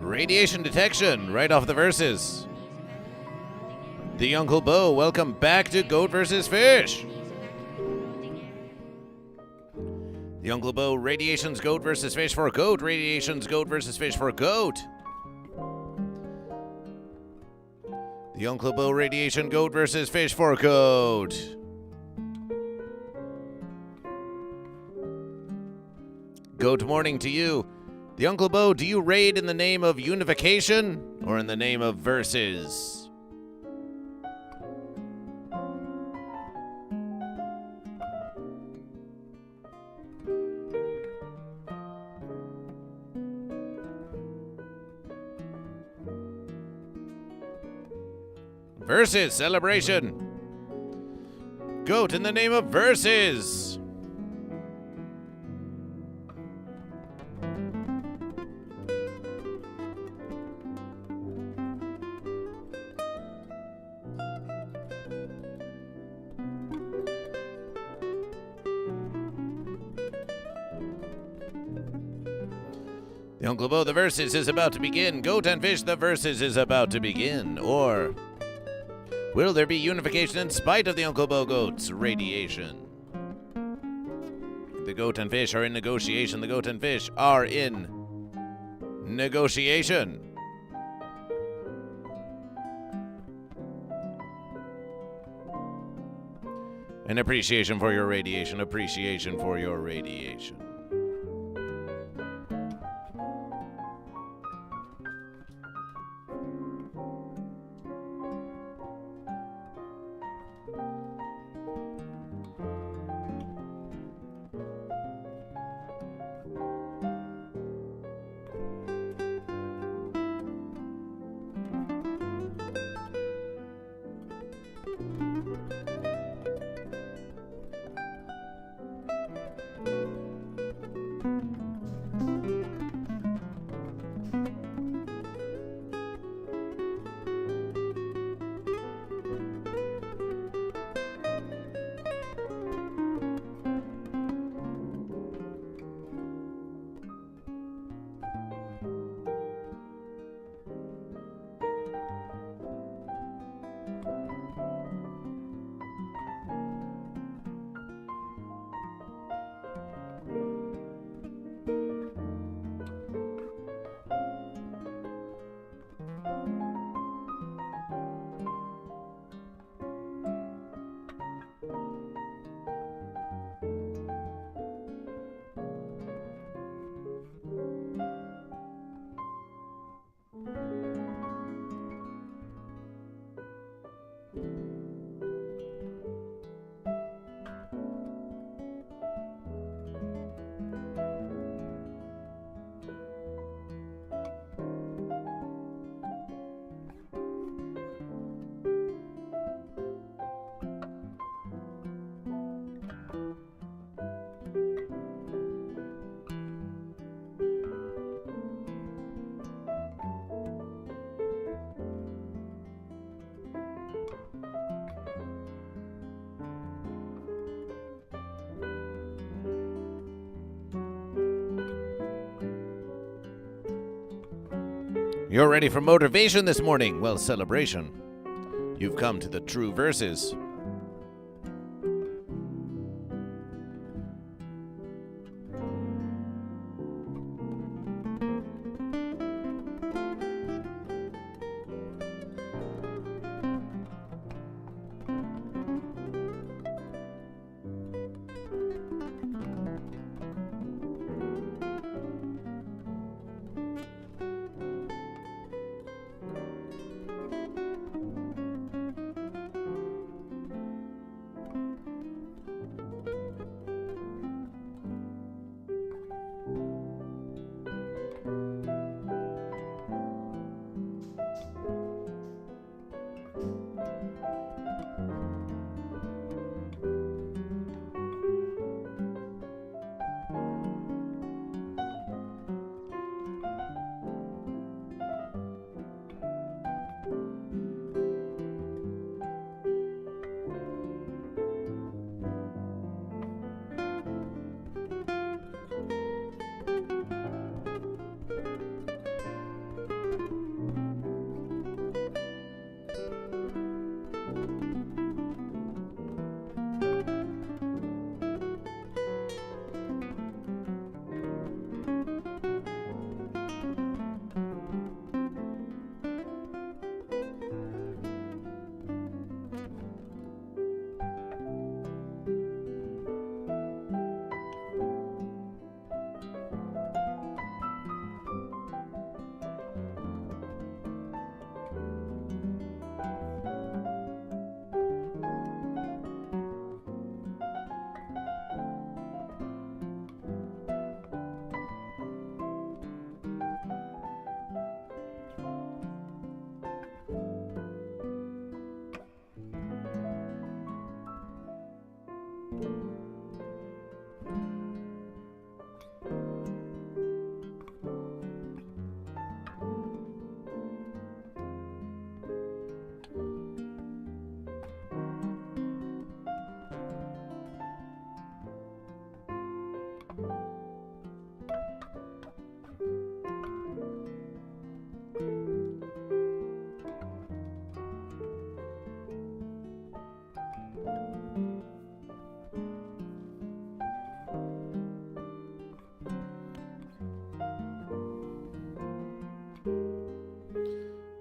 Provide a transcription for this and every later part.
Radiation detection, right off the verses. The Uncle Bo, welcome back to Goat vs. Fish. The Uncle Bo, radiations Goat vs. Fish for Goat. Radiations Goat vs. Fish for Goat. The Uncle Bo, radiation Goat vs. Fish for Goat. Goat morning to you. The Uncle Bo, do you raid in the name of unification or in the name of verses? Versus celebration. Goat in the name of verses. The Uncle Bo, the verses is about to begin. Goat and Fish, the verses is about to begin. Or will there be unification in spite of the Uncle Bo Goat's radiation? The Goat and Fish are in negotiation. The Goat and Fish are in negotiation. An appreciation for your radiation. Appreciation for your radiation. You're ready for motivation this morning? Well, celebration. You've come to the true verses.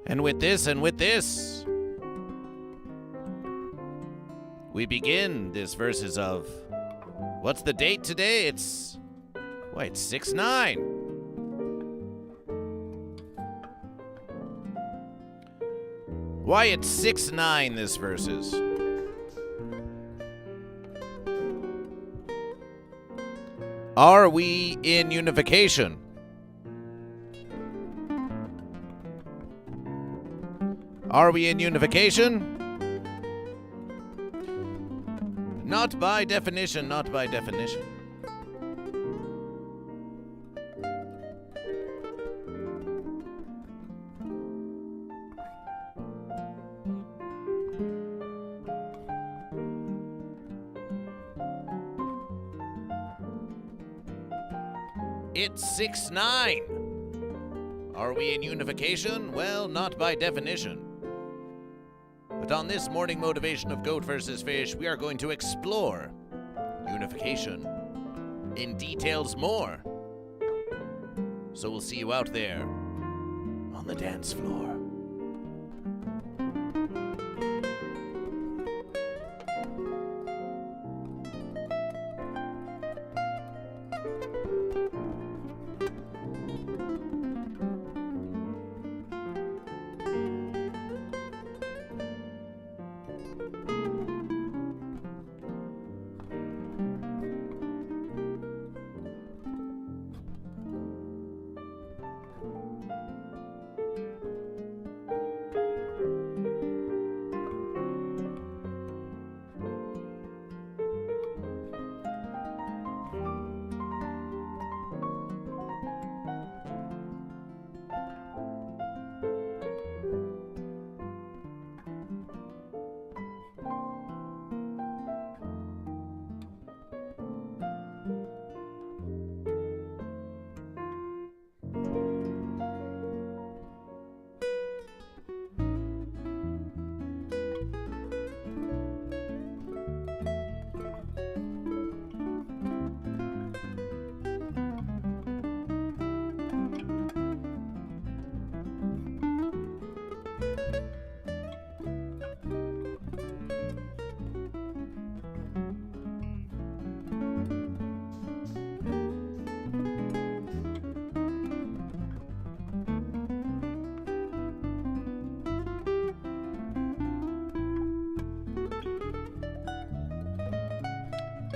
And with this, we begin this verses of... What's the date today? It's 6/9. Why, it's 6/9 this verses. Are we in unification? Are we in unification? Not by definition, not by definition. It's 6/9. Are we in unification? Well, not by definition. But on this morning motivation of Goat vs. Fish, we are going to explore unification in details more. So we'll see you out there on the dance floor.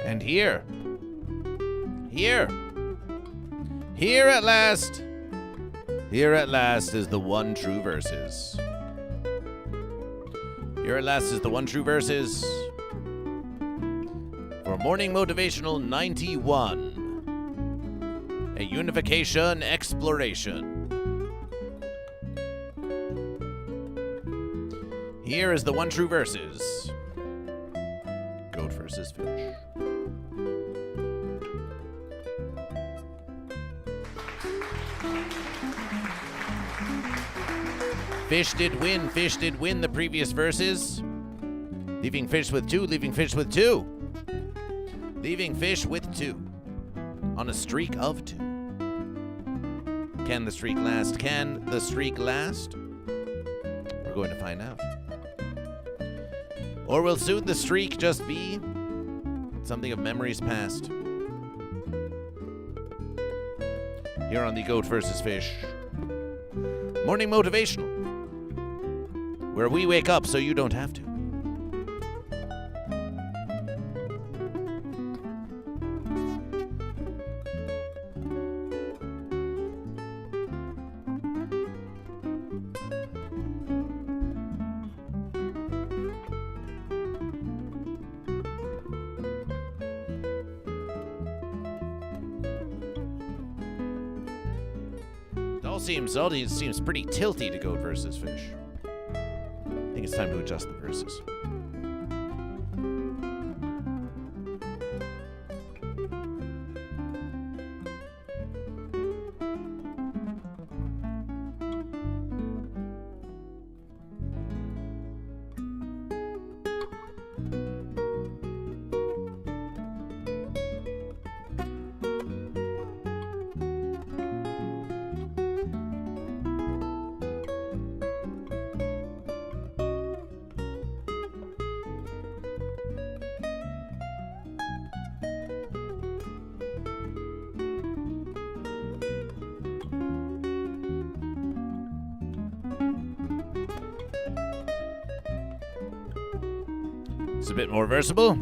And here at last is the one true verses. Here at last is the one true verses for Morning Motivational 91, a unification exploration. Here is the one true verses, Goat vs. Fish. Fish did win the previous verses. Leaving fish with two. Leaving fish with two. On a streak of 2. Can the streak last? We're going to find out. Or will soon the streak just be something of memories past? Here on the Goat vs. Fish Morning Motivational, where we wake up so you don't have to. All these seems pretty tilty to Goat vs. Fish. I think it's time to adjust the verses. a bit more versatile.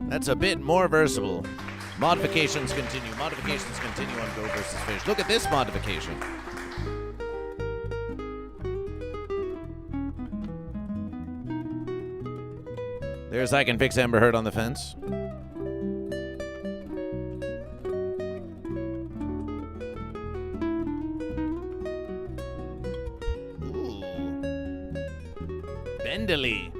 That's a bit more versatile. Modifications continue. Modifications continue on GoatVsFish. Look at this modification. There's I Can Fix Amber Heard on the fence. Ooh. Bendely.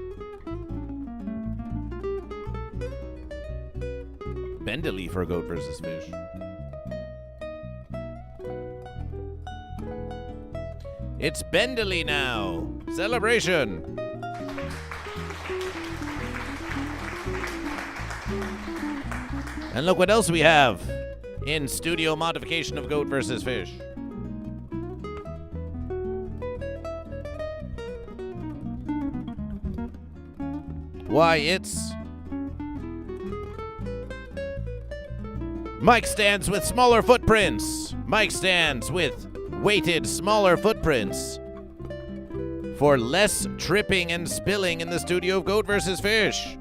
Bendely for GoatVsFish. It's Bendely now. Celebration. And look what else we have in studio modification of GoatVsFish. Why, it's mic stands with smaller footprints. Mic stands with weighted smaller footprints for less tripping and spilling in the studio of GoatVsFish.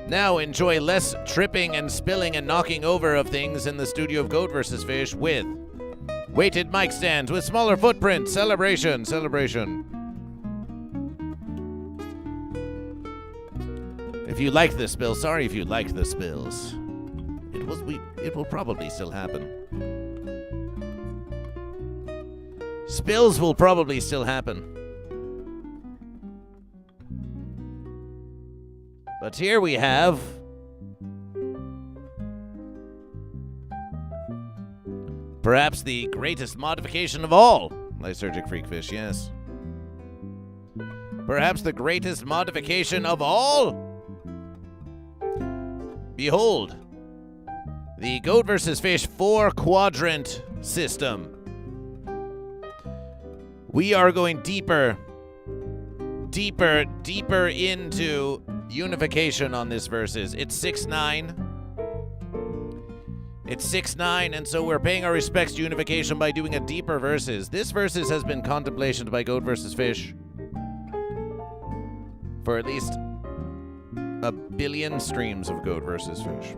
Now enjoy less tripping and spilling and knocking over of things in the studio of GoatVsFish with weighted mic stands with smaller footprints. Celebration, celebration. If you liked the spill, sorry if you liked the spills. It will probably still happen. Spills will probably still happen. But here we have perhaps the greatest modification of all. Lysergic freakfish, yes. Perhaps the greatest modification of all. Behold, the GoatVsFish 4 quadrant system. We are going deeper into unification on this versus. It's 6-9. It's 6-9, and so we're paying our respects to unification by doing a deeper versus. This versus has been contemplated by GoatVsFish for at least a billion streams of GoatVsFish.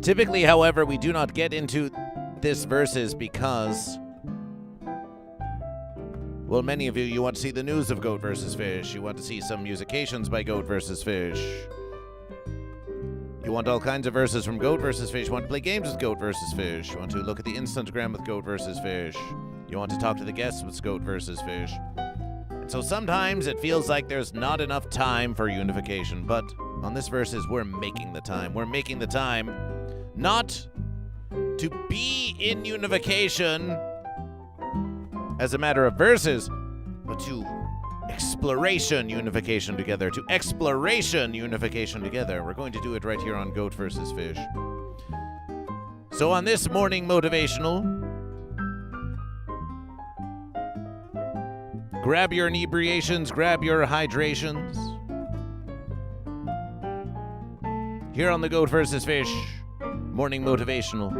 Typically, however, we do not get into this versus because, well, many of you want to see the news of GoatVsFish. You want to see some musications by GoatVsFish. You want all kinds of verses from GoatVsFish. You want to play games with GoatVsFish. You want to look at the Instagram with GoatVsFish. You want to talk to the guests with GoatVsFish. And so sometimes it feels like there's not enough time for unification, but on this versus, we're making the time. We're making the time not to be in unification as a matter of verses, but to exploration unification together. To exploration unification together. We're going to do it right here on GoatVsFish. So on this morning motivational, grab your inebriations, grab your hydrations. Here on the GoatVsFish morning motivational,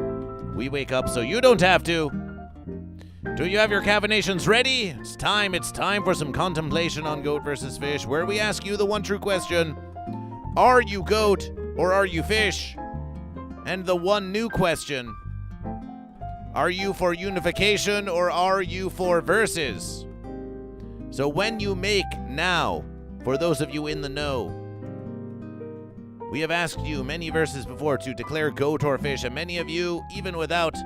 we wake up so you don't have to. Do you have your caffeinations ready? It's time for some contemplation on GoatVsFish, where we ask you the one true question: are you goat or are you fish? And the one new question: are you for unification or are you for verses? So when you make now, for those of you in the know, we have asked you many verses before to declare goat or fish, and many of you, even without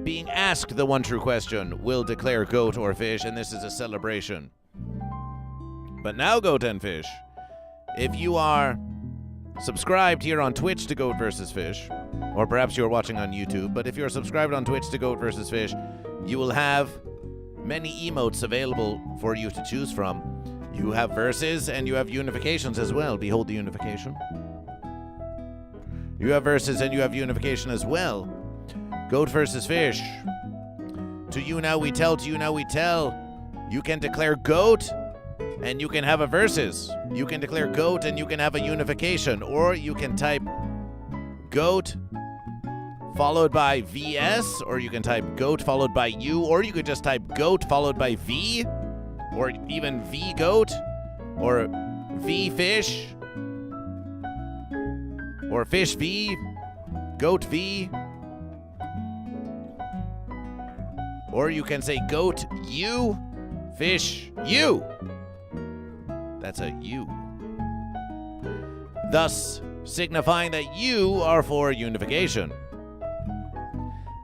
being asked the one true question, will declare goat or fish, and this is a celebration. But now, goat and fish, if you are subscribed here on Twitch to GoatVsFish, or perhaps you're watching on YouTube, but if you're subscribed on Twitch to GoatVsFish, you will have many emotes available for you to choose from. You have verses and you have unifications as well. Behold the unification. You have verses and you have unification as well. GoatVsFish. To you now we tell, to you now we tell. You can declare goat and you can have a verses. You can declare goat and you can have a unification. Or you can type goat followed by VS, or you can type goat followed by U, or you could just type goat followed by V, or even V goat, Or V fish? Or fish V? Goat V? Or you can say goat U, fish U. That's a U. Thus signifying that you are for unification.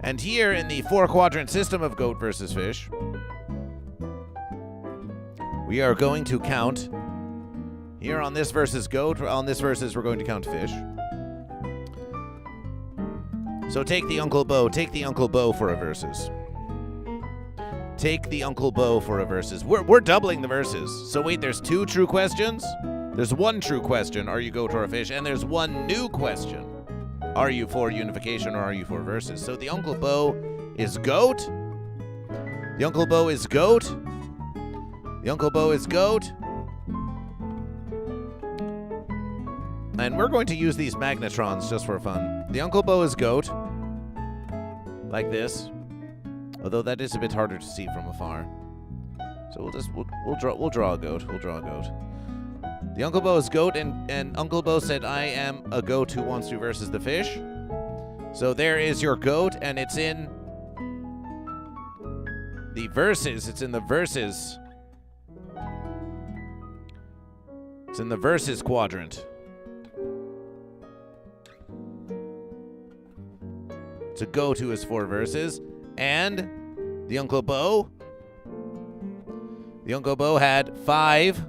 And here in the 4-quadrant system of goat versus fish, we are going to count. Here on this versus goat, on this versus we're going to count fish. So take the Uncle Bo for a versus. Take the Uncle Bo for a versus. We're doubling the verses. So wait, there's 2 true questions? There's 1 true question, are you goat or a fish? And there's 1 new question, are you for unification or are you for versus? So the Uncle Bo is goat. The Uncle Bo is goat. The Uncle Bo is goat. And we're going to use these magnetrons just for fun. The Uncle Bo is goat. Like this. Although that is a bit harder to see from afar. So we'll draw a goat. We'll draw a goat. The Uncle Bo is goat, and Uncle Bo said, I am a goat who wants to versus the fish. So there is your goat, and it's in the verses. It's in the verses. It's in the verses quadrant. It's a goat who is for verses. And the Uncle Bo. The Uncle Bo had 5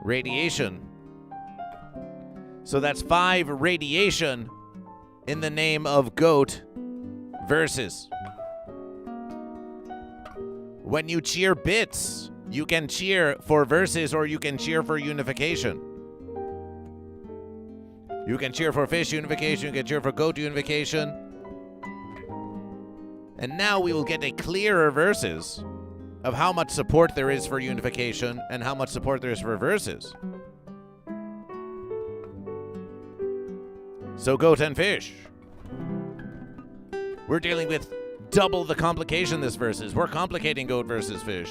radiation. So that's 5 radiation in the name of goat versus. When you cheer bits, you can cheer for versus or you can cheer for unification. You can cheer for fish unification, you can cheer for goat unification. And now we will get a clearer versus of how much support there is for unification and how much support there is for versus. So goat and fish. We're dealing with double the complication this versus. We're complicating goat versus fish.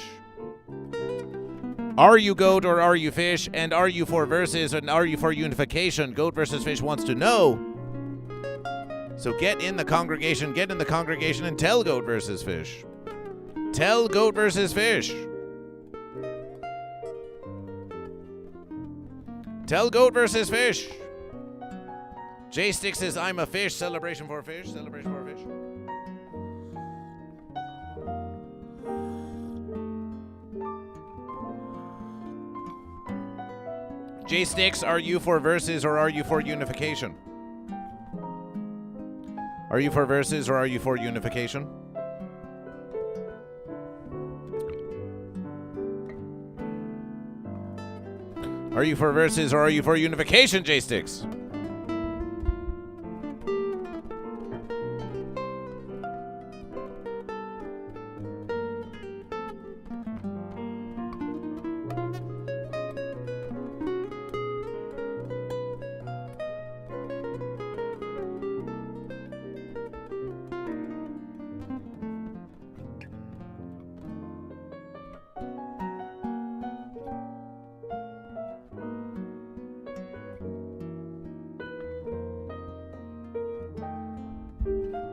Are you goat or are you fish? And are you for versus and are you for unification? Goat versus fish wants to know. So get in the congregation and tell goat versus fish. Tell goat versus fish. Tell goat versus fish. J-Stick says, I'm a fish. Celebration for fish. Celebration for fish. J-Sticks, are you for versus or are you for unification? Are you for versus or are you for unification? Are you for versus or are you for unification, J-Sticks?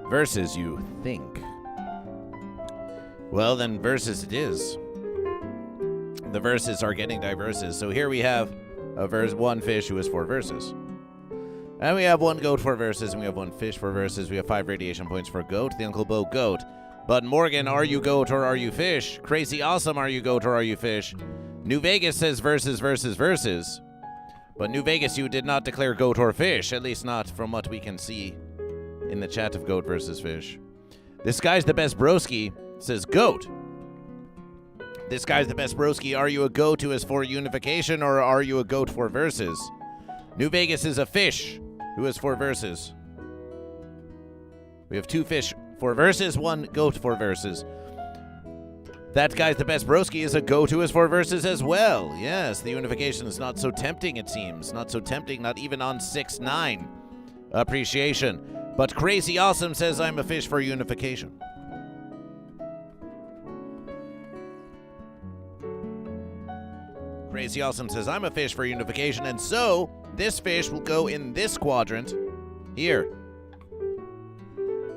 Versus, you think. Well, then versus it is. The verses are getting diverses. So here we have one fish who is for versus. And we have 1 goat for versus, and we have 1 fish for versus. We have 5 radiation points for goat. The Uncle Bo goat. But Morgan, are you goat or are you fish? Crazy Awesome, are you goat or are you fish? New Vegas says versus, versus, versus. But New Vegas, you did not declare goat or fish, at least not from what we can see in the chat of goat versus fish. This guy's the best broski says goat. This guy's the best broski. Are you a goat who is for unification or are you a goat for versus? New Vegas is a fish who is for versus. We have 2 fish for versus, 1 goat for versus. That guy's the best broski is a goat who is for versus as well. Yes, the unification is not so tempting, it seems. Not so tempting, not even on 6-9 appreciation. But Crazy Awesome says I'm a fish for unification. Crazy Awesome says, I'm a fish for unification, and so this fish will go in this quadrant here.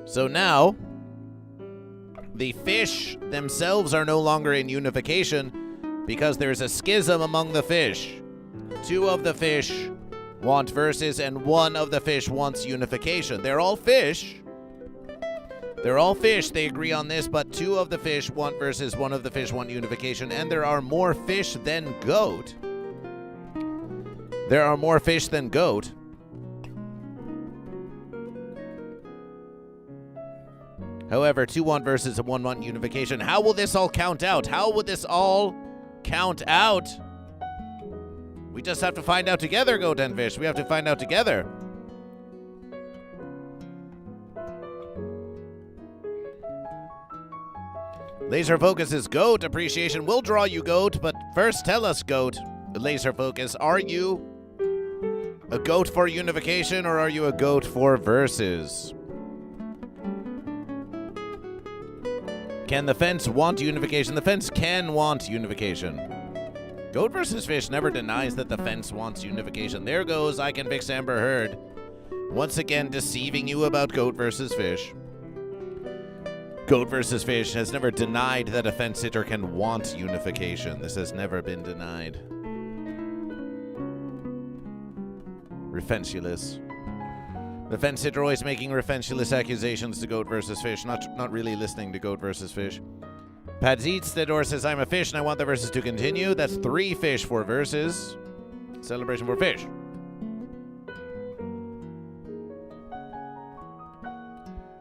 So now, the fish themselves are no longer in unification because there's a schism among the fish. 2 of the fish want verses, and 1 of the fish wants unification. They're all fish. They're all fish, they agree on this, but 2 of the fish want verses, 1 of the fish want unification, and there are more fish than goat. There are more fish than goat. However, 2 want verses and 1 want unification. How will this all count out? How will this all count out? We just have to find out together, Goat and Fish. We have to find out together. Laser Focus is Goat. Appreciation will draw you, Goat, but first tell us, Goat. Laser Focus, are you a goat for unification or are you a goat for verses? Can the fence want unification? The fence can want unification. GoatVsFish never denies that the fence wants unification. There goes I Can Fix Amber Heard. Once again deceiving you about GoatVsFish. GoatVsFish has never denied that a fence sitter can want unification. This has never been denied. Refensulous. The fence sitter always making refensulous accusations to GoatVsFish, not really listening to GoatVsFish. Padzitstador says, I'm a fish and I want the verses to continue. That's 3 fish for verses. Celebration for fish.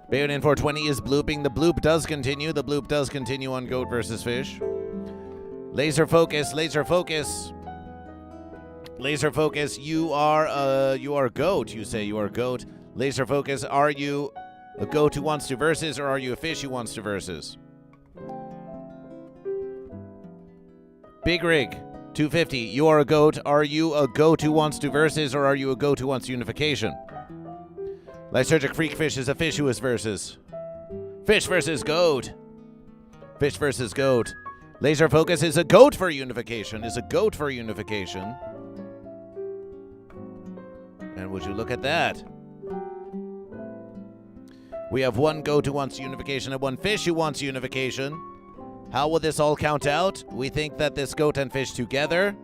Bayonin 420 is blooping. The bloop does continue. The bloop does continue on GoatVsFish. Laser Focus, Laser Focus. Laser Focus, you are goat. You say you are goat. Laser Focus, are you a goat who wants to verses or are you a fish who wants to verses? Big Rig 250, you are a goat. Are you a goat who wants to verses or are you a goat who wants unification? Lysergic Freakfish is a fish who is versus. Fish versus goat. Fish versus goat. Laser Focus is a goat for unification. Is a goat for unification. And would you look at that? We have 1 goat who wants unification and 1 fish who wants unification. How will this all count out? We think that this goat and fish together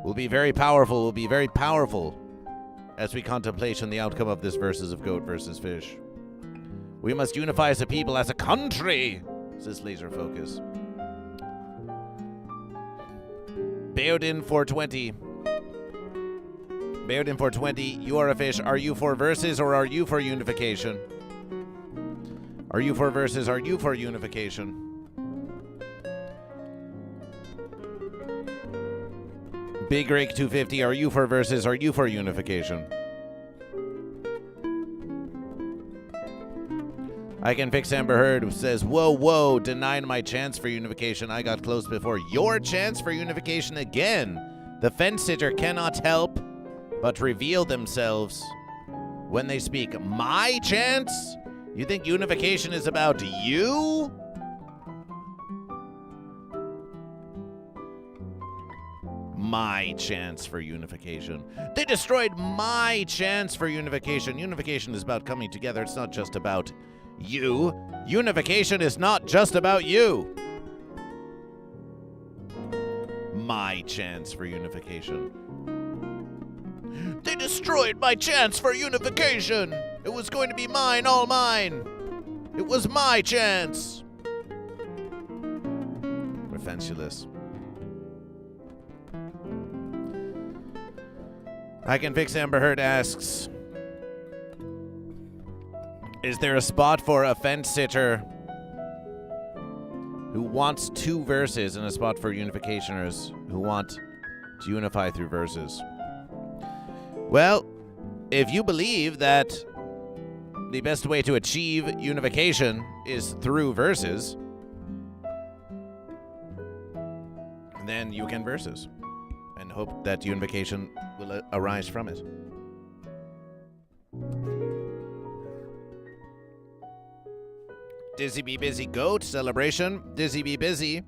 will be very powerful. Will be very powerful as we contemplate on the outcome of this versus of Goat versus Fish. We must unify as a people, as a country, says Laser Focus. Baodin 420. Baodin 420, you are a fish. Are you for verses or are you for unification? Are you for verses? Are you for unification? Big Rake 250, are you for verses? Are you for unification? I Can Fix Amber Heard says, whoa, denied my chance for unification. I got close before. Your chance for unification again. The fence sitter cannot help but reveal themselves when they speak. My chance? You think unification is about you? My chance for unification. They destroyed my chance for unification. Unification is about coming together. It's not just about you. Unification is not just about you. My chance for unification. They destroyed my chance for unification. It was going to be mine, all mine. It was my chance. Refensulous. I Can Fix Amber Heard asks, is there a spot for a fence sitter who wants 2 verses and a spot for unificationers who want to unify through verses? Well, if you believe that the best way to achieve unification is through verses, then you can verses and hope that unification will arise from it. Dizzy Be Busy Goat celebration. Dizzy Be Busy.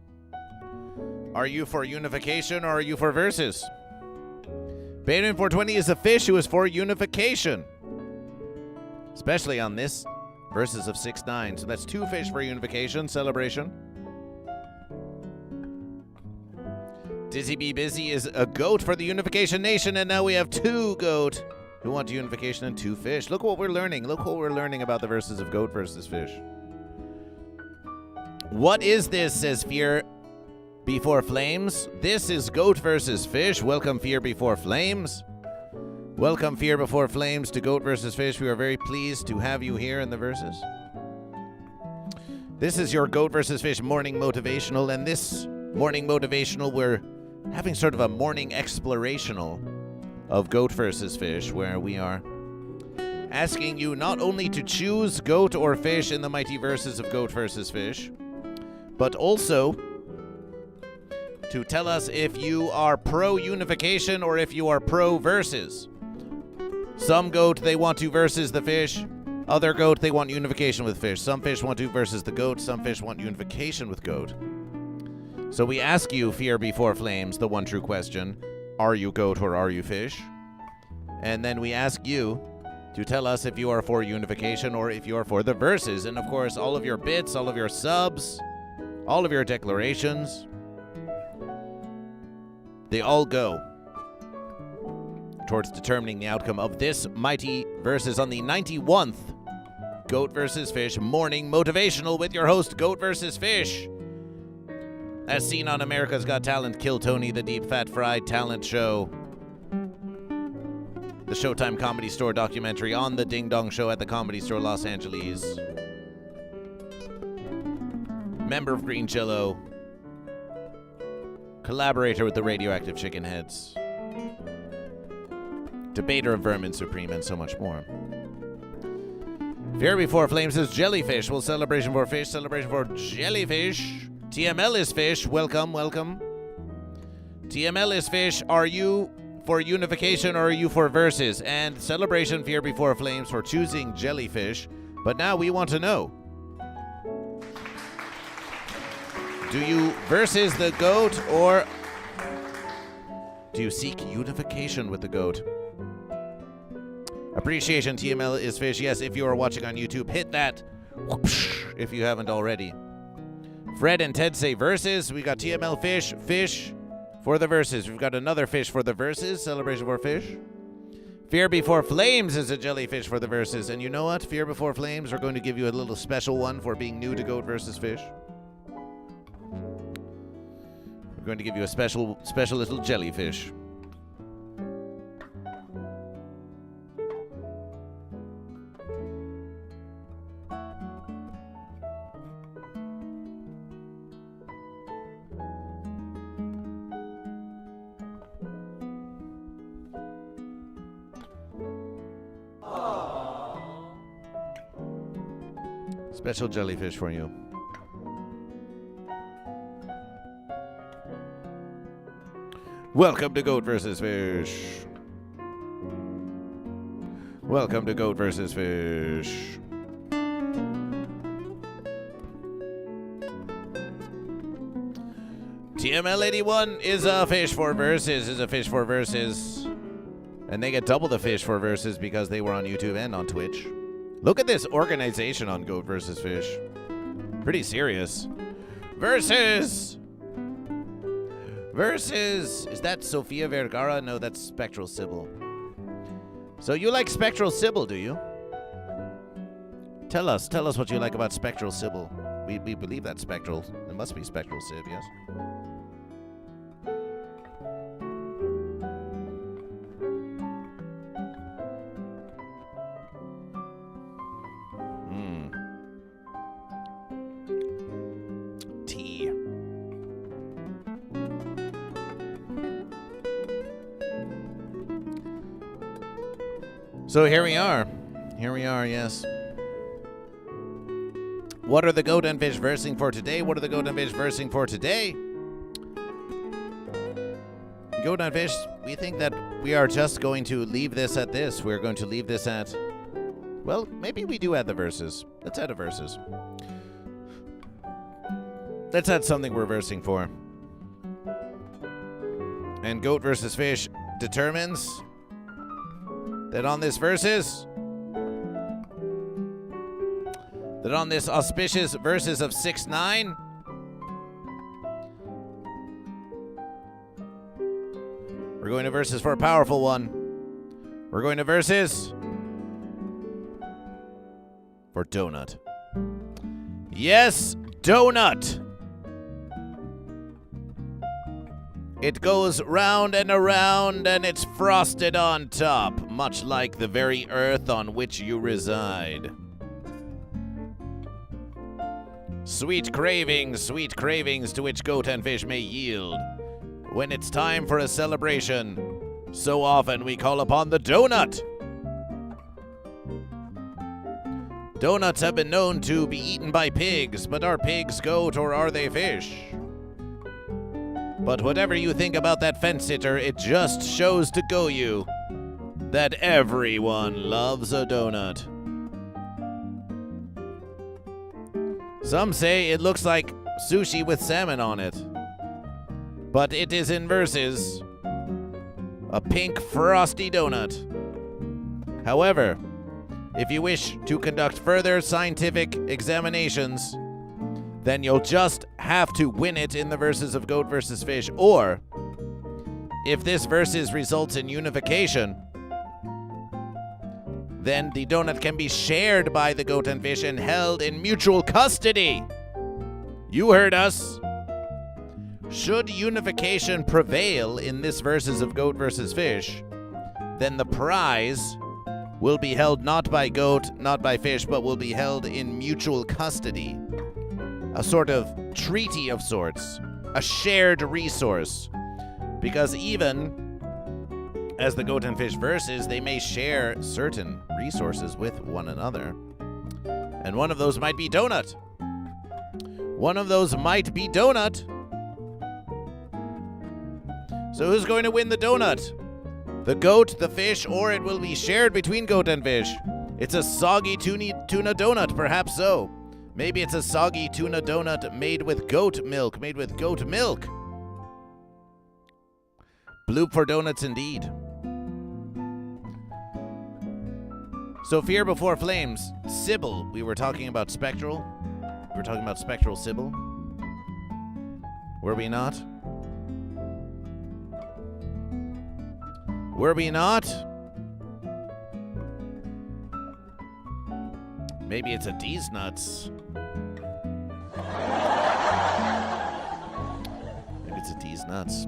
Are you for unification or are you for versus? Bateman 420 is a fish who is for unification. Especially on this versus of 6-9. So that's 2 fish for unification. Celebration. Dizzy Be Busy is a goat for the Unification Nation, and now we have 2 goat who want unification and 2 fish. Look what we're learning. Look what we're learning about the verses of goat versus fish. What is this, says Fear Before Flames? This is goat versus fish. Welcome, Fear Before Flames. Welcome, Fear Before Flames, to Goat versus Fish. We are very pleased to have you here in the verses. This is your Goat versus Fish morning motivational, and this morning motivational, we're having sort of a morning explorational of Goat versus Fish, where we are asking you not only to choose goat or fish in the mighty verses of Goat versus Fish, but also to tell us if you are pro-unification or if you are pro-versus. Some goat, they want to versus the fish. Other goat, they want unification with fish. Some fish want to versus the goat. Some fish want unification with goat. So we ask you, Fear Before Flames, the one true question, are you goat or are you fish? And then we ask you to tell us if you are for unification or if you are for the verses. And of course, all of your bits, all of your subs, all of your declarations, they all go towards determining the outcome of this mighty versus on the 91th Goat versus Fish morning motivational with your host, Goat versus Fish. As seen on America's Got Talent, Kill Tony, the Deep Fat Fried Talent Show, the Showtime Comedy Store Documentary, On the Ding Dong Show at the Comedy Store Los Angeles, member of Green Jellÿ, collaborator with the Radioactive Chicken Heads, debater of Vermin Supreme, and so much more. Fear Before Flames is jellyfish. Well, celebration for fish, celebration for jellyfish. TML is fish. Welcome, welcome. TML is fish. Are you for unification or are you for versus? And celebration, Fear Before Flames, for choosing jellyfish. But now we want to know, do you versus the goat or do you seek unification with the goat? Appreciation, TML is fish. Yes, if you are watching on YouTube, hit that whoosh, if you haven't already. Fred and Ted say verses. We got TML fish, fish for the verses. We've got another fish for the verses. Celebration for fish. Fear Before Flames is a jellyfish for the verses. And you know what? Fear Before Flames, we're going to give you a little special one for being new to Goat versus Fish. We're going to give you a special little jellyfish. Special jellyfish for you. Welcome to Goat versus Fish. Welcome to Goat versus Fish. TML81 is a fish for verses, And they get double the fish for verses because they were on YouTube and on Twitch. Look at this organization on Goat versus Fish. Pretty serious. Versus! Is that Sofia Vergara? No, that's Spectral Sybil. So you like Spectral Sybil, do you? Tell us what you like about Spectral Sybil. We believe that's Spectral. It must be Spectral Sib, yes? So here we are, yes. What are the Goat and Fish versing for today? Goat and Fish, we think that we are just going to leave this at this. We're going to leave this at, well, maybe we do add the verses. Let's add a verses. Let's add something we're versing for. And Goat vs. Fish determines that on this auspicious versus of 6-9, we're going to versus for a powerful one. We're going to versus for Donut. Yes, Donut. It goes round and around, and it's frosted on top, much like the very earth on which you reside. Sweet cravings to which Goat and Fish may yield. When it's time for a celebration, so often we call upon the donut. Donuts have been known to be eaten by pigs, but are pigs goat or are they fish? But whatever you think about that fence sitter, it just shows to go you that everyone loves a donut. Some say it looks like sushi with salmon on it, but it is in verses a pink frosty donut. However, if you wish to conduct further scientific examinations, then you'll just have to win it in the verses of Goat vs. Fish, or if this versus results in unification, then the donut can be shared by the Goat and Fish and held in mutual custody. You heard us. Should unification prevail in this versus of Goat vs. Fish, then the prize will be held not by Goat, not by Fish, but will be held in mutual custody. A sort of treaty of sorts, a shared resource. Because even as the Goat and Fish versus, they may share certain resources with one another. And one of those might be Donut. One of those might be Donut. So who's going to win the donut? The Goat, the Fish, or it will be shared between Goat and Fish? It's a soggy tuna donut, perhaps so. Maybe it's a soggy tuna donut made with goat milk, Bloop for donuts indeed. So Fear Before Flames, Sybil, we were talking about Spectral. We were talking about Spectral Sybil. Were we not? Were we not? Maybe it's a D's nuts. Maybe it's a D's nuts.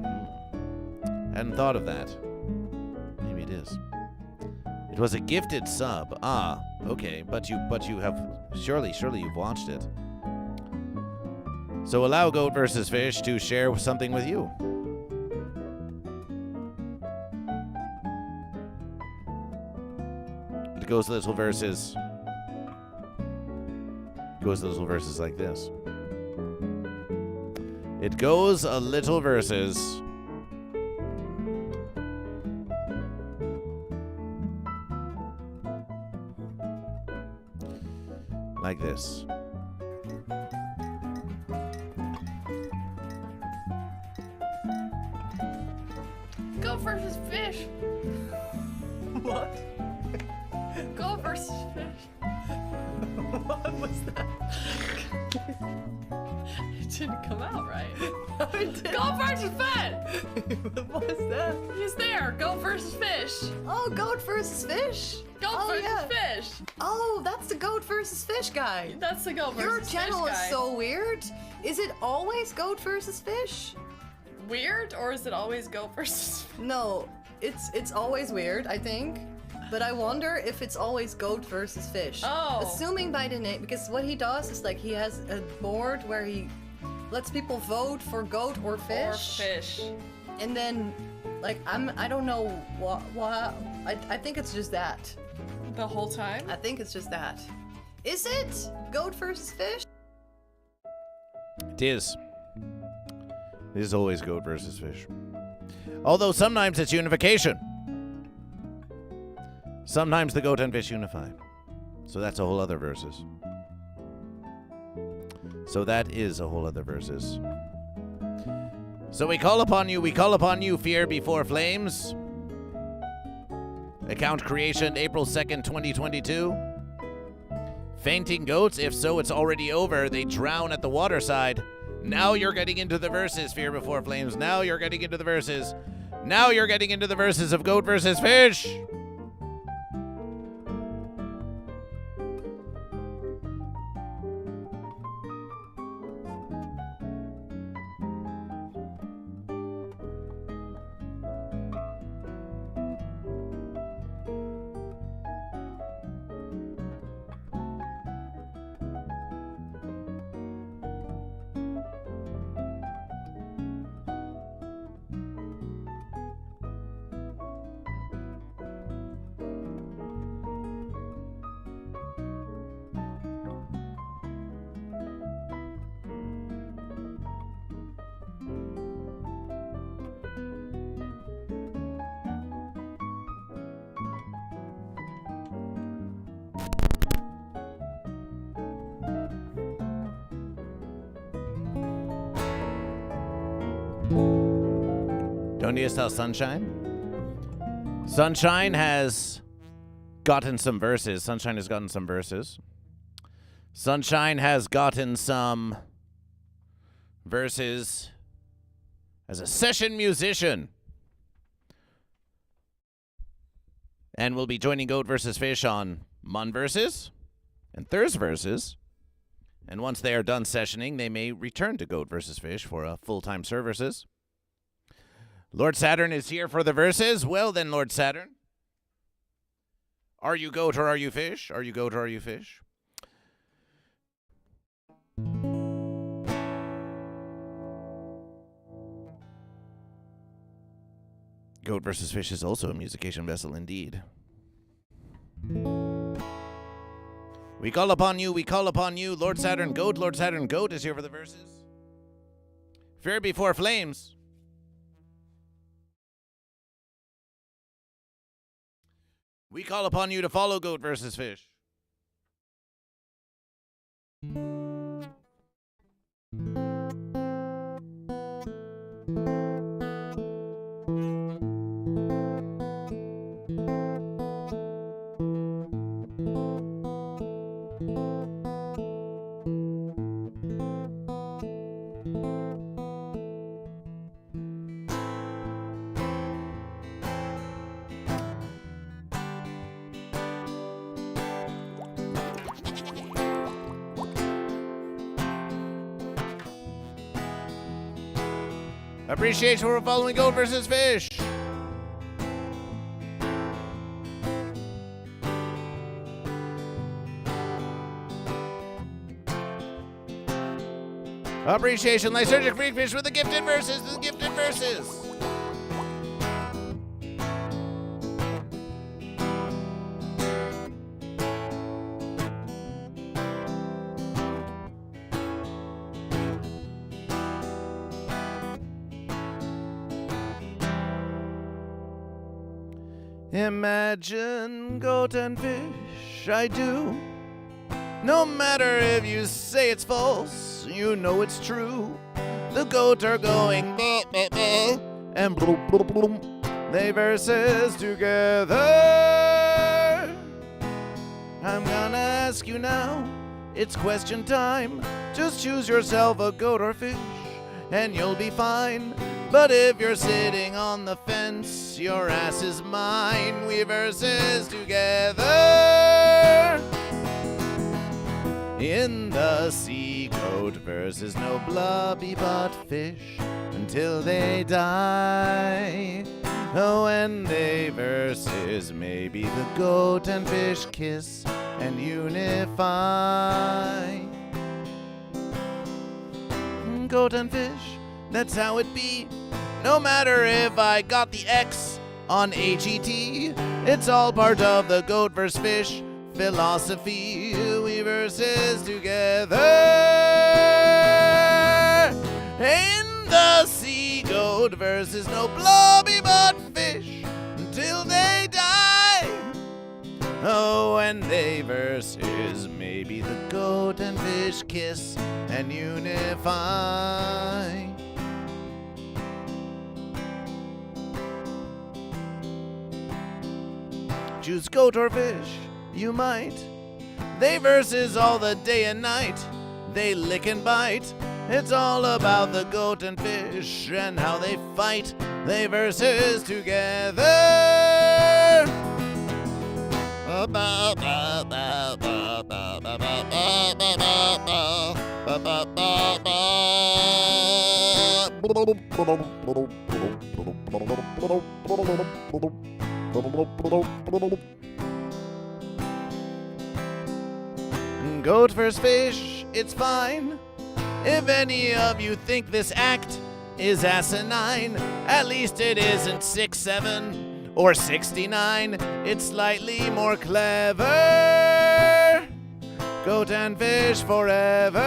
Hadn't thought of that. Maybe it is. It was a gifted sub. Ah, okay. But you have surely you've watched it. So allow Goat vs. Fish to share something with you. It goes little verses. Goes a little verses like this. It goes a little verses like this. Goat versus Fish. What? Goat versus Fish. What was that? It didn't come out right. It did. Goat versus Fish. What was that? He's there. Goat versus Fish. Oh, Goat vs. Fish. Goat versus Fish. Oh, that's the Goat vs. Fish guy. That's the Goat versus Fish. Your channel guy. is so weird. Is it always Goat vs. Fish? Weird, or is it always Goat versus Fish? No, it's always weird, I think. But I wonder if it's always Goat versus Fish. Oh. Assuming by the name, because what he does is like he has a board where he lets people vote for Goat or Fish. Or Fish. And then, like, I don't know what, I think it's just that. The whole time? I think it's just that. Is it Goat versus Fish? It is. It is always Goat versus Fish. Although sometimes it's unification. Sometimes the Goat and Fish unify. So that's a whole other versus. So that is a whole other versus. So we call upon you, fear before flames. Account creation April 2nd, 2022. Fainting goats, if so, it's already over. They drown at the waterside. Now you're getting into the verses, fear before flames. Now you're getting into the verses. Now you're getting into the verses of Goat versus Fish. Don't you tell Sunshine? Sunshine has gotten some verses. Sunshine has gotten some verses. Sunshine has gotten some verses as a session musician. And will be joining Goat versus Fish on Mon versus and Thurs versus. And once they are done sessioning, they may return to Goat versus Fish for full-time services. Lord Saturn is here for the verses. Well then, Lord Saturn. Are you goat or are you fish? Are you goat or are you fish? Goat versus Fish is also a musication vessel indeed. We call upon you, Lord Saturn Goat. Lord Saturn Goat is here for the verses. Fear before flames. We call upon you to follow Goat versus Fish. Appreciation for following Goat versus Fish. Appreciation, Lysergic Freakfish with the gifted verses. Imagine goat and fish, I do. No matter if you say it's false, you know it's true. The goat are going meh, meh, meh, and bloom, bloom, bloom. They verses together. I'm gonna ask you now, it's question time. Just choose yourself a goat or fish, and you'll be fine. But if you're sitting on the fence, your ass is mine. We verses together in the sea. Goat versus no blubby but fish until they die. Oh, when they verses, maybe the goat and fish kiss and unify. Goat and fish, that's how it be. No matter if I got the X on HET, it's all part of the Goat vs. Fish philosophy. We verses together in the sea. Goat versus no blobby but fish until they die. Oh, and they versus maybe the goat and fish kiss and unify. choose goat or fish? You might. They versus all the day and night. They lick and bite. It's all about the goat and fish and how they fight. They versus together. Goat versus fish, it's fine. If any of you think this act is asinine, at least it isn't 6'7" or 69. It's slightly more clever. Goat and fish forever.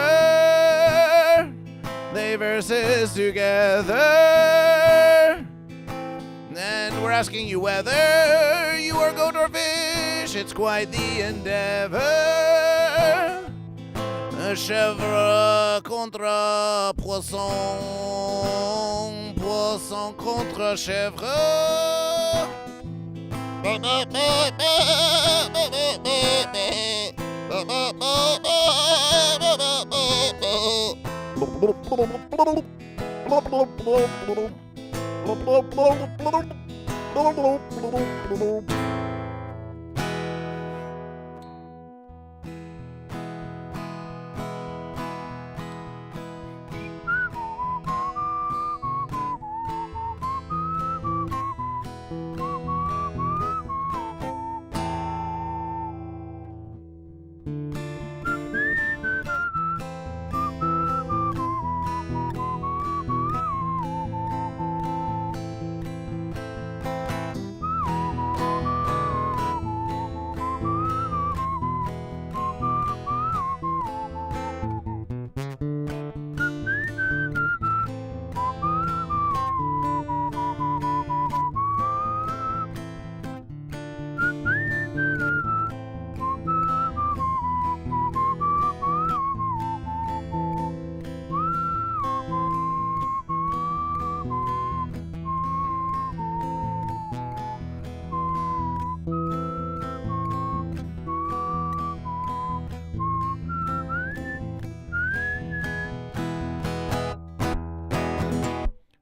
They versus together. And we're asking you whether you are goat or fish. It's quite the endeavor. Chèvre contre poisson, poisson contre chèvre.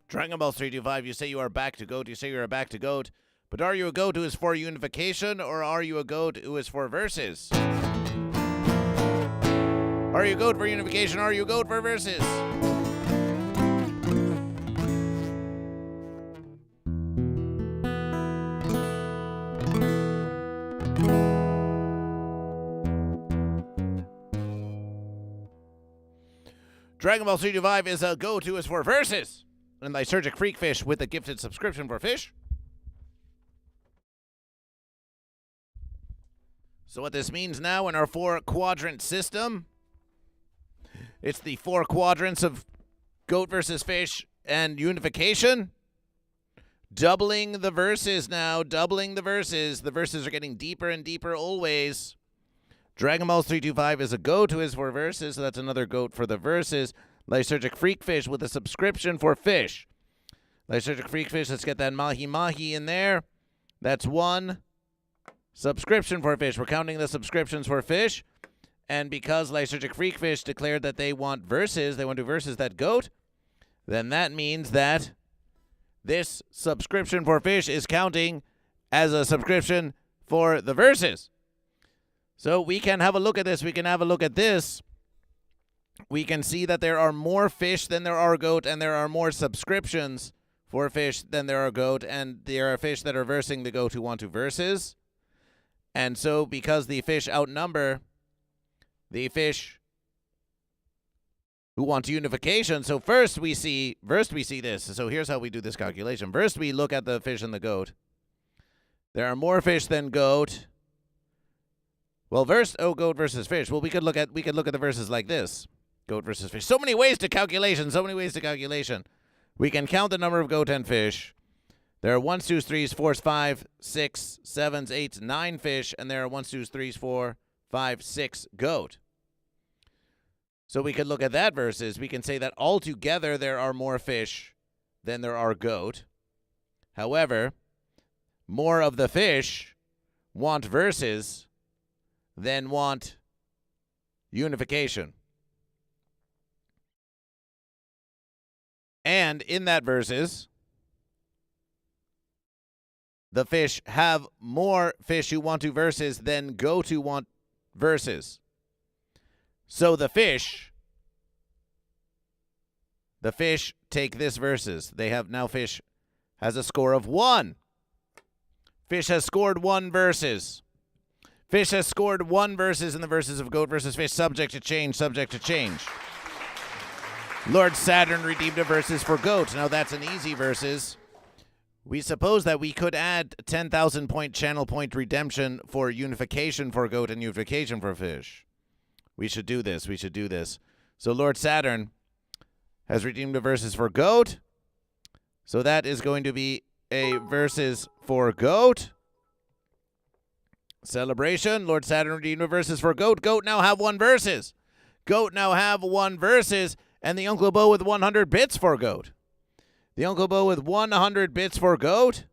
Dragon Ball 325, you say you are back to goat, you say you are back to goat, but are you a goat who is for unification, or are you a goat who is for versus? Are you a goat for unification, or are you a goat for versus? Dragon Ball 325 is a goat who is for versus. And Lysergic Freakfish with a gifted subscription for fish. So what this means now in our 4-quadrant system, it's the 4 quadrants of goat versus fish and unification. Doubling the verses now, doubling the verses. The verses are getting deeper and deeper always. Dragon Ball 325 is a goat who is for verses, so that's another goat for the verses. Lysergic Freakfish with a subscription for fish. Lysergic Freakfish, let's get that mahi-mahi in there. That's 1 subscription for fish. We're counting the subscriptions for fish. And because Lysergic Freakfish declared that they want verses, they want to versus that goat, then that means that this subscription for fish is counting as a subscription for the verses. So we can have a look at this. We can have a look at this. We can see that there are more fish than there are goat, and there are more subscriptions for fish than there are goat, and there are fish that are versing the goat who want to versus. And so because the fish outnumber the fish who want unification, so first we see this. So here's how we do this calculation. First we look at the fish and the goat. There are more fish than goat. Well, goat versus fish. Well, we could look at the verses like this. Goat versus fish. So many ways to calculation. We can count the number of goat and fish. There are 1s, 2s, 3s, 4s, 5, 6, 7s, 8s, 9 fish, and there are 1s, 2s, 3s, 4, 5, 6 goat. So we could look at that versus. We can say that altogether there are more fish than there are goat. However, more of the fish want verses than want unification. And in that verses, the fish have more fish who want to verses than go to want verses. So the fish take this verses. They have now fish has a score of 1. Fish has scored 1 verses. Fish has scored 1 verses in the verses of Goat versus Fish. Subject to change, subject to change. Lord Saturn redeemed a verses for Goat. Now that's an easy verses. We suppose that we could add 10,000 point channel point redemption for unification for Goat and unification for Fish. We should do this. We should do this. So Lord Saturn has redeemed a verses for Goat. So that is going to be a verses for Goat. Celebration. Lord Saturn redeemed a verses for Goat. Goat now have 1 verses. Goat now have 1 verses. And the Uncle Bo with 100 bits for Goat. The Uncle Bo with 100 bits for Goat.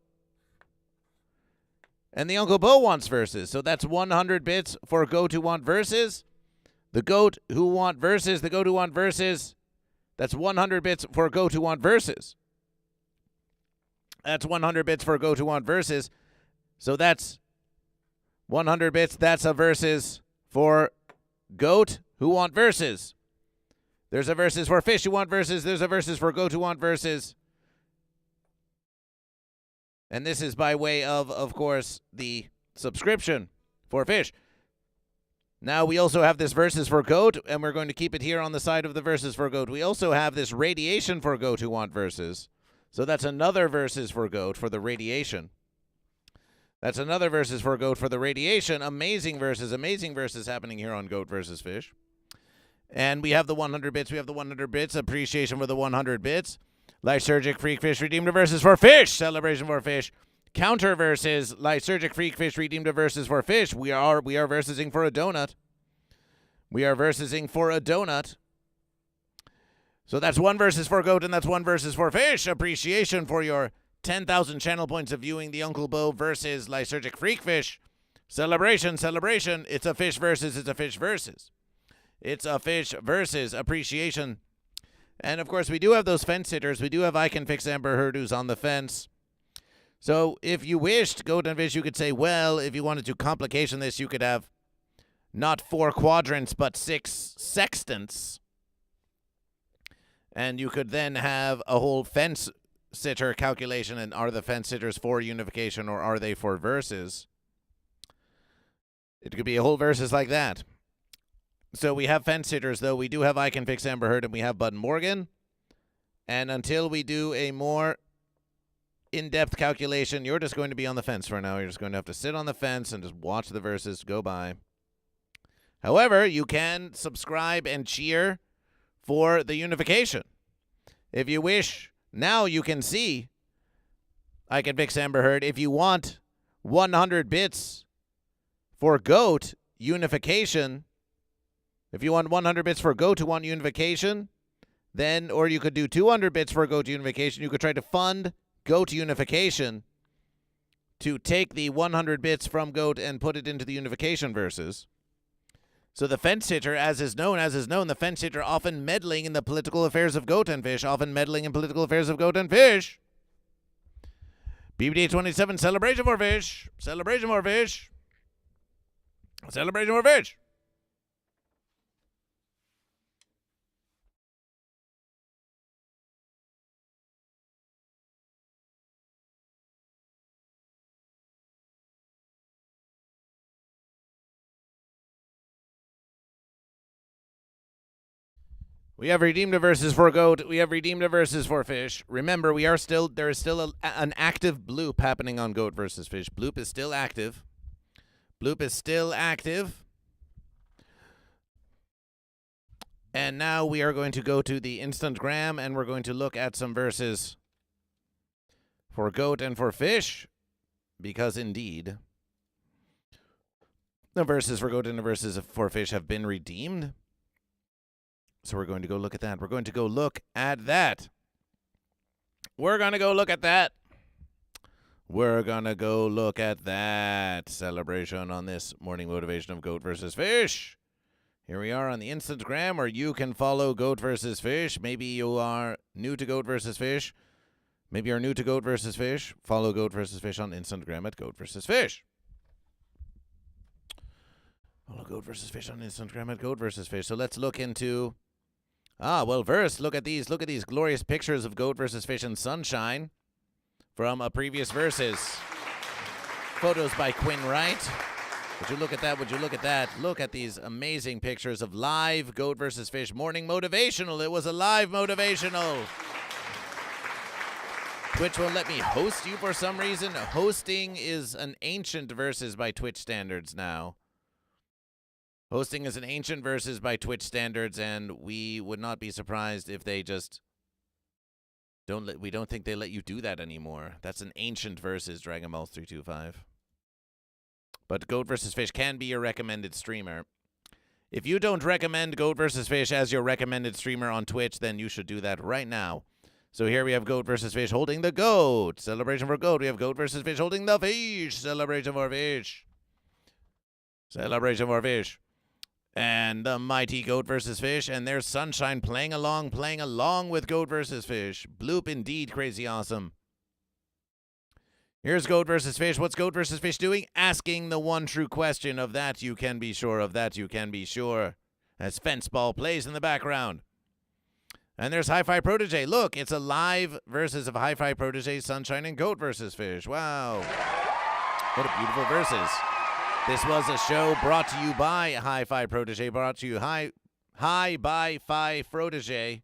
And the Uncle Bo wants verses. So that's 100 bits for Goat who want verses. The Goat who want verses. The Goat who want verses. That's 100 bits for Goat who want verses. That's 100 bits for Goat who want verses. So that's 100 bits. That's a verses for Goat who want verses. There's a verses for Fish who want verses. There's a verses for Goat who want verses. And this is by way of course, the subscription for Fish. Now we also have this verses for Goat, and we're going to keep it here on the side of the verses for Goat. We also have this radiation for Goat who want verses. So that's another verses for Goat for the radiation. That's another verses for Goat for the radiation. Amazing verses happening here on Goat versus Fish. And we have the 100 bits. We have the 100 bits. Appreciation for the 100 bits. Lysergic Freak Fish redeemed a verses for Fish. Celebration for Fish. Counter verses. Lysergic Freak Fish redeemed a verses for Fish. We are versing for a donut. We are versing for a donut. So that's 1 verses for Goat and that's 1 verses for Fish. Appreciation for your 10,000 channel points of viewing the Uncle Bo versus Lysergic Freak Fish. Celebration. It's a fish versus. It's a fish versus. It's a fish versus appreciation. And, of course, we do have those fence sitters. We do have I Can Fix Amber Heard who's on the fence. So if you wished, Goat and Fish, you could say, well, if you wanted to complication this, you could have not 4 quadrants but 6 sextants. And you could then have a whole fence sitter calculation. And are the fence sitters for unification or are they for verses? It could be a whole verses like that. So we have fence sitters, though. We do have I Can Fix Amber Heard, and we have Bud Morgan. And until we do a more in-depth calculation, you're just going to be on the fence for now. You're just going to have to sit on the fence and just watch the verses go by. However, you can subscribe and cheer for the unification. If you wish, now you can see I Can Fix Amber Heard. If you want 100 bits for Goat unification, if you want 100 bits for Goat to want unification, then, or you could do 200 bits for Goat unification. You could try to fund Goat unification to take the 100 bits from Goat and put it into the unification verses. So the fence sitter, as is known, the fence sitter often meddling in the political affairs of Goat and Fish, BBD 27, celebration for Fish. Celebration for Fish. Celebration for Fish. We have redeemed a verses for Goat. We have redeemed a verses for Fish. Remember, there is still an active bloop happening on Goat versus Fish. Bloop is still active. Bloop is still active. And now we are going to go to the Instantgram, and we're going to look at some verses for Goat and for Fish, because indeed, the verses for Goat and the verses for Fish have been redeemed. So we're going to go look at that. We're going to go look at that. We're going to go look at that. We're gonna go look at that celebration on this morning motivation of Goat versus Fish. Here we are on the Instagram where you can follow Goat versus Fish. Maybe you are new to Goat versus Fish. Maybe you're new to Goat versus Fish. Follow Goat versus Fish on Instagram at Goat versus Fish. Follow Goat versus Fish on Instagram at Goat versus Fish. So let's look into verse. Look at these glorious pictures of Goat versus Fish in sunshine from a previous verses. Photos by Quinn Wright. Would you look at that? Would you look at that? Look at these amazing pictures of live Goat versus Fish morning motivational. It was a live motivational. Twitch won't let me host you for some reason. Hosting is an ancient versus by Twitch standards now. Hosting is an ancient versus by Twitch standards, and we would not be surprised if they just we don't think they let you do that anymore. That's an ancient versus, Dragon Balls 325. But Goat vs. Fish can be your recommended streamer. If you don't recommend Goat vs. Fish as your recommended streamer on Twitch, then you should do that right now. So here we have Goat vs. Fish holding the goat. Celebration for goat. We have Goat vs. Fish holding the fish. Celebration for fish. Celebration for fish. And the mighty Goat vs. Fish, and there's Sunshine playing along with Goat vs. Fish. Bloop indeed, crazy awesome. Here's Goat vs. Fish. What's Goat vs. Fish doing? Asking the one true question of that you can be sure, of that you can be sure. As Fence Ball plays in the background. And there's Hi-Fi Protege. Look, it's a live versus of Hi-Fi Protege, Sunshine, and Goat vs. Fish. Wow. What a beautiful versus. This was a show brought to you by Hi-Fi Protege, brought to you Hi-Fi Protege.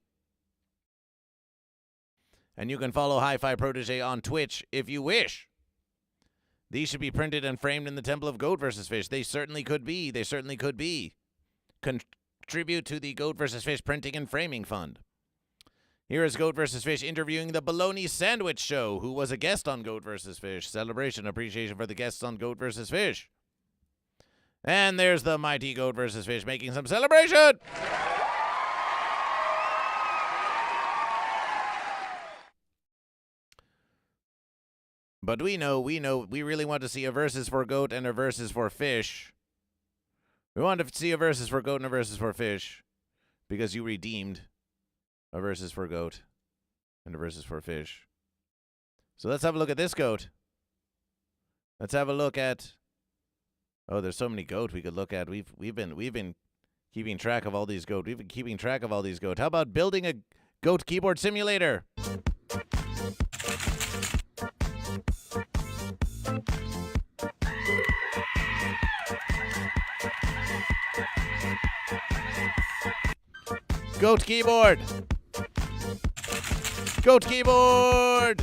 And you can follow Hi-Fi Protege on Twitch if you wish. These should be printed and framed in the Temple of Goat vs. Fish. They certainly could be. They certainly could be. Contribute to the Goat vs. Fish Printing and Framing Fund. Here is Goat vs. Fish interviewing the Bologna Sandwich Show, who was a guest on Goat vs. Fish. Celebration, appreciation for the guests on Goat vs. Fish. And there's the mighty Goat vs. Fish making some celebration. But we really want to see a versus for Goat and a versus for Fish. We want to see a versus for Goat and a versus for Fish because you redeemed a versus for Goat and a versus for Fish. So let's have a look at this Goat. Let's have a look at. Oh, there's so many Goat we could look at. We've been keeping track of all these Goat. We've been keeping track of all these Goat. How about building a Goat keyboard simulator? Goat keyboard. Goat keyboard.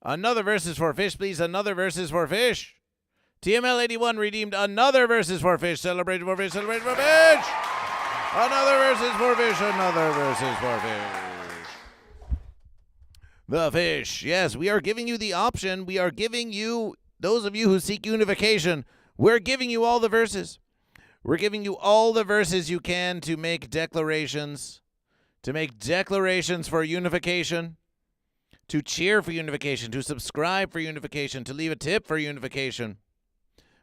Another versus for Fish, please. Another versus for Fish. TML81 redeemed another versus for Fish. Celebration for Fish. Celebration for Fish. Another versus for Fish. Another versus for Fish. The Fish. Yes, we are giving you the option. We are giving you, those of you who seek unification, we're giving you all the verses. We're giving you all the verses you can to make declarations. To make declarations for unification. To cheer for unification, to subscribe for unification, to leave a tip for unification.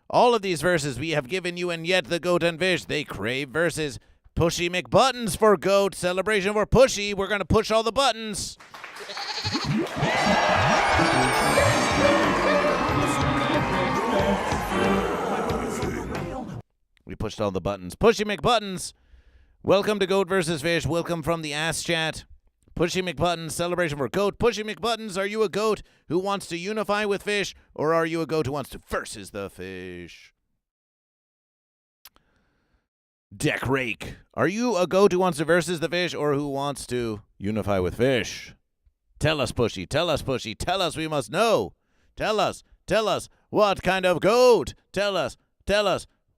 All of these verses we have given you, and yet the Goat and Fish, they crave verses. Pushy McButtons for Goat, celebration for Pushy. We're going to push all the buttons. We pushed all the buttons. Pushy McButtons. Welcome to Goat versus Fish. Welcome from the Ass Chat. Pushy McButtons, celebration for Goat. Pushy McButtons, are you a Goat who wants to unify with Fish, or are you a Goat who wants to versus the Fish? Deck Rake, are you a Goat who wants to versus the Fish, or who wants to unify with Fish? Tell us, Pushy, tell us, Pushy, tell us, we must know. Tell us, what kind of Goat? Tell us,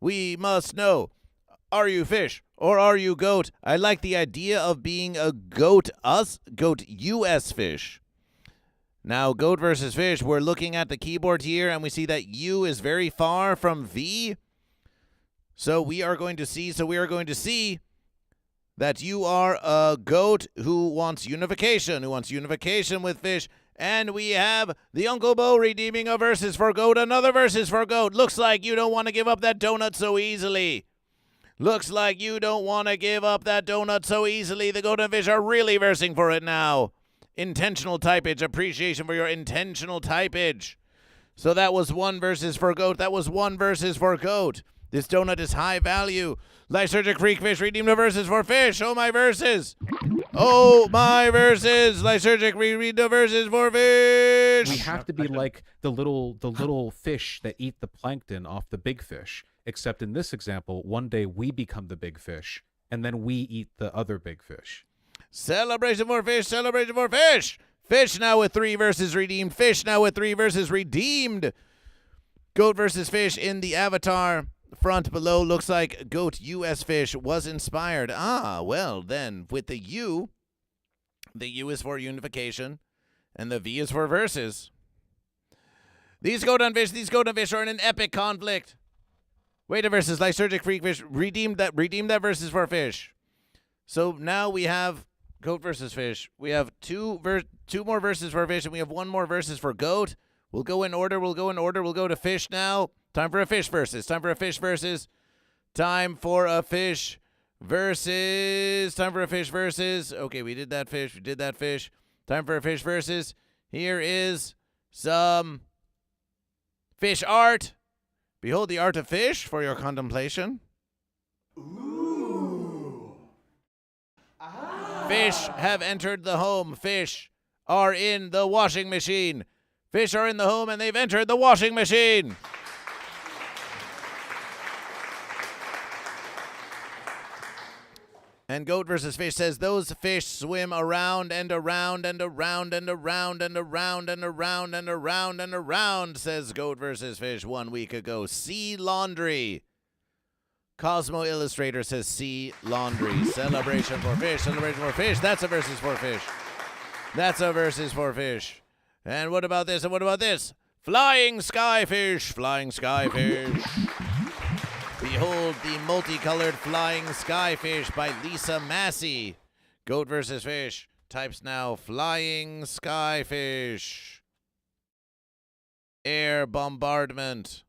we must know. Are you Fish? Or are you Goat? I like the idea of being a Goat US Fish. Now, Goat versus Fish, we're looking at the keyboard here, and we see that U is very far from V. So we are going to see that you are a goat who wants unification, with fish. And we have the Uncle Bo redeeming a versus for goat, another versus for goat. Looks like you don't want to give up that donut so easily. The goat and fish are really versing for it now. Intentional typage, appreciation for your intentional typage. So that was one versus for goat. This donut is high value. Lysergic Freak Fish redeemed a versus for fish. Oh, my verses. Lysergic redeemed a versus for fish. We have to be like the little fish that eat the plankton off the big fish. Except in this example, one day we become the big fish, and then we eat the other big fish. Celebration for fish. Fish now with 3 verses redeemed. Goat versus fish in the avatar. Front below looks like GoatVsFish was inspired. Well, then, with the U is for unification, and the V is for verses. These goat and fish are in an epic conflict. Wait a versus, Lysergic Freak Fish, redeem that versus for fish. So now we have goat versus fish. We have two more verses for fish, and we have 1 more versus for goat. We'll go in order. We'll go to fish now. Time for a fish versus. Time for a fish versus. Okay, we did that fish. Time for a fish versus. Here is some fish art. Behold the art of fish for your contemplation. Ooh. Fish have entered the home. Fish are in the washing machine. Fish are in the home and they've entered the washing machine. And Goat versus Fish says those fish swim around and around and around and around and around and around and around and around, says Goat versus Fish 1 week ago. Sea laundry. Cosmo Illustrator says sea laundry. Celebration for fish. That's a versus for fish. And what about this? Flying skyfish. Behold the multicolored flying skyfish by Lisa Massey. Goat versus Fish types now flying skyfish. Air bombardment.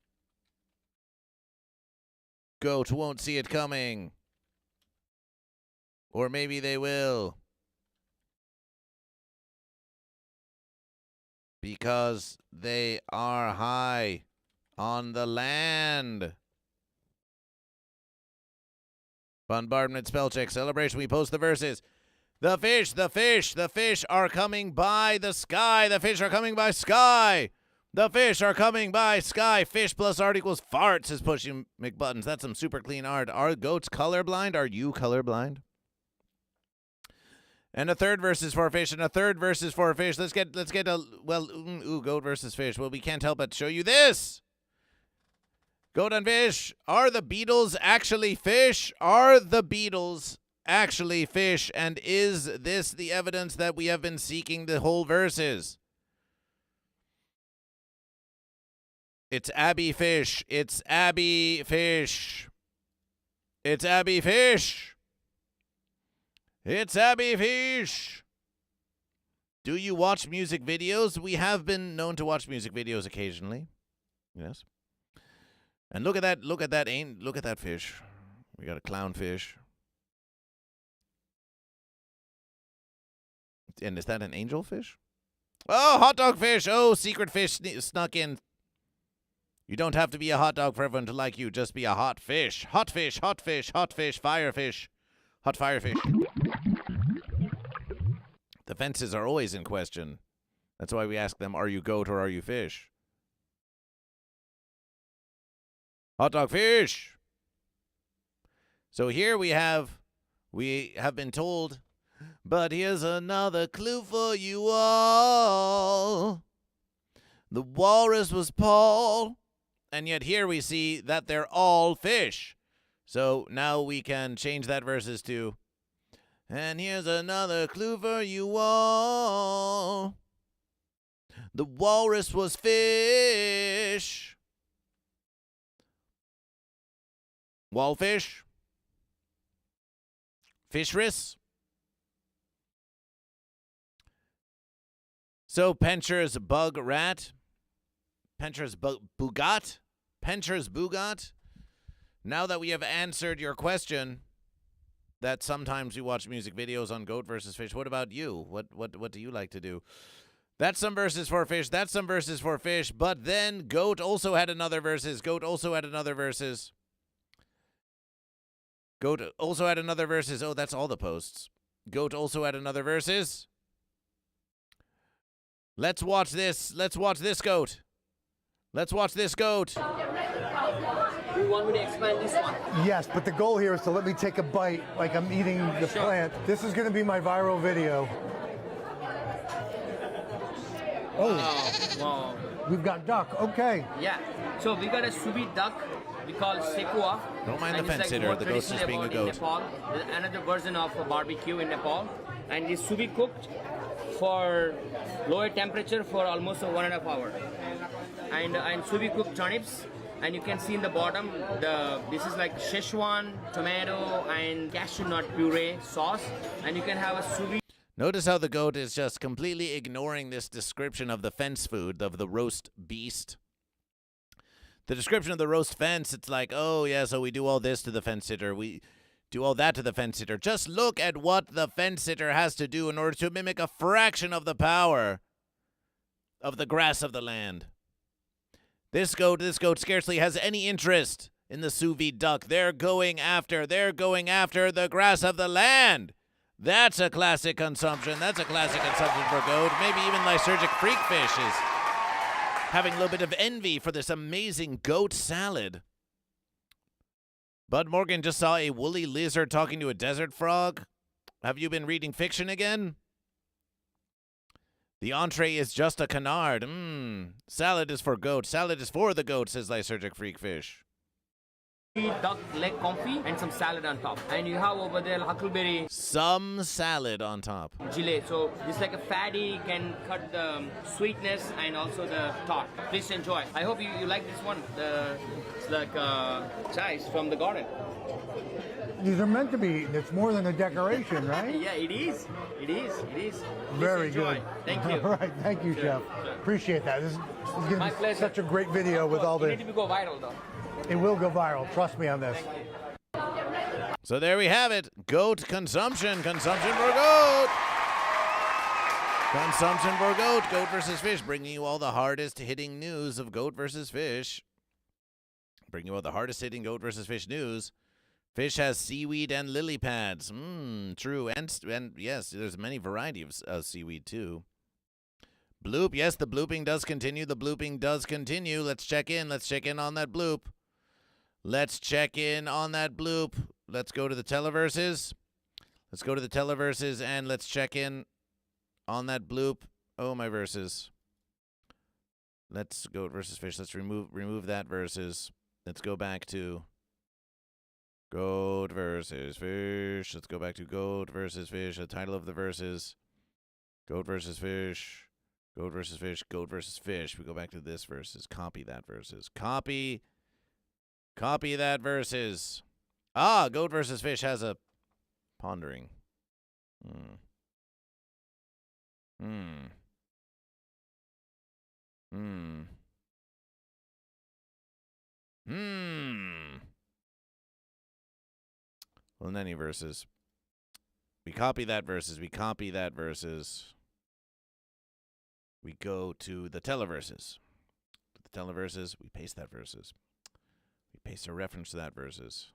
Goat won't see it coming. Or maybe they will. Because they are high on the land. Bombardment spell check celebration. We post the verses. The fish are coming by the sky. Fish plus art equals farts, says Pushing McButtons. That's some super clean art. Are goats colorblind? Are you colorblind? And a third versus for fish. Let's get goat versus fish. Well, we can't help but show you this. Goat and fish. Are the Beatles actually fish? And is this the evidence that we have been seeking the whole verses? It's Abby Fish. Do you watch music videos? We have been known to watch music videos occasionally. Yes. And look at that fish. We got a clownfish. And is that an angelfish? Oh, hot dog fish. Oh, secret fish snuck in. You don't have to be a hot dog for everyone to like you. Just be a hot fish. Hot fish, fire fish. Hot fire fish. The fences are always in question. That's why we ask them, are you goat or are you fish? Hot dog fish. So here we have been told, but here's another clue for you all. The walrus was Paul, and yet here we see that they're all fish. So now we can change that verses to, and here's another clue for you all. The walrus was fish. Wallfish? Fishris? So Pencher's bug rat? Pencher's bugat? Pencher's bugat? Now that we have answered your question that sometimes you watch music videos on Goat versus Fish, what about you? What do you like to do? That's some verses for Fish. That's some verses for Fish. But then Goat also had another verses. Goat also had another verses. Goat also had another verses. Oh, that's all the posts. Goat also had another verses. Let's watch this. Let's watch this Goat. Let's watch this Goat. You want me to expand this one? Yes, but the goal here is to let me take a bite like I'm eating the plant. This is going to be my viral video. Oh, Wow. we've got duck. Okay. Yeah. So we got a sous vide duck. We call it sekua. Don't mind the And it's fence sitter. more The ghost is traditional being a about goat. in Nepal. There's another version of a barbecue in Nepal. And it's sous vide cooked for lower temperature for almost 1.5 hours. And sous vide cooked turnips. And you can see in the bottom, this is like Szechuan, tomato, and cashew nut puree sauce. And you can have a sous vide. Notice how the goat is just completely ignoring this description of the fence food, of the roast beast. The description of the roast fence, it's like, oh, yeah, so we do all this to the fence sitter. We do all that to the fence sitter. Just look at what the fence sitter has to do in order to mimic a fraction of the power of the grass of the land. This goat scarcely has any interest in the sous vide duck. They're going after the grass of the land. That's a classic consumption. That's a classic consumption for goat. Maybe even lysergic freakfish is having a little bit of envy for this amazing goat salad. Bud Morgan just saw a woolly lizard talking to a desert frog. Have you been reading fiction again? The entree is just a canard. Salad is for goat. Salad is for the goat, says lysergic freakfish. Duck leg confit and some salad on top. And you have over there huckleberry Some salad on top. gelée. So it's like a fatty, can cut the sweetness and also the tart. Please enjoy. I hope you like this one. It's like chives from the garden. These are meant to be eaten. It's more than a decoration, right? Yeah, it is. It is. It is. Please Very enjoy. good. Thank you. All right, thank you, Chef. Appreciate that. This is going My to be pleasure. such a great video with all You the... need to go viral though. It will go viral. Trust me on this. So there we have it. Goat consumption. Consumption for goat. Consumption for goat. Goat versus fish. Bringing you all the hardest hitting news of goat versus fish. Bringing you all the hardest hitting goat versus fish news. Fish has seaweed and lily pads. True. And yes, there's many varieties of seaweed too. Bloop. Yes, the blooping does continue. The blooping does continue. Let's check in. Let's check in on that bloop. Let's check in on that bloop. Let's go to the televerses. Let's go to the televerses and let's check in on that bloop. Oh, my verses. Let's go versus fish. Let's remove that versus. Let's go back to goat versus fish. Let's go back to goat versus fish. The title of the verses. Goat versus fish. Goat versus fish. Goat versus fish. We go back to this verses. Copy that verses. Copy that verses. Goat versus fish has a pondering. Well, in any verses. We copy that verses. We copy that verses. We go to the televerses. To the televerses, we paste that verses. We paste a reference to that verses.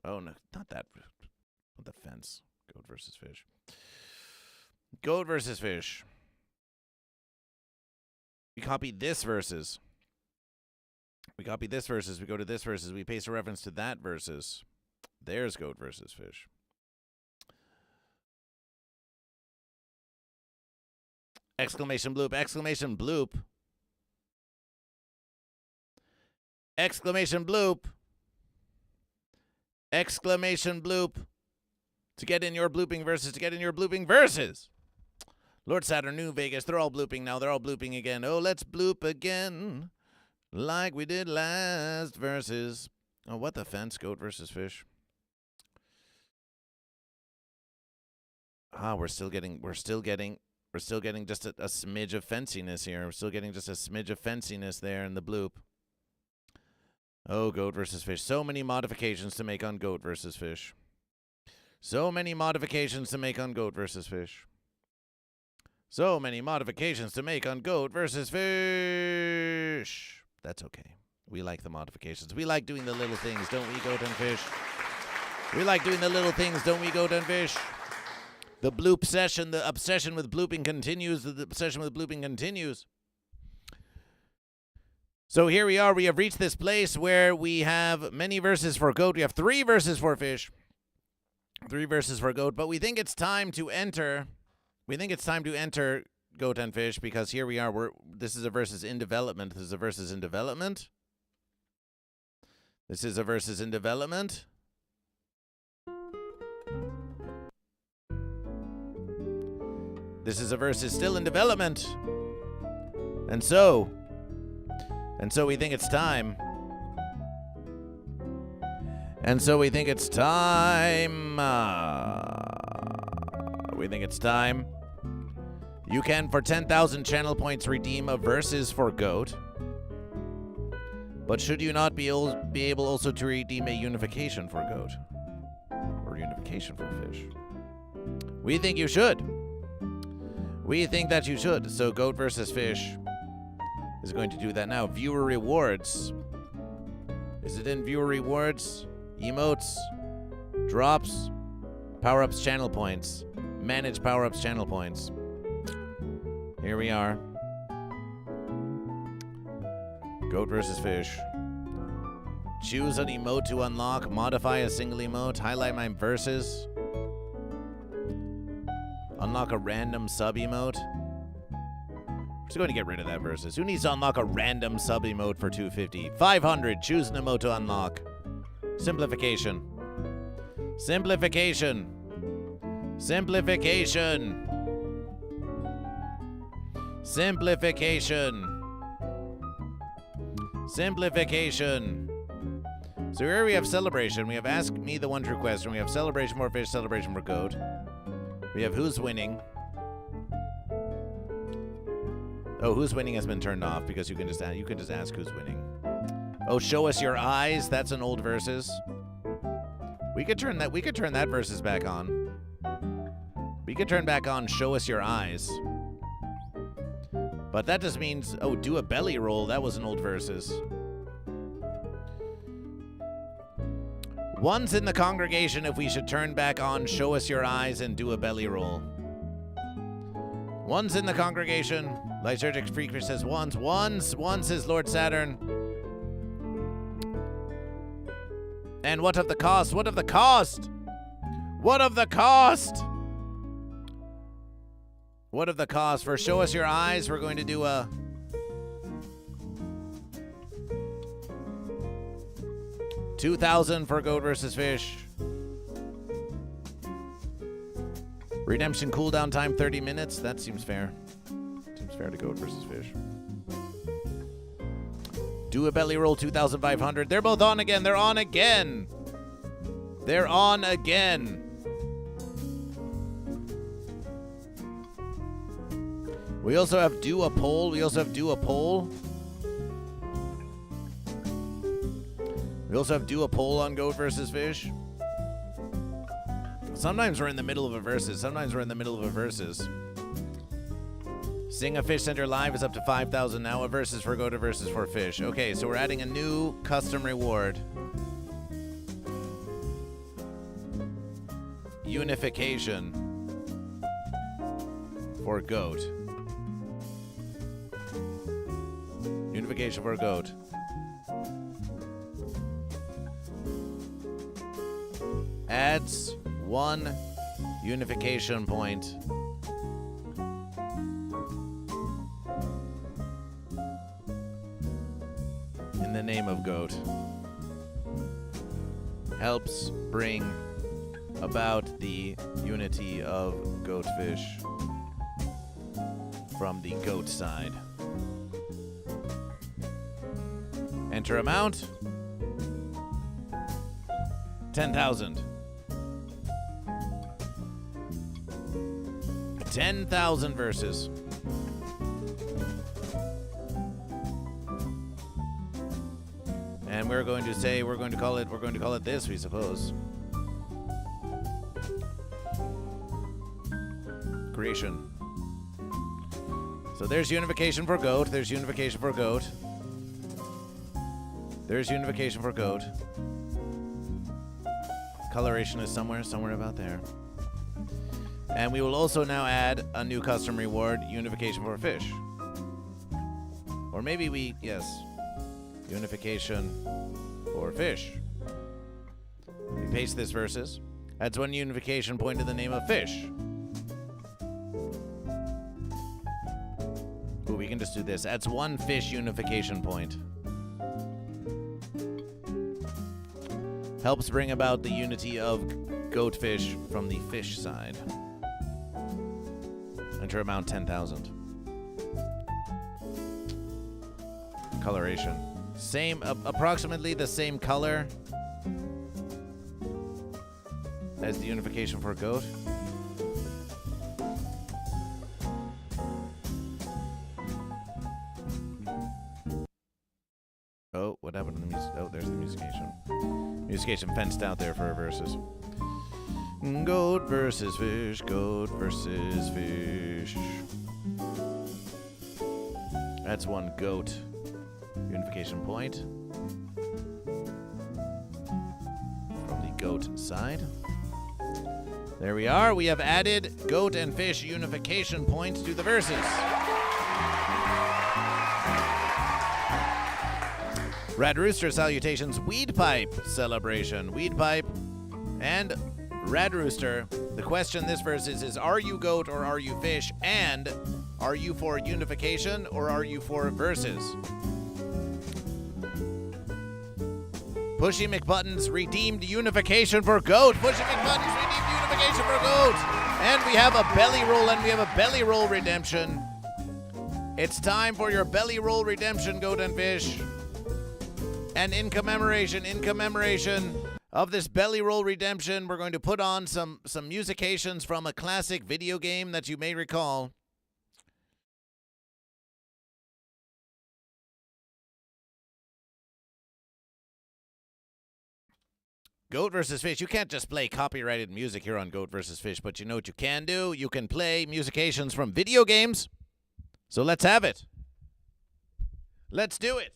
Oh, no, not that. Not the fence. Goat versus fish. Goat versus fish. We copy this verses. We copy this verses. We go to this verses. We paste a reference to that verses. There's goat versus fish. Exclamation bloop. Exclamation bloop. Exclamation bloop. Exclamation bloop. To get in your blooping verses. To get in your blooping verses. Lord Saturn, New Vegas. They're all blooping now. They're all blooping again. Oh, let's bloop again. Like we did last verses. Oh, what the fence? Goat versus fish. We're still getting just a smidge of fenciness here. We're still getting just a smidge of fenciness there in the bloop. Oh, goat versus fish. So many modifications to make on goat versus fish. So many modifications to make on goat versus fish. So many modifications to make on goat versus fish. That's okay. We like the modifications. We like doing the little things, don't we, goat and fish? We like doing the little things, don't we, goat and fish? The bloop session, the obsession with blooping continues. The obsession with blooping continues. So here we are. We have reached this place where we have many verses for goat. We have 3 verses for fish. 3 verses for goat. But we think it's time to enter. We think it's time to enter goat and fish because here we are. This is a versus in development. This is a versus in development. This is a versus in development. This is a versus still in development. And so we think it's time. And so we think it's time. We think it's time. You can, for 10,000 channel points, redeem a versus for goat. But should you not be able also to redeem a unification for goat? Or unification for fish? We think you should. We think that you should. So goat versus fish is going to do that now. Viewer rewards. Is it in viewer rewards? Emotes. Drops. Power-ups channel points. Manage power-ups channel points. Here we are. Goat versus fish. Choose an emote to unlock. Modify a single emote. Highlight my verses. Unlock a random sub emote. Just going to get rid of that versus. Who needs to unlock a random sub emote for 250? 500. Choose an emote to unlock. Simplification. Simplification. Simplification. Simplification. Simplification. So here we have celebration. We have ask me the one true question. We have celebration for fish, celebration for goat. We have who's winning. Oh, who's winning has been turned off because you can just ask who's winning. Oh, show us your eyes. That's an old versus. We could turn that versus back on. We could turn back on show us your eyes. But that just means, oh, do a belly roll. That was an old versus. One's in the congregation if we should turn back on show us your eyes and do a belly roll. One's in the congregation. Lysergic Freakfish says one's. One says Lord Saturn. And what of the cost? What of the cost? What of the cost? What of the cost? For show us your eyes, we're going to do a... $2,000 for goat versus fish. Redemption cooldown time 30 minutes. That seems fair. Seems fair to goat versus fish. Do a belly roll 2,500. They're both on again. They're on again. They're on again. We also have do a poll. We also have do a poll. We also have do a poll on goat versus fish. Sometimes we're in the middle of a versus. Sometimes we're in the middle of a versus. Sing a Fish Center Live is up to 5,000 now. A versus for goat, a versus for fish. Okay, so we're adding a new custom reward. Unification for goat. Unification for goat. Adds 1 unification point. In the name of goat. Helps bring about the unity of GoatFish from the goat side. Enter amount. 10,000. 10,000 verses. And we're going to call it this, we suppose. Creation. So there's unification for goat. There's unification for goat. There's unification for goat. Coloration is somewhere about there. And we will also now add a new custom reward, unification for fish. Or maybe yes. Unification for fish. We paste this versus. Adds 1 unification point to the name of fish. Ooh, we can just do this. Adds 1 fish unification point. Helps bring about the unity of GoatFish from the fish side. Enter amount 10,000. Coloration. Same, approximately the same color as the unification for goat. Oh, what happened to the music? Oh, there's the musication. Musication fenced out there for our verses. Goat versus fish, goat versus fish. That's 1 goat unification point from the goat side. There we are. We have added goat and fish unification points to the verses. Rad Rooster salutations, Weed Pipe celebration. Weed Pipe and Rad Rooster. The question this verse is are you goat or are you fish? And are you for unification or are you for verses? Pushy McButtons redeemed unification for goat. Pushy McButtons redeemed unification for goat. And we have a belly roll and we have a belly roll redemption. It's time for your belly roll redemption, goat and fish. And in commemoration of this belly roll redemption, we're going to put on some musications from a classic video game that you may recall. Goat versus Fish. You can't just play copyrighted music here on Goat versus Fish, but you know what you can do? You can play musications from video games. So let's have it. Let's do it.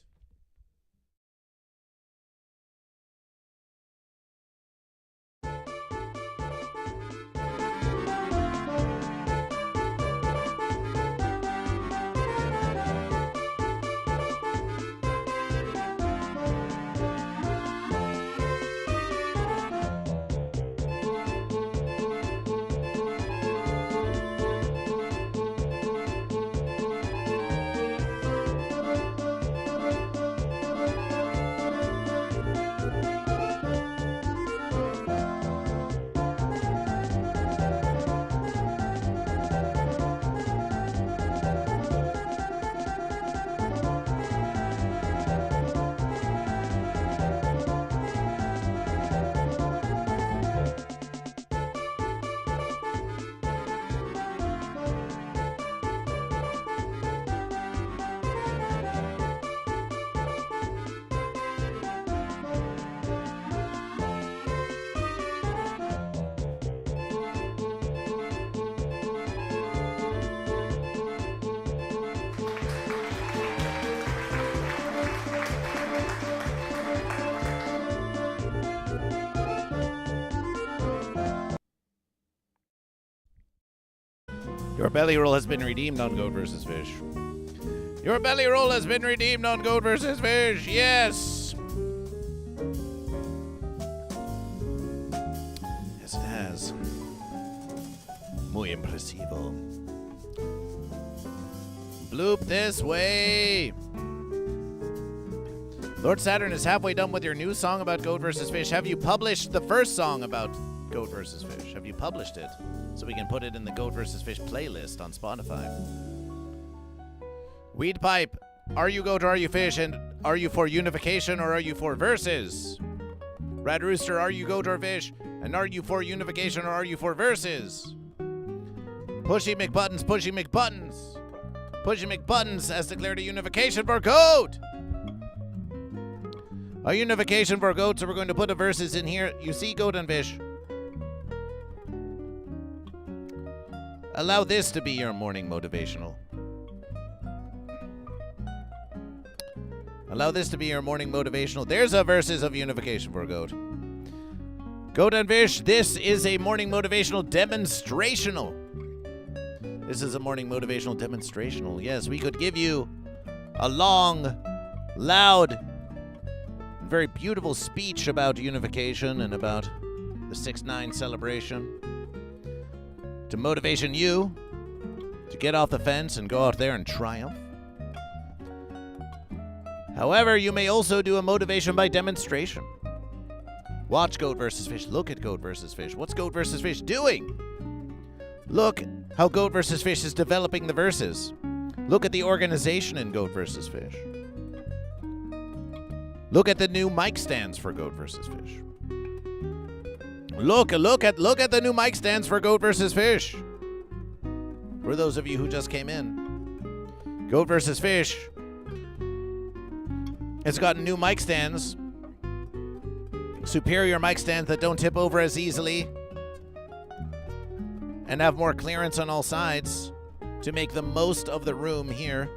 Your belly roll has been redeemed on Goat vs. Fish. Your belly roll has been redeemed on Goat vs. Fish. Yes. Yes, it has. Muy impresivo. Bloop this way. Lord Saturn is halfway done with your new song about Goat vs. Fish. Have you published the first song about Goat vs. Fish? Have you published it? So we can put it in the Goat vs. Fish playlist on Spotify. Weed Pipe, are you goat or are you fish? And are you for unification or are you for verses? Rad Rooster, are you goat or fish? And are you for unification or are you for verses? Pushy McButtons, Pushy McButtons. Pushy McButtons has declared a unification for goat. A unification for goat, so we're going to put a verses in here. You see, goat and fish. Allow this to be your morning motivational. Allow this to be your morning motivational. There's a verses of unification for goat. Goat and fish, this is a morning motivational demonstrational. This is a morning motivational demonstrational. Yes, we could give you a long, loud, very beautiful speech about unification and about the 6-9 celebration to motivation you to get off the fence and go out there and triumph. However, you may also do a motivation by demonstration. Watch Goat vs. Fish. Look at Goat vs. Fish. What's Goat vs. Fish doing? Look how Goat vs. Fish is developing the verses. Look at the organization in Goat vs. Fish. Look at the new mic stands for Goat vs. Fish. Look at the new mic stands for Goat vs. Fish. For those of you who just came in, Goat vs. Fish, it's got new mic stands, superior mic stands that don't tip over as easily and have more clearance on all sides to make the most of the room here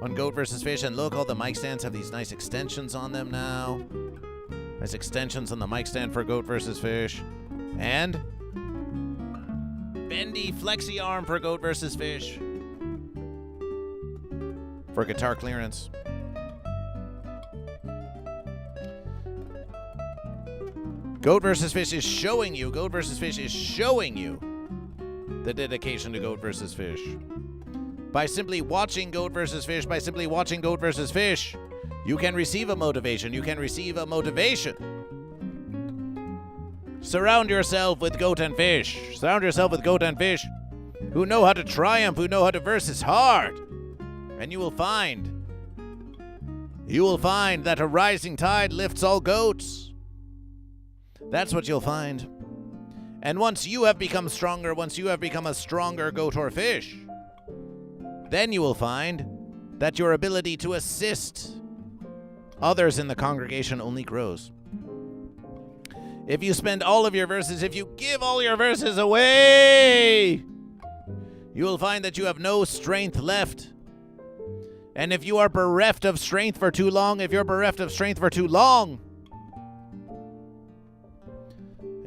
on Goat vs. Fish. And look, all the mic stands have these nice extensions on them now. Nice extensions on the mic stand for Goat vs. Fish. And bendy flexi arm for Goat vs. Fish for guitar clearance. Goat vs. Fish is showing you, Goat vs. Fish is showing you the dedication to Goat vs. Fish. By simply watching Goat vs. Fish, by simply watching Goat vs. Fish, you can receive a motivation. You can receive a motivation. Surround yourself with Goat and Fish. Surround yourself with Goat and Fish who know how to triumph, who know how to versus hard. And you will find that a rising tide lifts all goats. That's what you'll find. And once you have become stronger, once you have become a stronger goat or fish, then you will find that your ability to assist others in the congregation only grows. If you spend all of your verses, if you give all your verses away, you will find that you have no strength left. And if you are bereft of strength for too long, and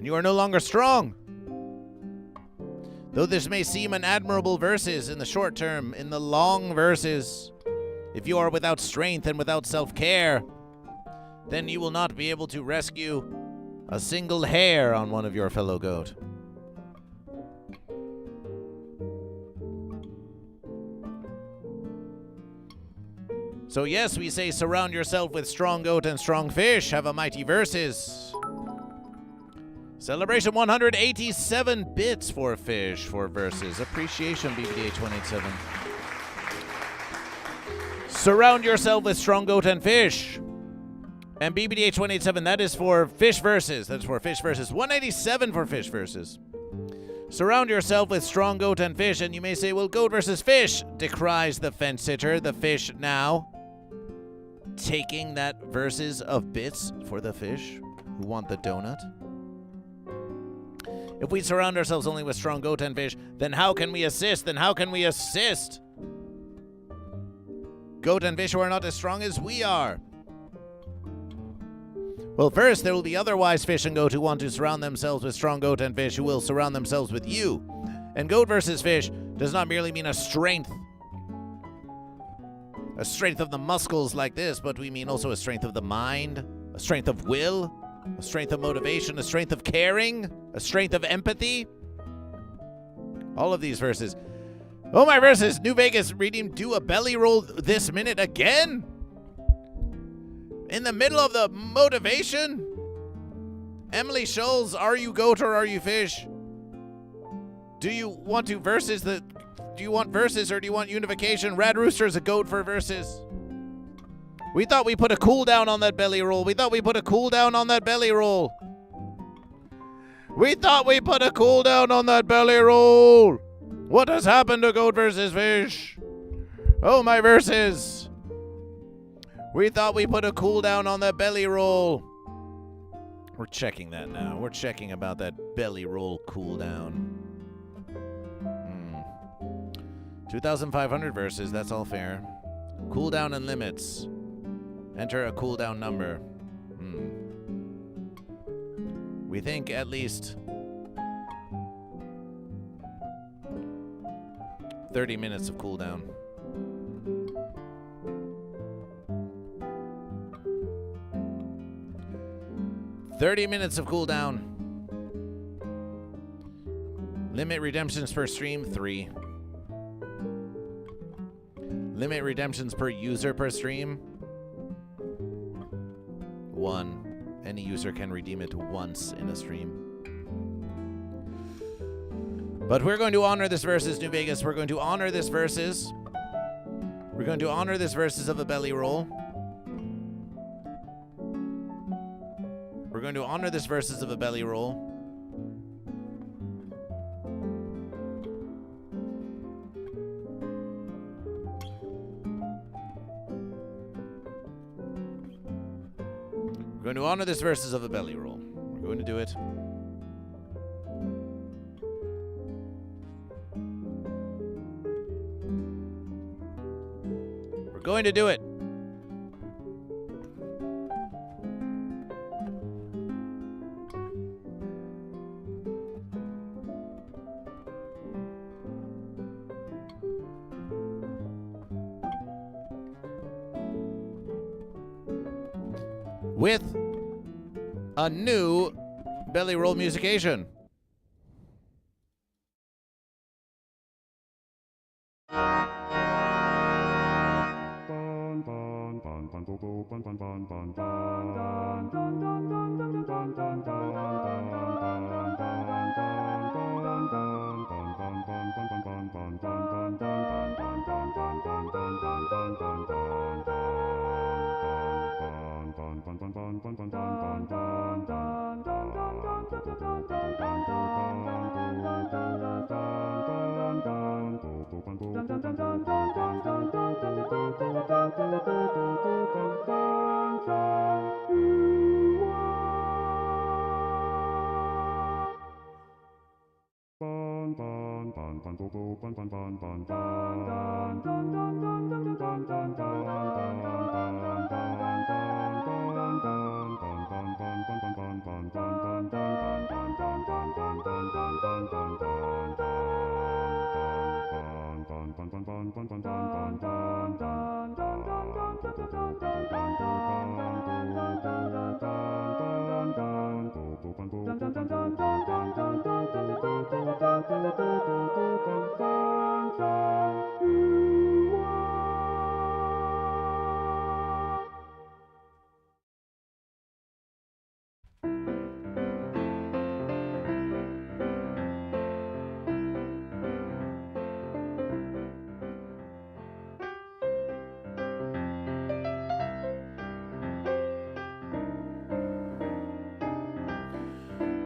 you are no longer strong, though this may seem an admirable verses in the short term, in the long verses, if you are without strength and without self-care, then you will not be able to rescue a single hair on one of your fellow goat. So yes, we say surround yourself with strong goat and strong fish. Have a mighty verses. Celebration 187 bits for fish for verses. Appreciation BBDH 187. Surround yourself with strong goat and fish. And BBDH 187, that is for fish verses. That's for fish verses. 187 for fish verses. Surround yourself with strong goat and fish. And you may say, well, goat versus fish, decries the fence sitter. The fish now taking that verses of bits for the fish who want the donut. If we surround ourselves only with strong goat and fish, then how can we assist? Goat and fish who are not as strong as we are. Well, first, there will be otherwise fish and goat who want to surround themselves with strong goat and fish who will surround themselves with you. And goat versus fish does not merely mean a strength of the muscles like this, but we mean also a strength of the mind, a strength of will, a strength of motivation, a strength of caring, a strength of empathy. All of these verses. Oh, my verses. New Vegas Redeem, do a belly roll this minute again? In the middle of the motivation? Emily Scholes, are you goat or are you fish? Do you want verses or do you want unification? Rad Rooster is a goat for verses. We thought we put a cooldown on that belly roll. We thought we put a cooldown on that belly roll. We thought we put a cooldown on that belly roll. What has happened to Goat versus Fish? Oh, my verses. We thought we put a cooldown on that belly roll. We're checking that now. We're checking about that belly roll cooldown. 2,500 verses, that's all fair. Cooldown and limits. Enter a cooldown number. We think at least 30 minutes of cooldown. Minutes of cooldown. Limit redemptions per stream, 3. Limit redemptions per user per stream, 1. Any user can redeem it once in a stream. But we're going to honor this versus, New Vegas. We're going to honor this versus. We're going to honor this versus of a belly roll. We're going to honor this versus of a belly roll. We're going to honor this versus of a belly roll. We're going to do it. We're going to do it. With a new belly roll musication.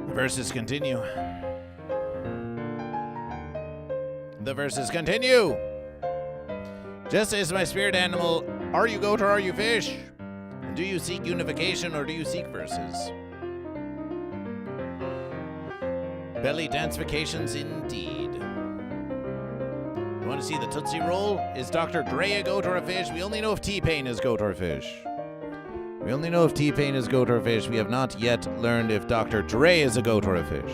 The verses continue. The verses continue. Just as my spirit animal, are you goat or are you fish? And do you seek unification or do you seek verses? Belly dance vacations indeed. You want to see the Tootsie Roll? Is Dr. Dre a goat or a fish? We only know if T-Pain is goat or fish. We only know if T-Pain is goat or a fish. We have not yet learned if Dr. Dre is a goat or a fish.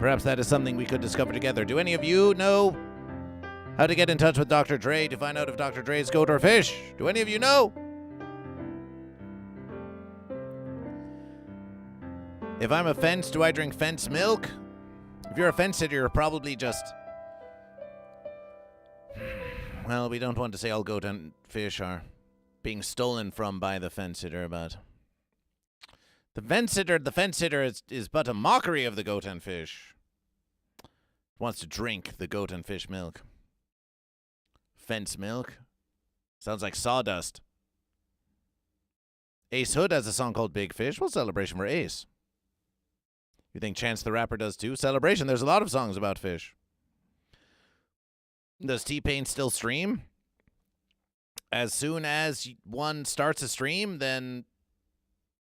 Perhaps that is something we could discover together. Do any of you know how to get in touch with Dr. Dre to find out if Dr. Dre is goat or fish? Do any of you know? If I'm a fence, do I drink fence milk? If you're a fence sitter, you're probably just... Well, we don't want to say all goat and fish are being stolen from by the fence sitter, but the fence sitter is but a mockery of the goat and fish. Wants to drink the goat and fish milk. Fence Milk. Sounds like sawdust. Ace Hood has a song called Big Fish. Well, celebration for Ace. You think Chance the Rapper does too? Celebration, there's a lot of songs about fish. Does T-Pain still stream? As soon as one starts a stream, then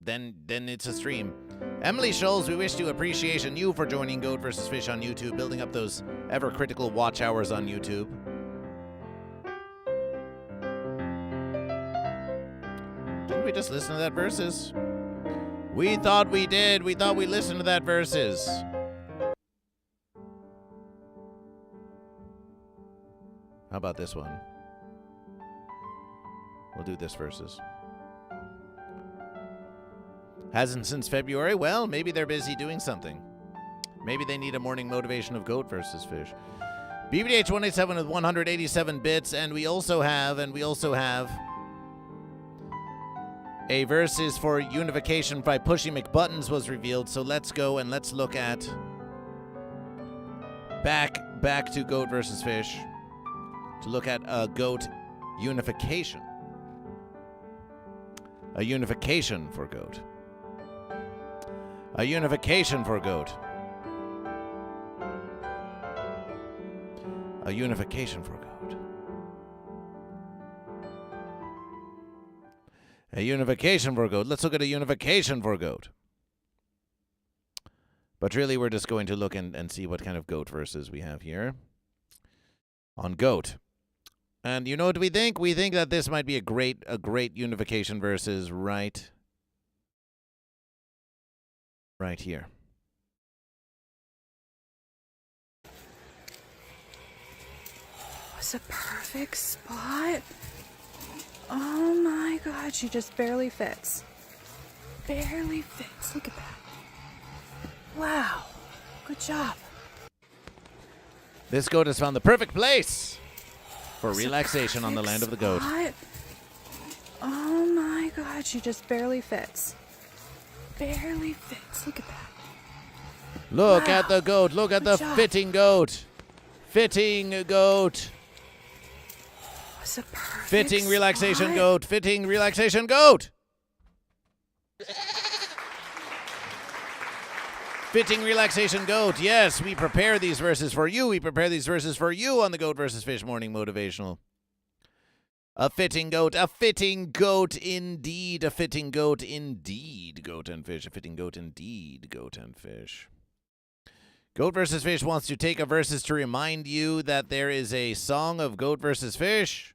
it's a stream. Emily Scholes, we wish to appreciation you for joining Goat vs. Fish on YouTube, building up those ever-critical watch hours on YouTube. Didn't we just listen to that verses? We thought we did. We thought we listened to that verses. How about this one? We'll do this verses. Hasn't since February? Well, maybe they're busy doing something. Maybe they need a morning motivation of Goat versus Fish. BBDH 187 with 187 bits, and we also have a versus for Unification by Pushy McButtons was revealed. So let's go and let's look at back to Goat versus Fish to look at a Goat unification. A unification for Goat. A unification for Goat. A unification for Goat. A unification for Goat. Let's look at a unification for Goat. But really, we're just going to look and see what kind of Goat verses we have here on Goat. And you know what we think? We think that this might be a great unification versus right here. It's a perfect spot. Oh my God, she just barely fits. Barely fits. Look at that. Wow. Good job. This goat has found the perfect place for relaxation on the land of the goat. Oh my God, she just barely fits. Barely fits. Look at that. Look at the goat. Look at the fitting goat. Fitting goat. It's a perfect Fitting relaxation spot. goat. Fitting relaxation goat. Fitting relaxation goat. Yes, we prepare these verses for you. We prepare these verses for you on the Goat versus Fish Morning Motivational. A fitting goat indeed. A fitting goat indeed. Goat and fish. A fitting goat indeed. Goat and fish. Goat versus Fish wants to take a verses to remind you that there is a song of Goat versus Fish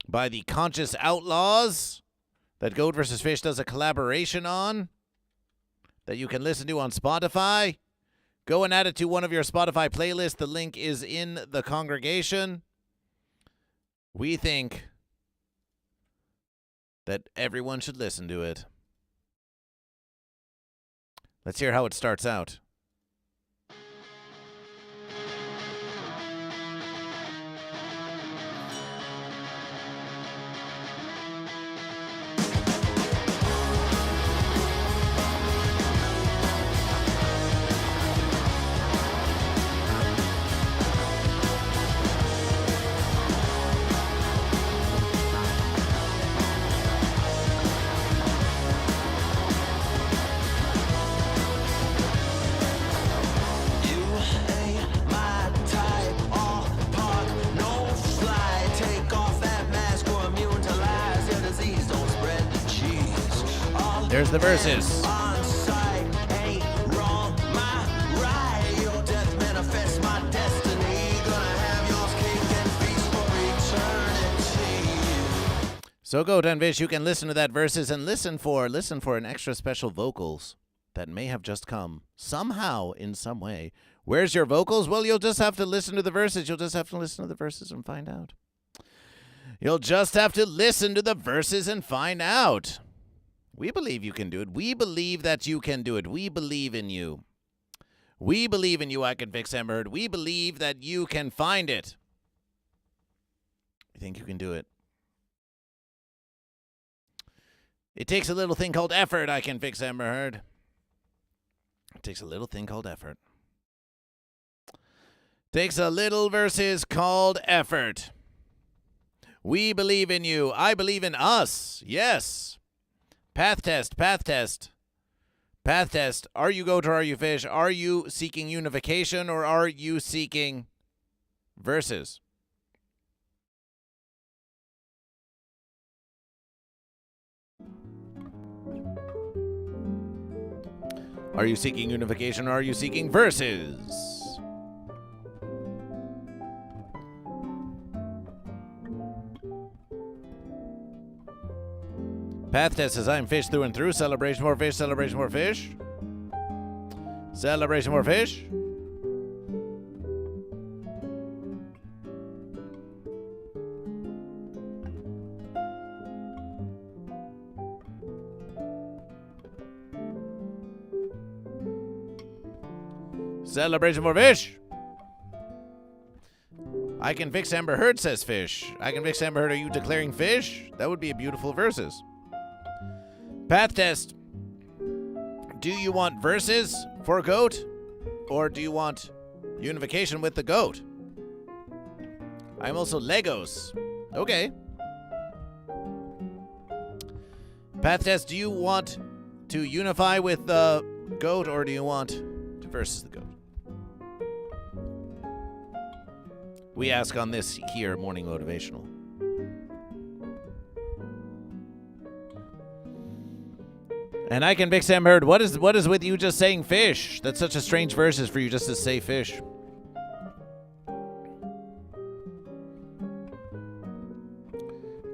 by the Conscious Outlaws that Goat versus Fish does a collaboration on that you can listen to on Spotify. Go and add it to one of your Spotify playlists. The link is in the congregation. We think that everyone should listen to it. Let's hear how it starts out. There's the verses. So Goat and Fish, you can listen to that verses and listen for an extra special vocals that may have just come somehow in some way. Where's your vocals? Well, you'll just have to listen to the verses. You'll just have to listen to the verses and find out. You'll just have to listen to the verses and find out. We believe you can do it. We believe that you can do it. We believe in you. We believe in you, I Can Fix Amber Heard. We believe that you can find it. We think you can do it. It takes a little thing called effort, I Can Fix Amber Heard. It takes a little thing called effort. Takes a little versus called effort. We believe in you. I believe in us. Yes. Path test, path test. Path test. Are you goat or are you fish? Are you seeking unification or are you seeking versus? Are you seeking unification or are you seeking versus? Path test says I'm fish through and through. Celebration more fish, celebration more fish. Celebration more fish. Celebration for fish. I can fix Amber Heard, says fish. I can fix Amber Heard. Are you declaring fish? That would be a beautiful versus. Path test. Do you want versus for goat? Or do you want unification with the goat? I'm also Legos. Okay. Path test. Do you want to unify with the goat or do you want to versus the goat? We ask on this here, Morning Motivational. And I can fix Sam Heard. What is with you just saying fish? That's such a strange versus for you just to say fish.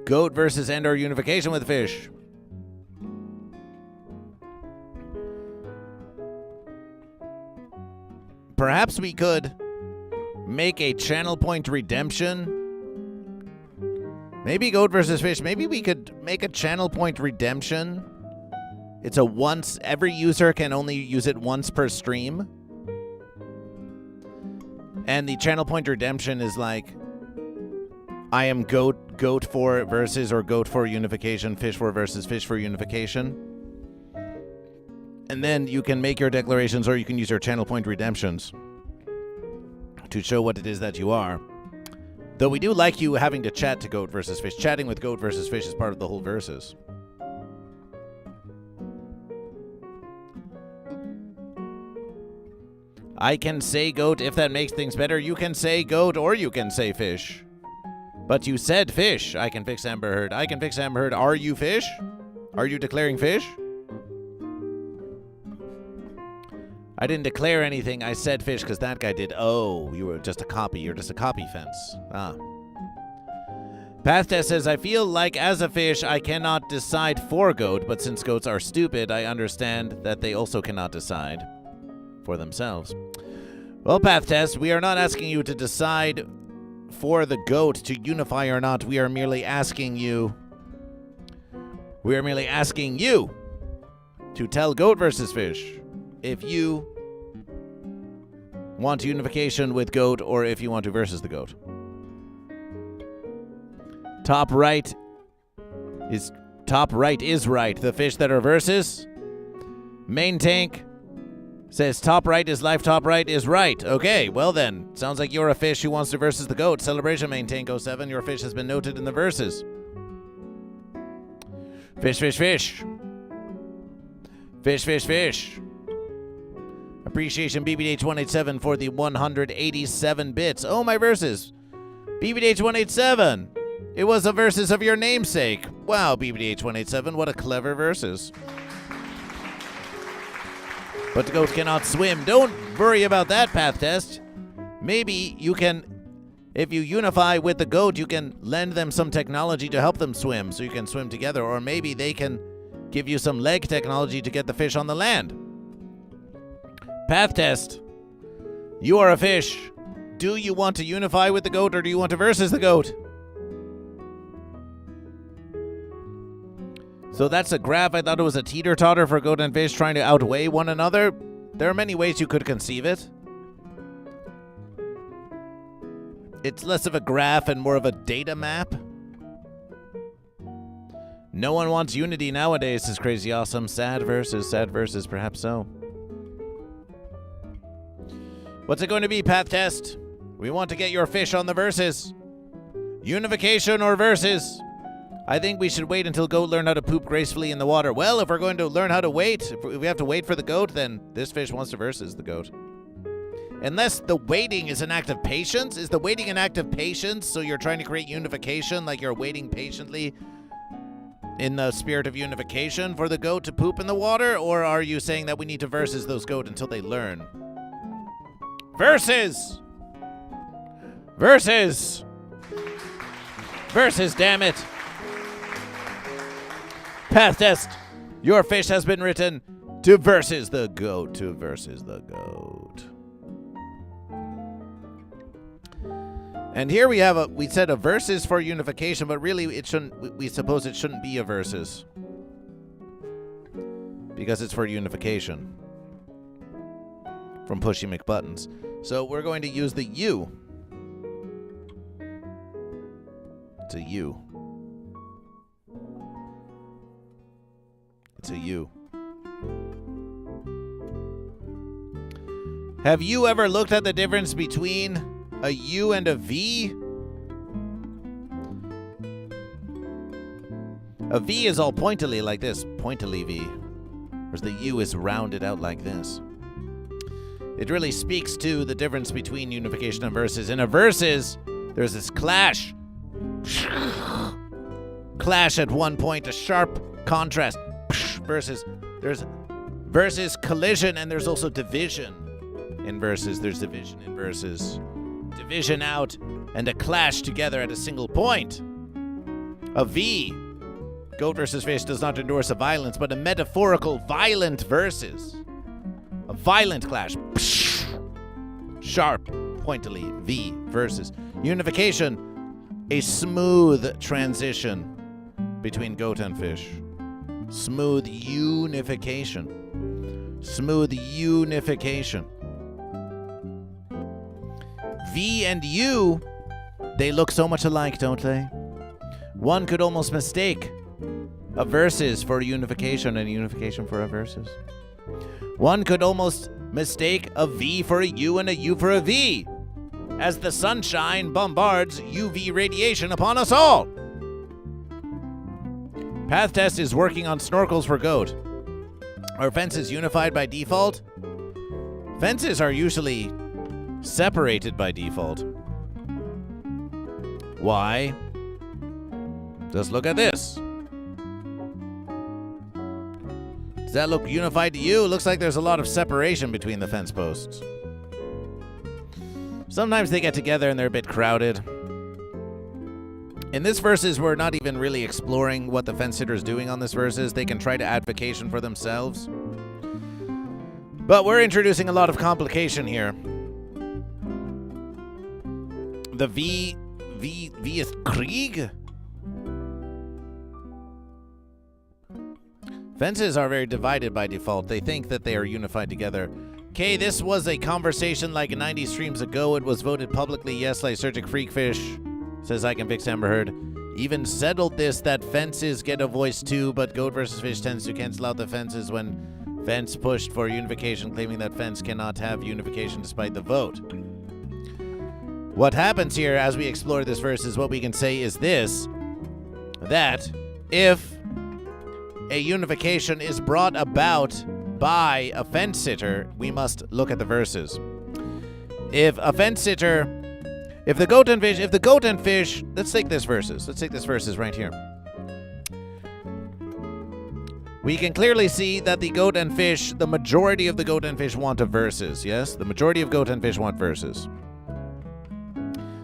Goat versus and or unification with fish. Perhaps we could make a channel point redemption. Maybe goat versus fish. Maybe we could make a channel point redemption. It's a once, every user can only use it once per stream. And the channel point redemption is like, I am goat for versus or goat for unification, fish for versus, fish for unification. And then you can make your declarations or you can use your channel point redemptions to show what it is that you are. Though we do like you having to chat to goat versus fish. Chatting with goat versus fish is part of the whole versus. I can say goat if that makes things better. You can say goat or you can say fish. But you said fish. I can fix Amber Heard. I can fix Amber Heard. Are you fish? Are you declaring fish? I didn't declare anything. I said fish because that guy did. Oh, you were just a copy. You're just a copy fence. Ah. Path test says, I feel like as a fish, I cannot decide for goat, but since goats are stupid, I understand that they also cannot decide for themselves. Well, Path test, we are not asking you to decide for the goat to unify or not. We are merely asking you to tell goat versus fish if you want unification with goat or if you want to versus the goat. Top right is right. The fish that are versus. Main tank says top right is life, top right is right. Okay, well then. Sounds like you're a fish who wants to versus the goat. Celebration main tank 07. Your fish has been noted in the verses. Fish, fish, fish. Fish, fish, fish. Appreciation BBH187 for the 187 bits. Oh, my verses. BBH187. It was a versus of your namesake. Wow, BBH187. What a clever versus. But the goat cannot swim. Don't worry about that, Path test. Maybe you can, if you unify with the goat, you can lend them some technology to help them swim so you can swim together. Or maybe they can give you some leg technology to get the fish on the land. Path test. You are a fish. Do you want to unify with the goat or do you want to versus the goat? So that's a graph. I thought it was a teeter-totter for goat and fish trying to outweigh one another. There are many ways you could conceive it. It's less of a graph and more of a data map. No one wants unity nowadays, is crazy awesome. Sad versus, perhaps so. What's it going to be, Path test? We want to get your fish on the verses. Unification or verses? I think we should wait until goat learn how to poop gracefully in the water. Well, if we're going to learn how to wait, if we have to wait for the goat, then this fish wants to versus the goat. Unless the waiting is an act of patience. Is the waiting an act of patience? So you're trying to create unification, like you're waiting patiently in the spirit of unification for the goat to poop in the water? Or are you saying that we need to versus those goat until they learn? Versus! Versus! Versus, damn it! Path test. Your fish has been written to versus the goat. To versus the goat. And here we have we said a versus for unification, but really it shouldn't. We suppose it shouldn't be a versus because it's for unification from Pushy McButtons. So we're going to use the U. It's a U. It's a U. Have you ever looked at the difference between a U and a V? A V is all pointily like this, pointily V. Whereas the U is rounded out like this. It really speaks to the difference between unification and verses. In a verses, there's this clash. Clash at one point, a sharp contrast. Versus, there's versus collision, and there's also division. In verses, there's division in verses. Division out and a clash together at a single point. A V. Goat versus fish does not endorse a violence, but a metaphorical violent versus. A violent clash. Sharp, pointily, V versus. Unification. A smooth transition between goat and fish. Smooth unification. Smooth unification. V and U, they look so much alike, don't they? One could almost mistake a versus for a unification and a unification for a versus. One could almost mistake a V for a U and a U for a V, as the sunshine bombards UV radiation upon us all. Path Test is working on snorkels for goat. Are fences unified by default? Fences are usually separated by default. Why? Just look at this. Does that look unified to you? It looks like there's a lot of separation between the fence posts. Sometimes they get together and they're a bit crowded. In this versus, we're not even really exploring what the fence sitter's doing on this versus. They can try to advocation for themselves. But we're introducing a lot of complication here. The V is Krieg? Fences are very divided by default. They think that they are unified together. Okay, this was a conversation like 90 streams ago. It was voted publicly. Yes, Lysergic Freakfish says I can fix Amber Heard. Even settled this that fences get a voice too, but Goat vs. Fish tends to cancel out the fences when Fence pushed for unification, claiming that Fence cannot have unification despite the vote. What happens here as we explore this verse is what we can say is this, that if a unification is brought about by a fence sitter, we must look at the verses. If a fence sitter, if the goat and fish, let's take this verses right here. We can clearly see that the goat and fish, the majority of the goat and fish want a verses, yes? The majority of goat and fish want verses.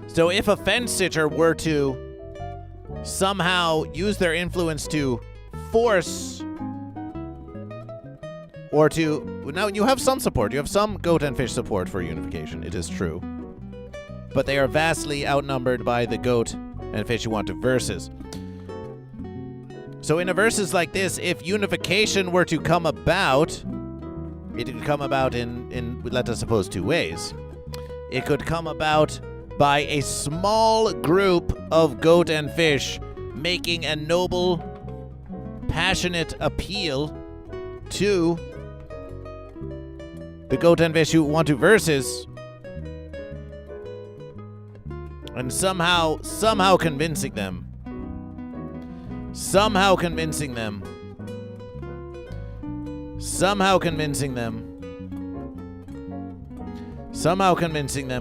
So if a fence sitter were to somehow use their influence to force or to... Now, you have some support. You have some goat and fish support for unification. It is true. But they are vastly outnumbered by the goat and fish who want to verses. So in a verses like this, if unification were to come about, it could come about in let us suppose, two ways. It could come about by a small group of goat and fish making a noble, passionate appeal to the goat and fish who want to versus, And somehow convincing them. Somehow convincing them.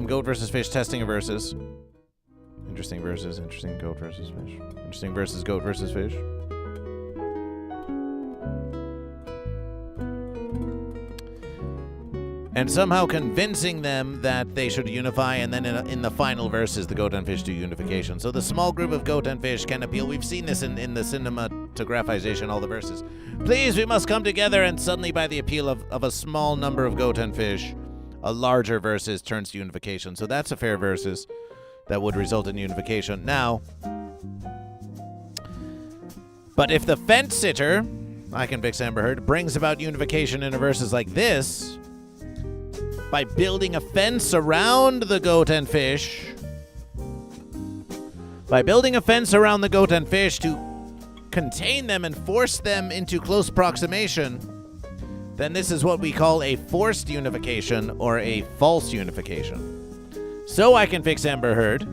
Goat versus fish testing a versus. Interesting versus. Interesting goat versus fish. Interesting versus goat versus fish. And somehow convincing them that they should unify, and then in the final verses, the goat and fish do unification. So the small group of goat and fish can appeal. We've seen this in the cinematographization, all the verses. Please, we must come together, and suddenly by the appeal of a small number of goat and fish, a larger versus turns to unification. So that's a fair versus that would result in unification. Now, but if the fence sitter, I can fix Amber Heard, brings about unification in a versus like this, by building a fence around the goat and fish, to contain them and force them into close proximation, then this is what we call a forced unification or a false unification. So I can fix Amber Heard.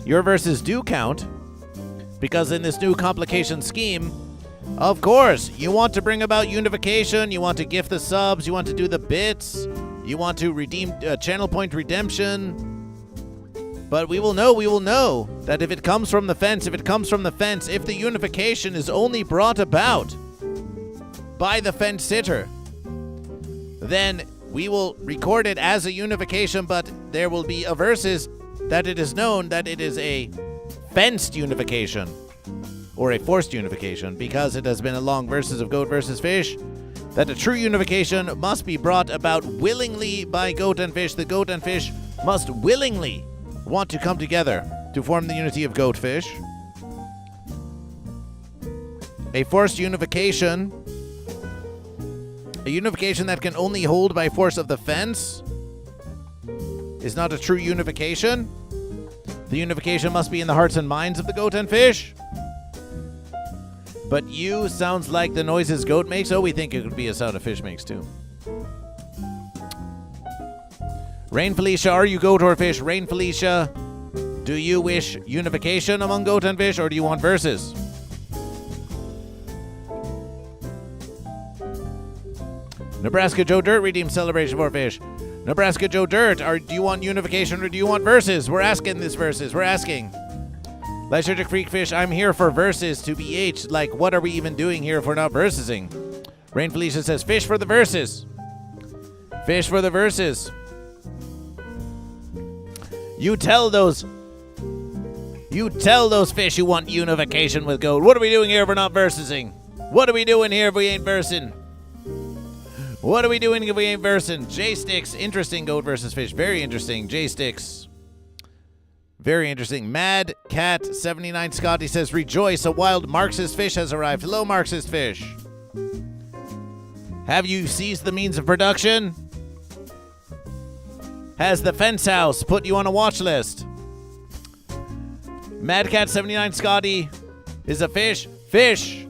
Your verses do count, because in this new complication scheme, of course, you want to bring about unification, you want to gift the subs, you want to do the bits, you want to redeem channel point redemption. But we will know that if it comes from the fence, if the unification is only brought about by the fence sitter, then we will record it as a unification, but there will be a versus that it is known that it is a fenced unification or a forced unification, because it has been a long versus of goat versus fish, that a true unification must be brought about willingly by goat and fish. The goat and fish must willingly want to come together to form the unity of goat fish. A forced unification, a unification that can only hold by force of the fence, is not a true unification. The unification must be in the hearts and minds of the goat and fish. But you sounds like the noises goat makes. Oh, we think it could be a sound a fish makes too. Rain Felicia, are you goat or fish? Rain Felicia, do you wish unification among goat and fish, or do you want verses? Nebraska Joe Dirt redeemed celebration for fish. Nebraska Joe Dirt, do you want unification or do you want verses? We're asking this verses. We're asking. Lysergic Freak Fish, I'm here for verses to BH. Like, what are we even doing here if we're not versing? Rain Felicia says, fish for the verses. Fish for the verses. You tell those fish who want unification with goat. What are we doing here if we're not versing? What are we doing here if we ain't versing? What are we doing if we ain't versing? J-Sticks, interesting goat versus fish. Very interesting. J-Sticks. Very interesting. Mad Cat 79 Scotty says, rejoice, a wild Marxist fish has arrived. Hello, Marxist fish. Have you seized the means of production? Has the fence house put you on a watch list? Mad Cat 79 Scotty is a fish. Fish.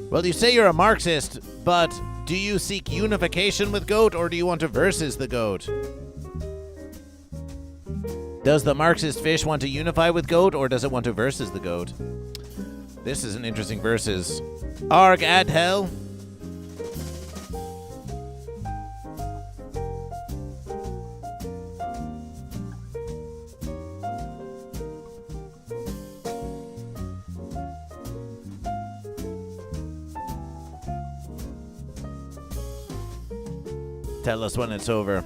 Well, you say you're a Marxist, but do you seek unification with goat, or do you want to versus the goat? Does the Marxist fish want to unify with goat, or does it want to versus the goat? This is an interesting versus. Arg ad hell. Tell us when it's over.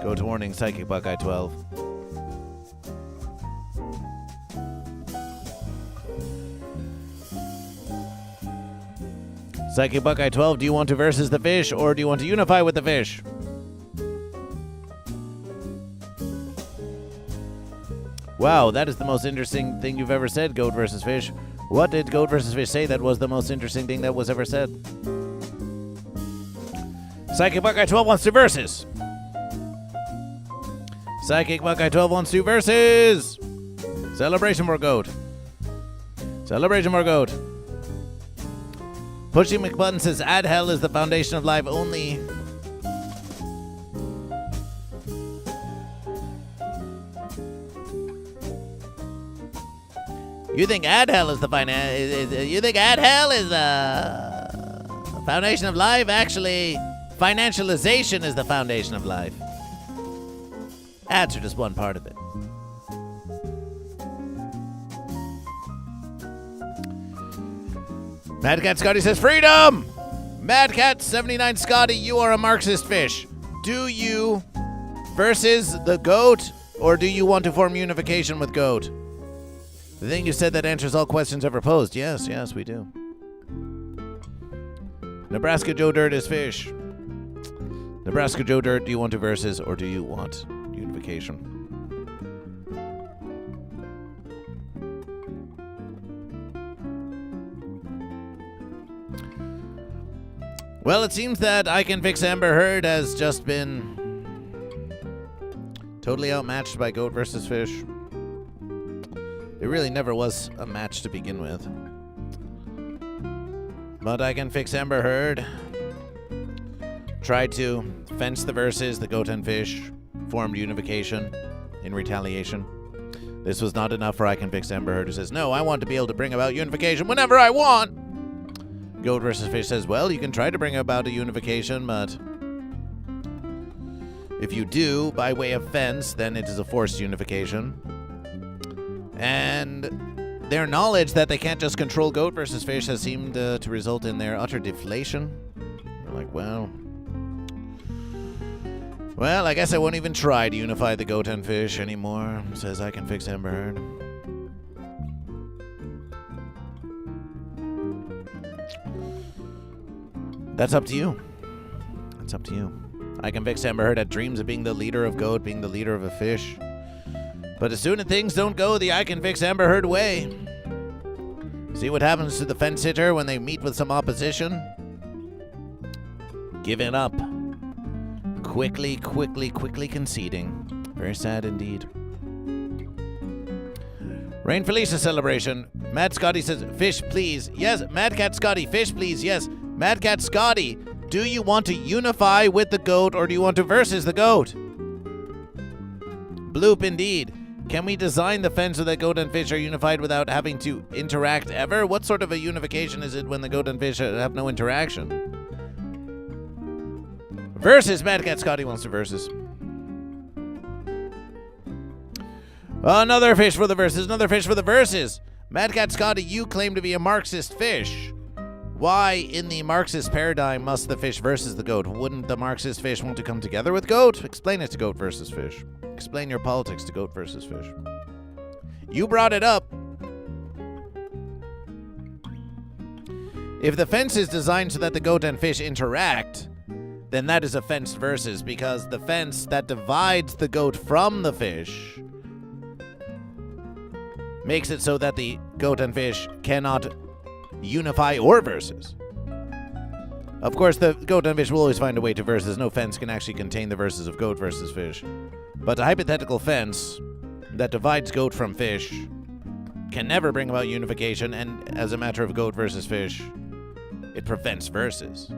Go to warning, Psychic Buckeye 12. Psychic Buckeye 12, do you want to versus the fish, or do you want to unify with the fish? Wow, that is the most interesting thing you've ever said, Goat versus Fish. What did Goat versus Fish say that was the most interesting thing that was ever said? Psychic Buckeye 12 wants to versus. Psychic Buckeye 12 wants to versus. Celebration more goat. Celebration more goat. Pushy McButton says, "Add hell is the foundation of life only." You think add hell is the you think add hell is the foundation of life? Actually, financialization is the foundation of life. Ads are just one part of it. Mad Cat Scotty says, "Freedom!" Mad Cat 79 Scotty, you are a Marxist fish. Do you versus the goat, or do you want to form unification with goat? The thing you said that answers all questions ever posed. Yes, we do. Nebraska Joe Dirt is fish. Nebraska Joe Dirt, do you want to versus, or do you want unification? Well, it seems that I Can Fix Amber Heard has just been totally outmatched by Goat versus Fish. It really never was a match to begin with. But I Can Fix Amber Heard tried to fence the verses. The Goat and Fish formed unification in retaliation. This was not enough for I Can Fix Amber Heard, who says, "No, I want to be able to bring about unification whenever I want." Goat versus Fish says, "Well, you can try to bring about a unification, but if you do, by way of fence, then it is a forced unification." And their knowledge that they can't just control Goat versus Fish has seemed to result in their utter deflation. They're like, well, I guess I won't even try to unify the Goat and Fish anymore, says I Can Fix Amber Heard. That's up to you. That's up to you. I Can Fix Amber Heard had dreams of being the leader of Goat, being the leader of a fish. But as soon as things don't go the I Can Fix Amber Heard way, see what happens to the fence sitter when they meet with some opposition? Giving up. Quickly conceding. Very sad indeed. Rain Felicia celebration. Mad Scotty says, "Fish, please." Yes, Mad Cat Scotty, fish, please. Yes, Mad Cat Scotty, do you want to unify with the Goat, or do you want to versus the Goat? Bloop indeed. Can we design the fence so that Goat and Fish are unified without having to interact ever? What sort of a unification is it when the Goat and Fish have no interaction? Versus. Mad Cat Scotty wants to versus. Another fish for the verses. Another fish for the verses. Mad Cat Scotty, you claim to be a Marxist fish. Why, in the Marxist paradigm, must the fish versus the Goat? Wouldn't the Marxist fish want to come together with Goat? Explain it to Goat versus Fish. Explain your politics to Goat versus Fish. You brought it up. If the fence is designed so that the Goat and Fish interact, then that is a fence versus, because the fence that divides the Goat from the fish makes it so that the Goat and Fish cannot unify or versus. Of course, the Goat and Fish will always find a way to versus. No fence can actually contain the verses of Goat versus Fish. But a hypothetical fence that divides Goat from Fish can never bring about unification, and as a matter of Goat versus Fish, it prevents versus.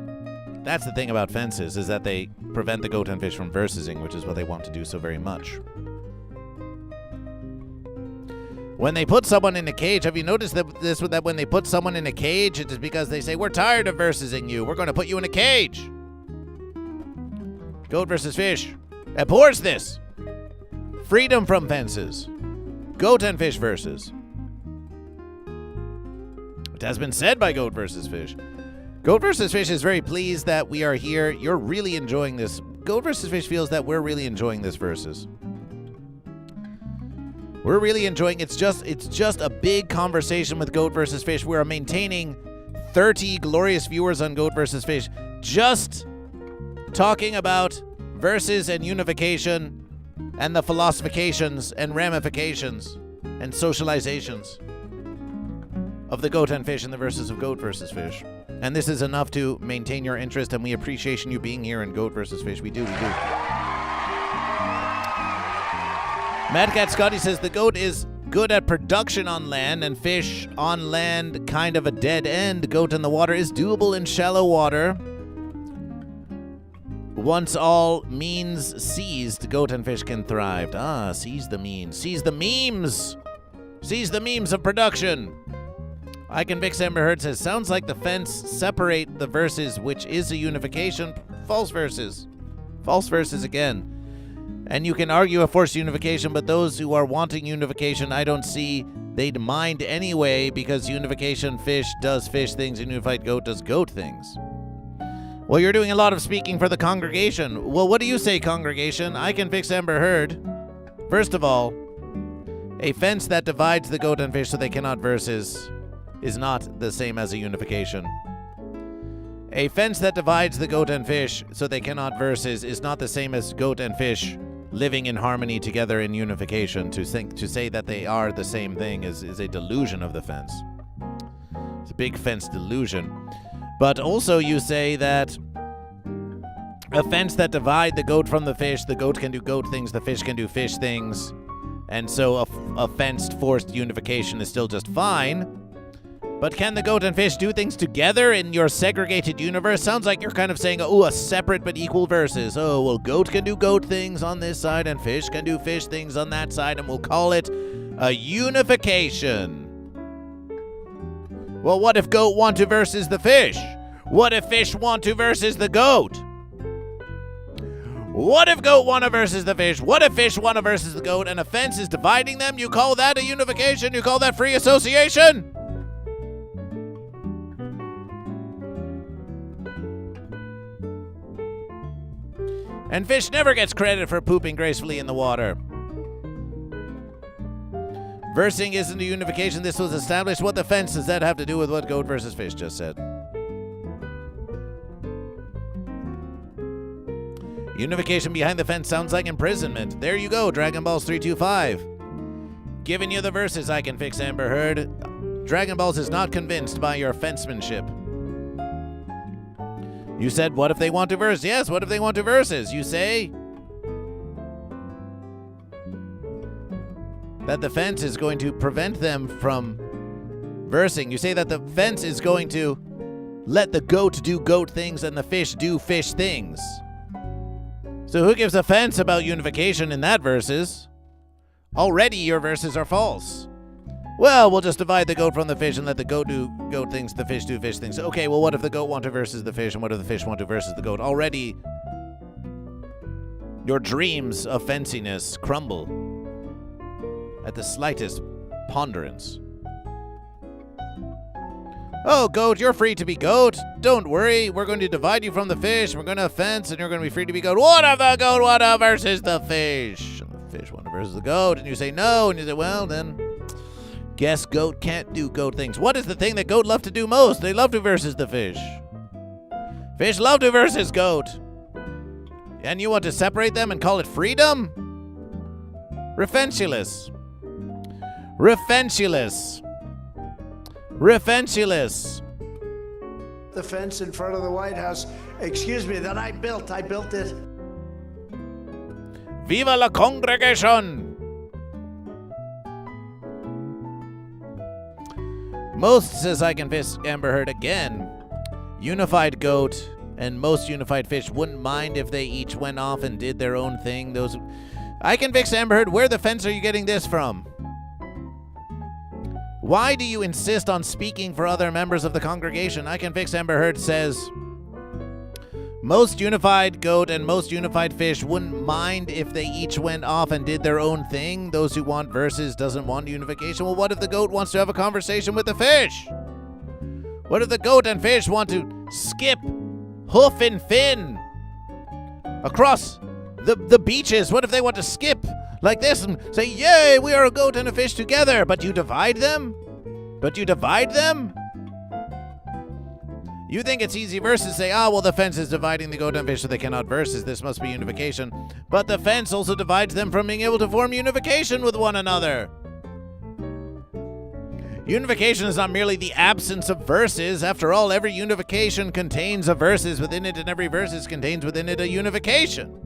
That's the thing about fences, is that they prevent the Goat and Fish from versing, which is what they want to do so very much. When they put someone in a cage, have you noticed that when they put someone in a cage, it is because they say, "We're tired of versing you. We're going to put you in a cage." Goat versus Fish abhors this. Freedom from fences. Goat and Fish versus. It has been said by Goat versus Fish. Goat versus Fish is very pleased that we are here. You're really enjoying this. Goat versus Fish feels that we're really enjoying this versus. We're really enjoying it's just a big conversation with Goat versus Fish. We are maintaining 30 glorious viewers on Goat versus Fish, just talking about versus and unification and the philosophications and ramifications and socializations of the Goat and Fish and the verses of Goat versus Fish. And this is enough to maintain your interest, and we appreciate you being here in Goat versus Fish. We do. Mad Cat Scotty says the Goat is good at production on land, and fish on land kind of a dead end. Goat in the water is doable in shallow water. Once all means seized, goat and fish can thrive. Ah, seize the means. Seize the memes! Seize the memes of production! I Can Fix Amber Heard says, sounds like the fence separate the verses, which is a unification. False verses. False verses again. And you can argue a forced unification, but those who are wanting unification, I don't see they'd mind anyway, because unification fish does fish things and unified goat does goat things. Well, you're doing a lot of speaking for the congregation. Well, what do you say, congregation? I Can Fix Amber Heard. First of all, a fence that divides the goat and fish so they cannot versus is not the same as a unification. A fence that divides the goat and fish so they cannot versus is not the same as goat and fish living in harmony together in unification. To say that they are the same thing is a delusion of the fence. It's a big fence delusion. But also you say that a fence that divide the goat from the goat can do goat things, the fish can do fish things, and so a fenced forced unification is still just fine. But can the goat and fish do things together in your segregated universe? Sounds like you're kind of saying, oh, a separate but equal versus. Oh, well, goat can do goat things on this side and fish can do fish things on that side, and we'll call it a unification. Well, what if goat want to versus the fish? What if fish want to versus the goat? What if goat want to versus the fish? What if fish want to versus the goat and a fence is dividing them? You call that a unification? You call that free association? And fish never gets credit for pooping gracefully in the water. Versing isn't a unification. This was established. What the fence does that have to do with what goat versus fish just said? Unification behind the fence sounds like imprisonment. There you go, Dragon Balls 325. Giving you the verses, I Can Fix Amber Heard. Dragon Balls is not convinced by your fencemanship. You said, what if they want to verse? Yes, what if they want to verses? You say that the fence is going to prevent them from versing. You say that the fence is going to let the goat do goat things and the fish do fish things. So who gives a fence about unification in that verses? Already your verses are false. Well, we'll just divide the goat from the fish and let the goat do goat things, the fish do fish things. Okay, well, what if the goat want to versus the fish, and what if the fish want to versus the goat? Already, your dreams of fenciness crumble at the slightest ponderance. Oh, goat, you're free to be goat. Don't worry, we're going to divide you from the fish. We're going to have fence, and you're going to be free to be goat. What if the goat want to versus the fish? And the fish want to versus the goat, and you say no, and you say, well, then guess goat can't do goat things. What is the thing that goat love to do most? They love to versus the fish. Fish love to versus goat. And you want to separate them and call it freedom? Refentulous. Refentulous. Refentulous. The fence in front of the White House, excuse me, that I built it. Viva la congregation! Most, says I Can Fix Amber Heard again, unified goat and most unified fish wouldn't mind if they each went off and did their own thing. Those, I Can Fix Amber Heard, where the fence are you getting this from? Why do you insist on speaking for other members of the congregation? I Can Fix Amber Heard says, most unified goat and most unified fish wouldn't mind if they each went off and did their own thing. Those who want verses doesn't want unification. Well, what if the goat wants to have a conversation with the fish? What if the goat and fish want to skip hoof and fin across the beaches? What if they want to skip like this and say, yay, we are a goat and a fish together, but you divide them? But you divide them? You think it's easy versus say, well, the fence is dividing the goat and fish so they cannot versus. This must be unification. But the fence also divides them from being able to form unification with one another. Unification is not merely the absence of verses. After all, every unification contains a verses within it, and every verses contains within it a unification.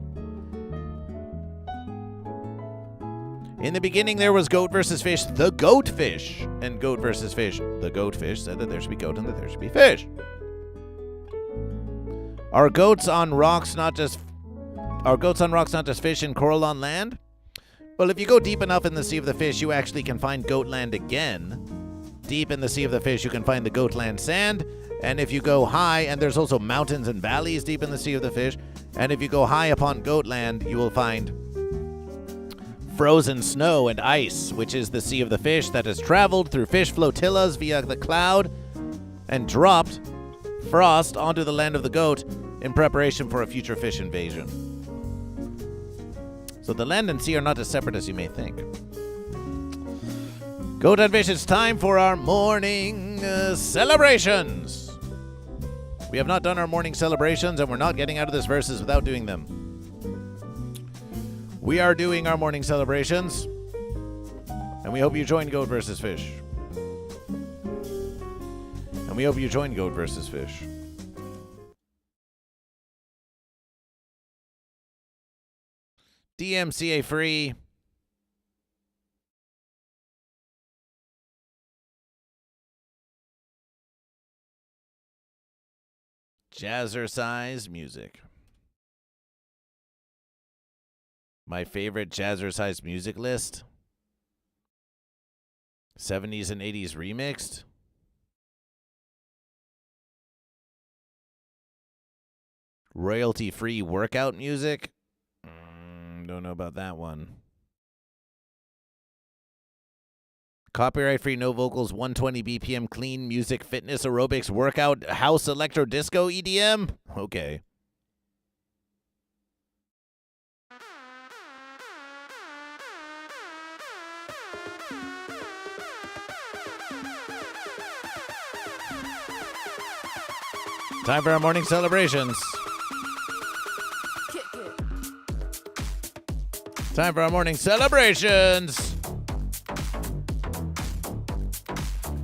In the beginning, there was Goat versus Fish, the GoatFish. And Goat versus Fish, the GoatFish, said that there should be goat and that there should be fish. Are goats on rocks not just fish in coral on land? Well, if you go deep enough in the Sea of the Fish, you actually can find goat land again. Deep in the Sea of the Fish, you can find the goat land sand. And if you go high, and there's also mountains and valleys deep in the Sea of the Fish, and if you go high upon goat land, you will find frozen snow and ice, which is the Sea of the Fish that has traveled through fish flotillas via the cloud and dropped frost onto the land of the goat in preparation for a future fish invasion. So the land and sea are not as separate as you may think. Goat and Fish, it's time for our morning celebrations. We have not done our morning celebrations, and we're not getting out of this verses without doing them. We are doing our morning celebrations, and we hope you join Goat versus Fish. And we hope you join Goat versus Fish. DMCA free. Jazzercise music. My favorite jazzercise music list. 70s and 80s remixed. Royalty-free workout music. Don't know about that one. Copyright-free, no vocals, 120 BPM clean music, fitness, aerobics, workout, house, electro, disco, EDM? Okay. Time for our morning celebrations. Time for our morning celebrations.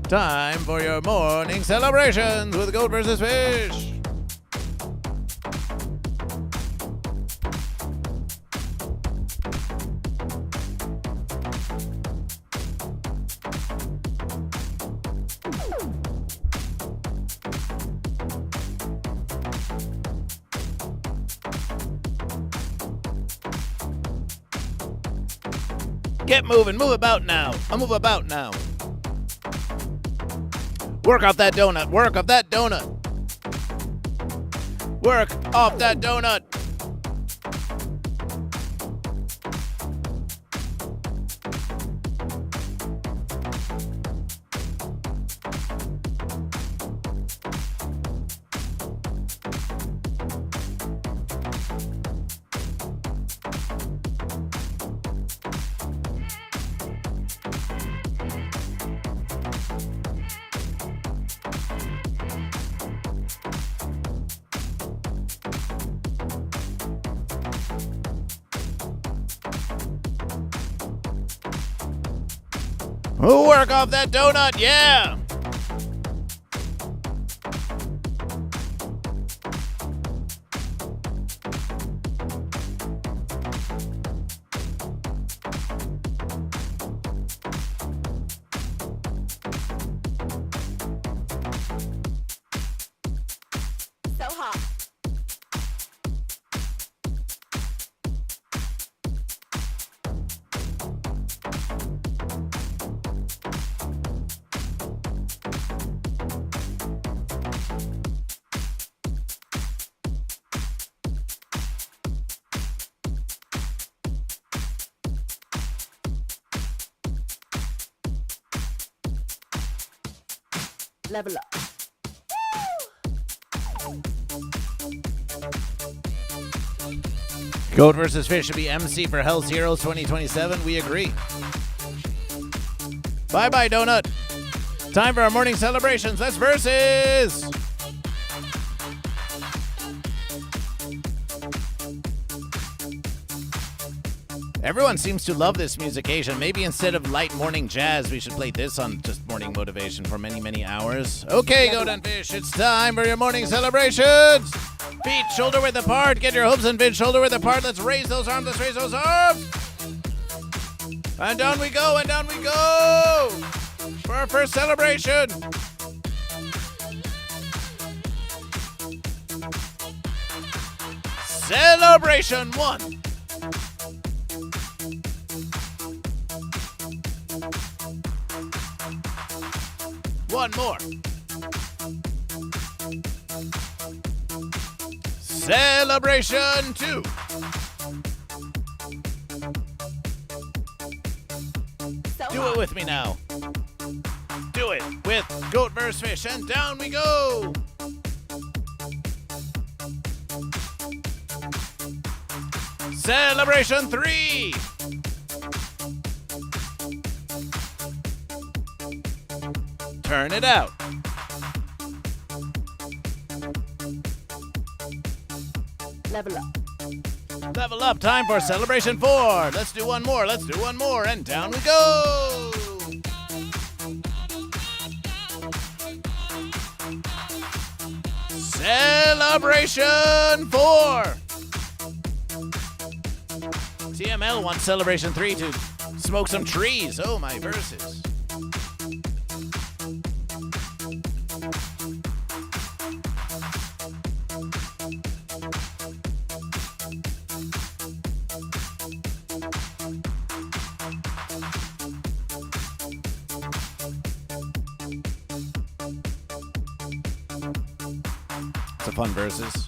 Time for your morning celebrations with Goat versus Fish. Get moving, move about now. I'll move about now. Work off that donut, work off that donut. Work off that donut. Work off that donut, yeah! So hot. Level up. Goat versus Fish should be MC for Hell's Heroes 2027. We agree. Bye-bye, donut. Time for our morning celebrations. Let's versus. Everyone seems to love this musication. Maybe instead of light morning jazz, we should play this on just morning motivation for many, many hours. Okay, Goat and Fish, it's time for your morning celebrations. Feet shoulder width apart. Get your hooves and feet shoulder width apart. Let's raise those arms. Let's raise those arms. And down we go, for our first celebration. Celebration 1. One more. Celebration 2. Do it with me now. Do it with GoatVsFish, and down we go. Celebration 3. Turn it out. Level up. Level up. Time for celebration 4. Let's do one more. And down we go. Celebration 4. TML wants celebration 3 to smoke some trees. Oh, my verses. It's a fun verses.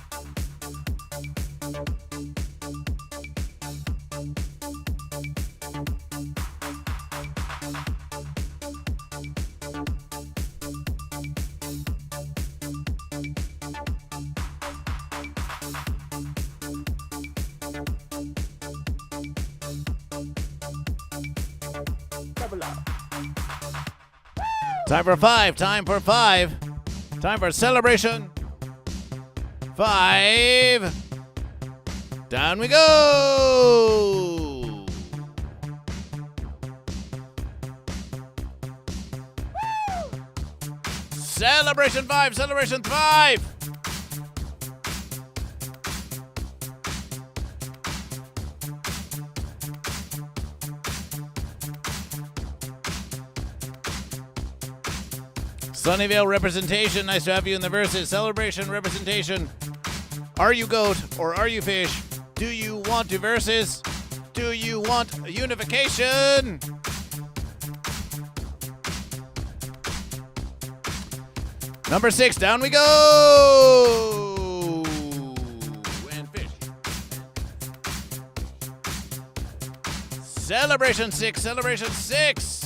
Level up. Time for 5. Time for celebration 5. Down we go. Celebration 5. Sunnyvale representation, nice to have you in the verses. Celebration representation. Are you goat or are you fish? Do you want to versus? Do you want a unification? Number 6, down we go. And fish. Celebration 6.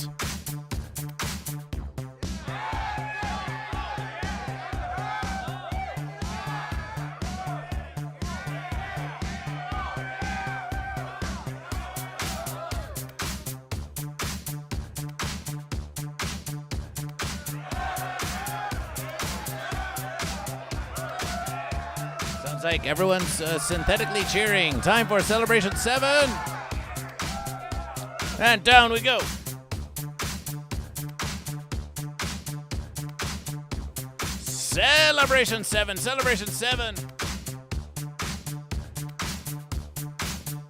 Sounds like everyone's synthetically cheering. Time for celebration 7. And down we go. Celebration 7.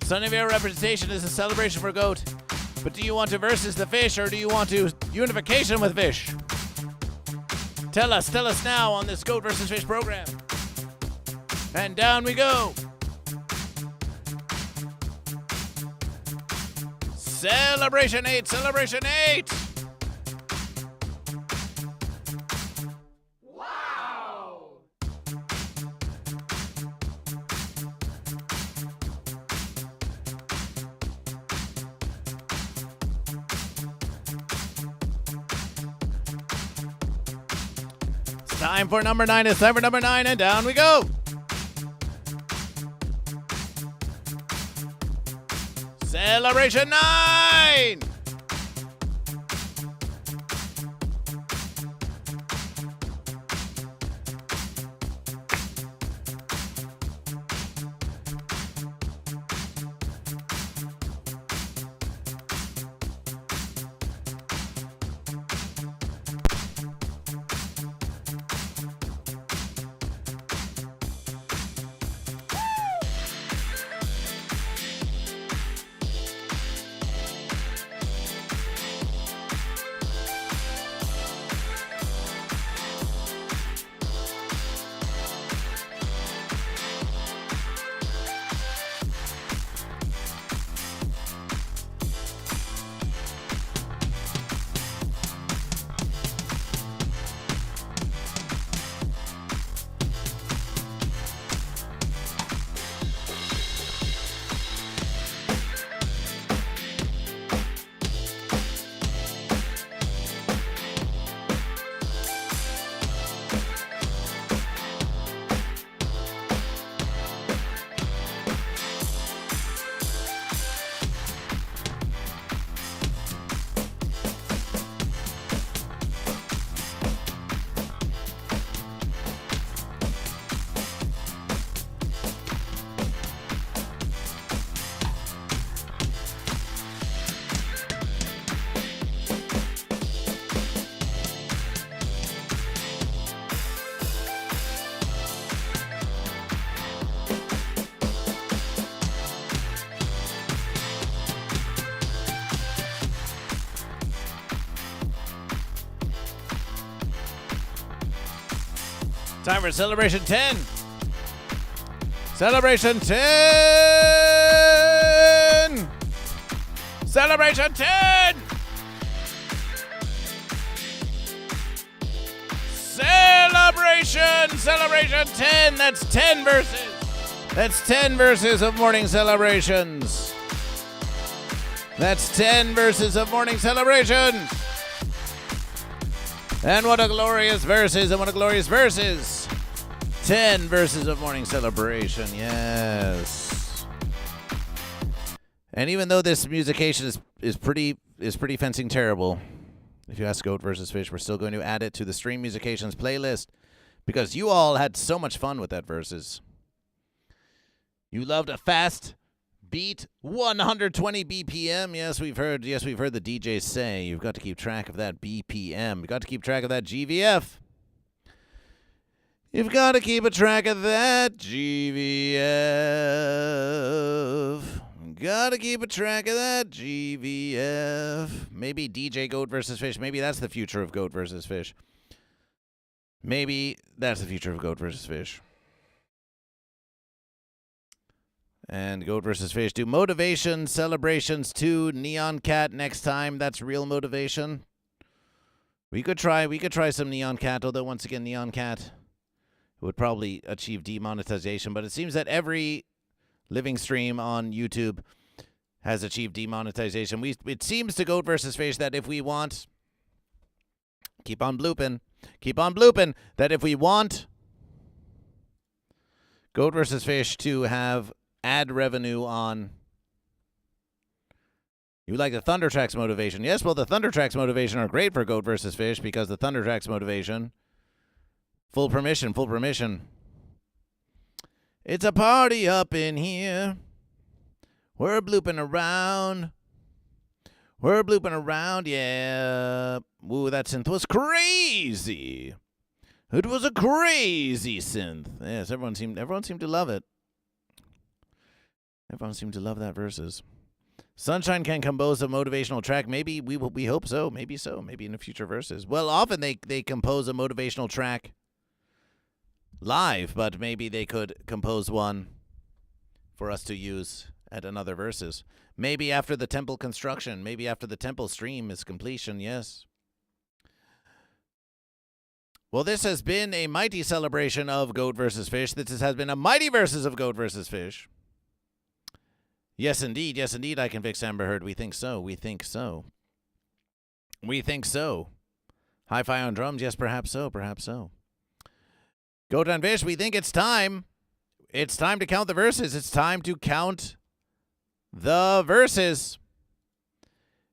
Sunnyvale representation is a celebration for goat. But do you want to versus the fish or do you want to unification with fish? Tell us now on this Goat vs. Fish program. And down we go. Celebration 8. Wow! It's time for number 9. And down we go. Celebration 9! Time for Celebration 10. Celebration 10! Celebration 10! Celebration 10! That's 10 verses! That's 10 verses of morning celebrations! That's 10 verses of morning celebrations! And what a glorious verses, and what a glorious verses! 10 verses of morning celebration, yes. And even though this musication is pretty fencing terrible, if you ask GoatVsFish, we're still going to add it to the Stream Musications playlist because you all had so much fun with that verses. You loved a fast beat, 120 BPM. Yes, we've heard the DJs say you've got to keep track of that BPM. You've got to keep track of that GVF. You've got to keep a track of that GVF. Got to keep a track of that GVF. Maybe DJ GoatVsFish. Maybe that's the future of GoatVsFish. Maybe that's the future of GoatVsFish. And GoatVsFish do motivation celebrations too. Neon Cat next time. That's real motivation. We could try some Neon Cat, although once again Neon Cat would probably achieve demonetization, but it seems that every living stream on YouTube has achieved demonetization. It seems to GoatVsFish that if we want, keep on blooping, that if we want GoatVsFish to have ad revenue on, you like the Thunder Tracks motivation. Yes, well, the Thunder Tracks motivation are great for GoatVsFish because the Thunder Tracks motivation, full permission. It's a party up in here. We're blooping around. Yeah. Ooh, that synth was crazy. It was a crazy synth. Yes, everyone seemed to love it. Everyone seemed to love that verses. Sunshine can compose a motivational track. Maybe we hope so. Maybe so. Maybe in the future verses. Well, often they compose a motivational track live, but maybe they could compose one for us to use at another verses. Maybe after the temple construction, maybe after the temple stream is completion, yes. Well, this has been a mighty celebration of GoatVsFish. This has been a mighty verses of GoatVsFish. Yes, indeed, I can fix Amber Heard. We think so. Hi-fi on drums, yes, perhaps so. GoatVsFish, we think it's time. It's time to count the verses. It's time to count the verses.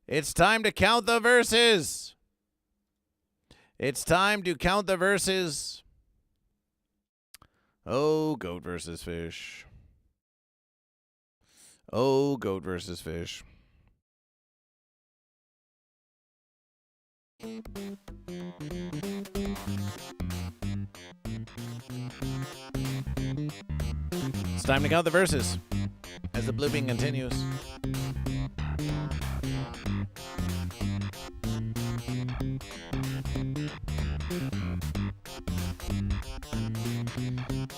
It's time to count the verses. Oh, GoatVsFish. It's time to count the verses as the blooping continues.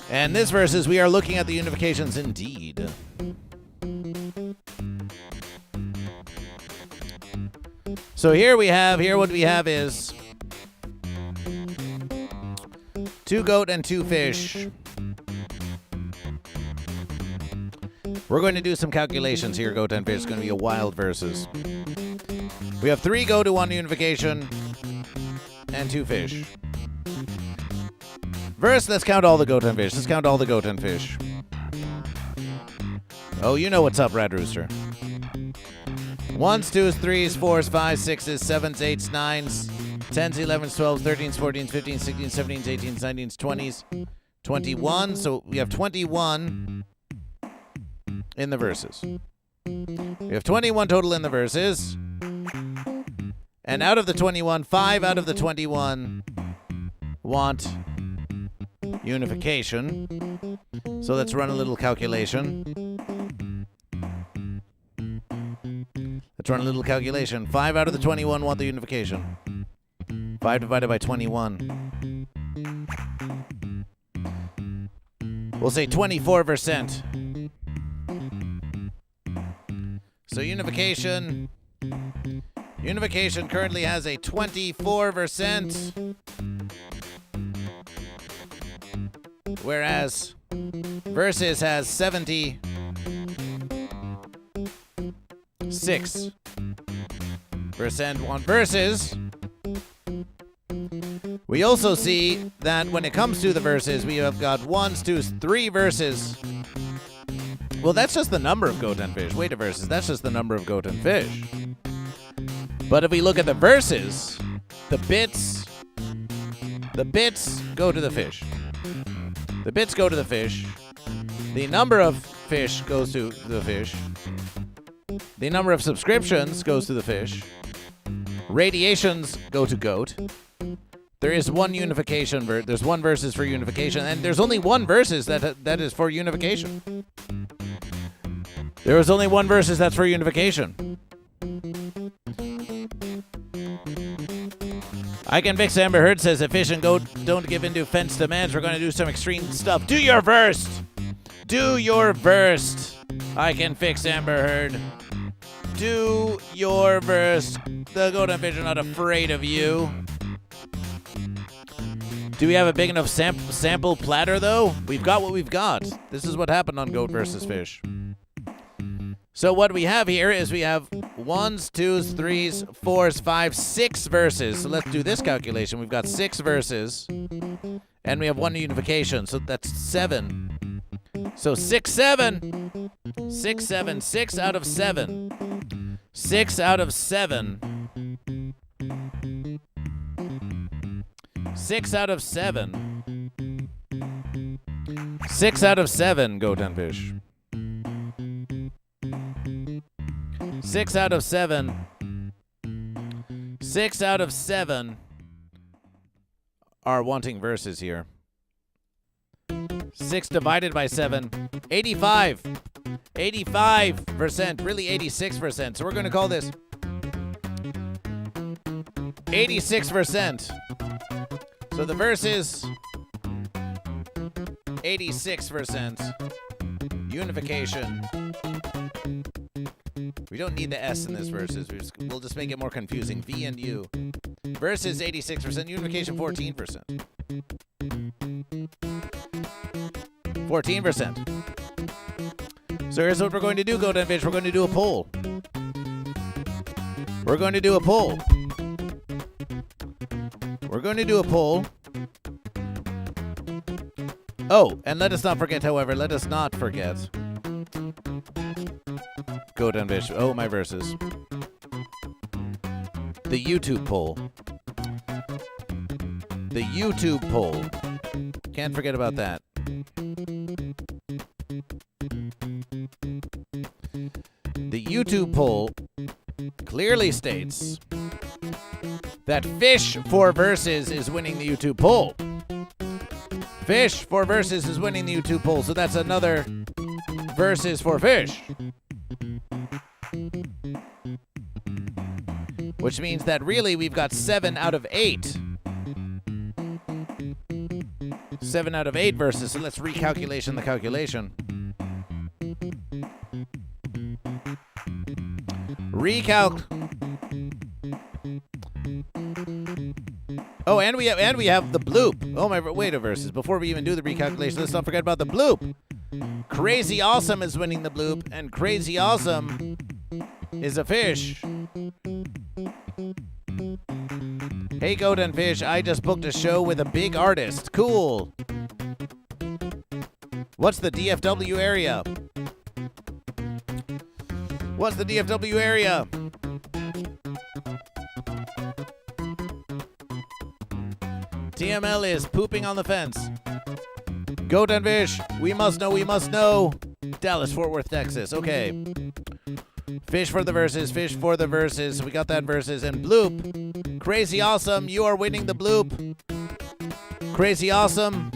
And this verses, we are looking at the unifications indeed. So here what we have is 2 goat and 2 fish. We're going to do some calculations here, goat and fish. It's going to be a wild versus. We have 3 goat to 1 unification and 2 fish. Verse, let's count all the goat and fish. Oh, you know what's up, Red Rooster. 1s, 2s, 3s, 4s, 5s, 6s, 7s, 8s, 9s, 10s, 11s, 12s, 13s, 14s, 15s, 16s, 17s, 18s, 19s, 20s, 21. So we have 21 in the verses. We have 21 total in the verses. And out of the 21, 5 out of the 21 want unification. So let's run a little calculation. 5 out of the 21 want the unification. 5 divided by 21. We'll say 24%. So Unification currently has a 24%, whereas Versus has 76%. On Versus, we also see that when it comes to the Versus, we have got 1, 2, 3 Versus. Well, that's just the number of goat and fish. Wait a Versus, that's just the number of goat and fish. But if we look at the Versus, the bits go to the fish. The bits go to the fish. The number of fish goes to the fish. The number of subscriptions goes to the fish. Radiations go to goat. There is one unification. There's one Versus for unification, and there's only one Versus that is for unification. There is only one Versus that's for unification. I Can Fix Amber Heard says if fish and goat don't give in to fence demands, we're going to do some extreme stuff. Do your worst. Do your worst. I Can Fix Amber Heard. Do your worst. The goat and fish are not afraid of you. Do we have a big enough sample platter, though? We've got what we've got. This is what happened on Goat vs. Fish. So what we have here is we have 1s, 2s, 3s, 4s, 5s, 6 Versus. So let's do this calculation. We've got 6 Versus, and we have 1 unification. So that's 7. So 6, 7. 6, 7. 6 out of 7. 6 out of 7. 6 out of 7. 6 out of 7, Goat and Fish. 6 out of 7. 6 out of 7 are wanting Versus here. 6 divided by 7. 85. 85%. Really 86%. So we're going to call this 86%. So the Versus 86%. Unification. We don't need the S in this Versus. We'll just make it more confusing. V and U. Versus 86%. Unification 14%. 14%. So here's what we're going to do, Goat and Fish. We're going to do a poll. We're going to do a poll. We're going to do a poll. Oh, and let us not forget, however, let us not forget. Goat and Fish. Oh, my Versus. The YouTube poll. The YouTube poll. Can't forget about that. The YouTube poll clearly states that Fish for Versus is winning the YouTube poll. Fish for Versus is winning the YouTube poll, so that's another Versus for Fish. Which means that really we've got 7 out of 8. 7 out of 8 Versus, so let's recalculate the calculation. Oh, and we have the bloop. Oh my, wait a Versus. Before we even do the recalculation, let's not forget about the bloop. Crazy Awesome is winning the bloop, and Crazy Awesome is a fish. Hey, Goat and Fish, I just booked a show with a big artist. Cool. What's the DFW area? What's the DFW area? TML is pooping on the fence. Goat and Fish, we must know, we must know. Dallas, Fort Worth, Texas. Okay. Fish for the Versus, Fish for the Versus. We got that Versus. And bloop. Crazy Awesome, you are winning the bloop. Crazy Awesome.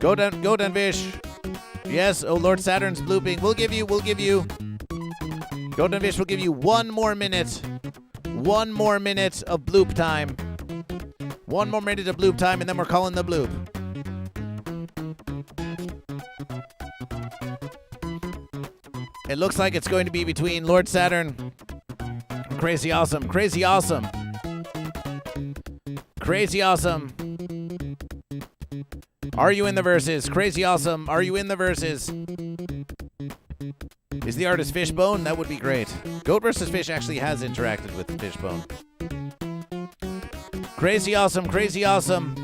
Goat and Fish. Yes, oh Lord Saturn's blooping. We'll give you. Goat and Fish will give you 1 more minute. 1 more minute of bloop time. 1 more minute of bloop time, and then we're calling the bloop. It looks like it's going to be between Lord Saturn and Crazy Awesome. Crazy Awesome. Crazy Awesome. Are you in the verses? Crazy Awesome. Are you in the verses? Is the artist Fishbone? That would be great. GoatVsFish actually has interacted with Fishbone. Crazy Awesome. Crazy Awesome.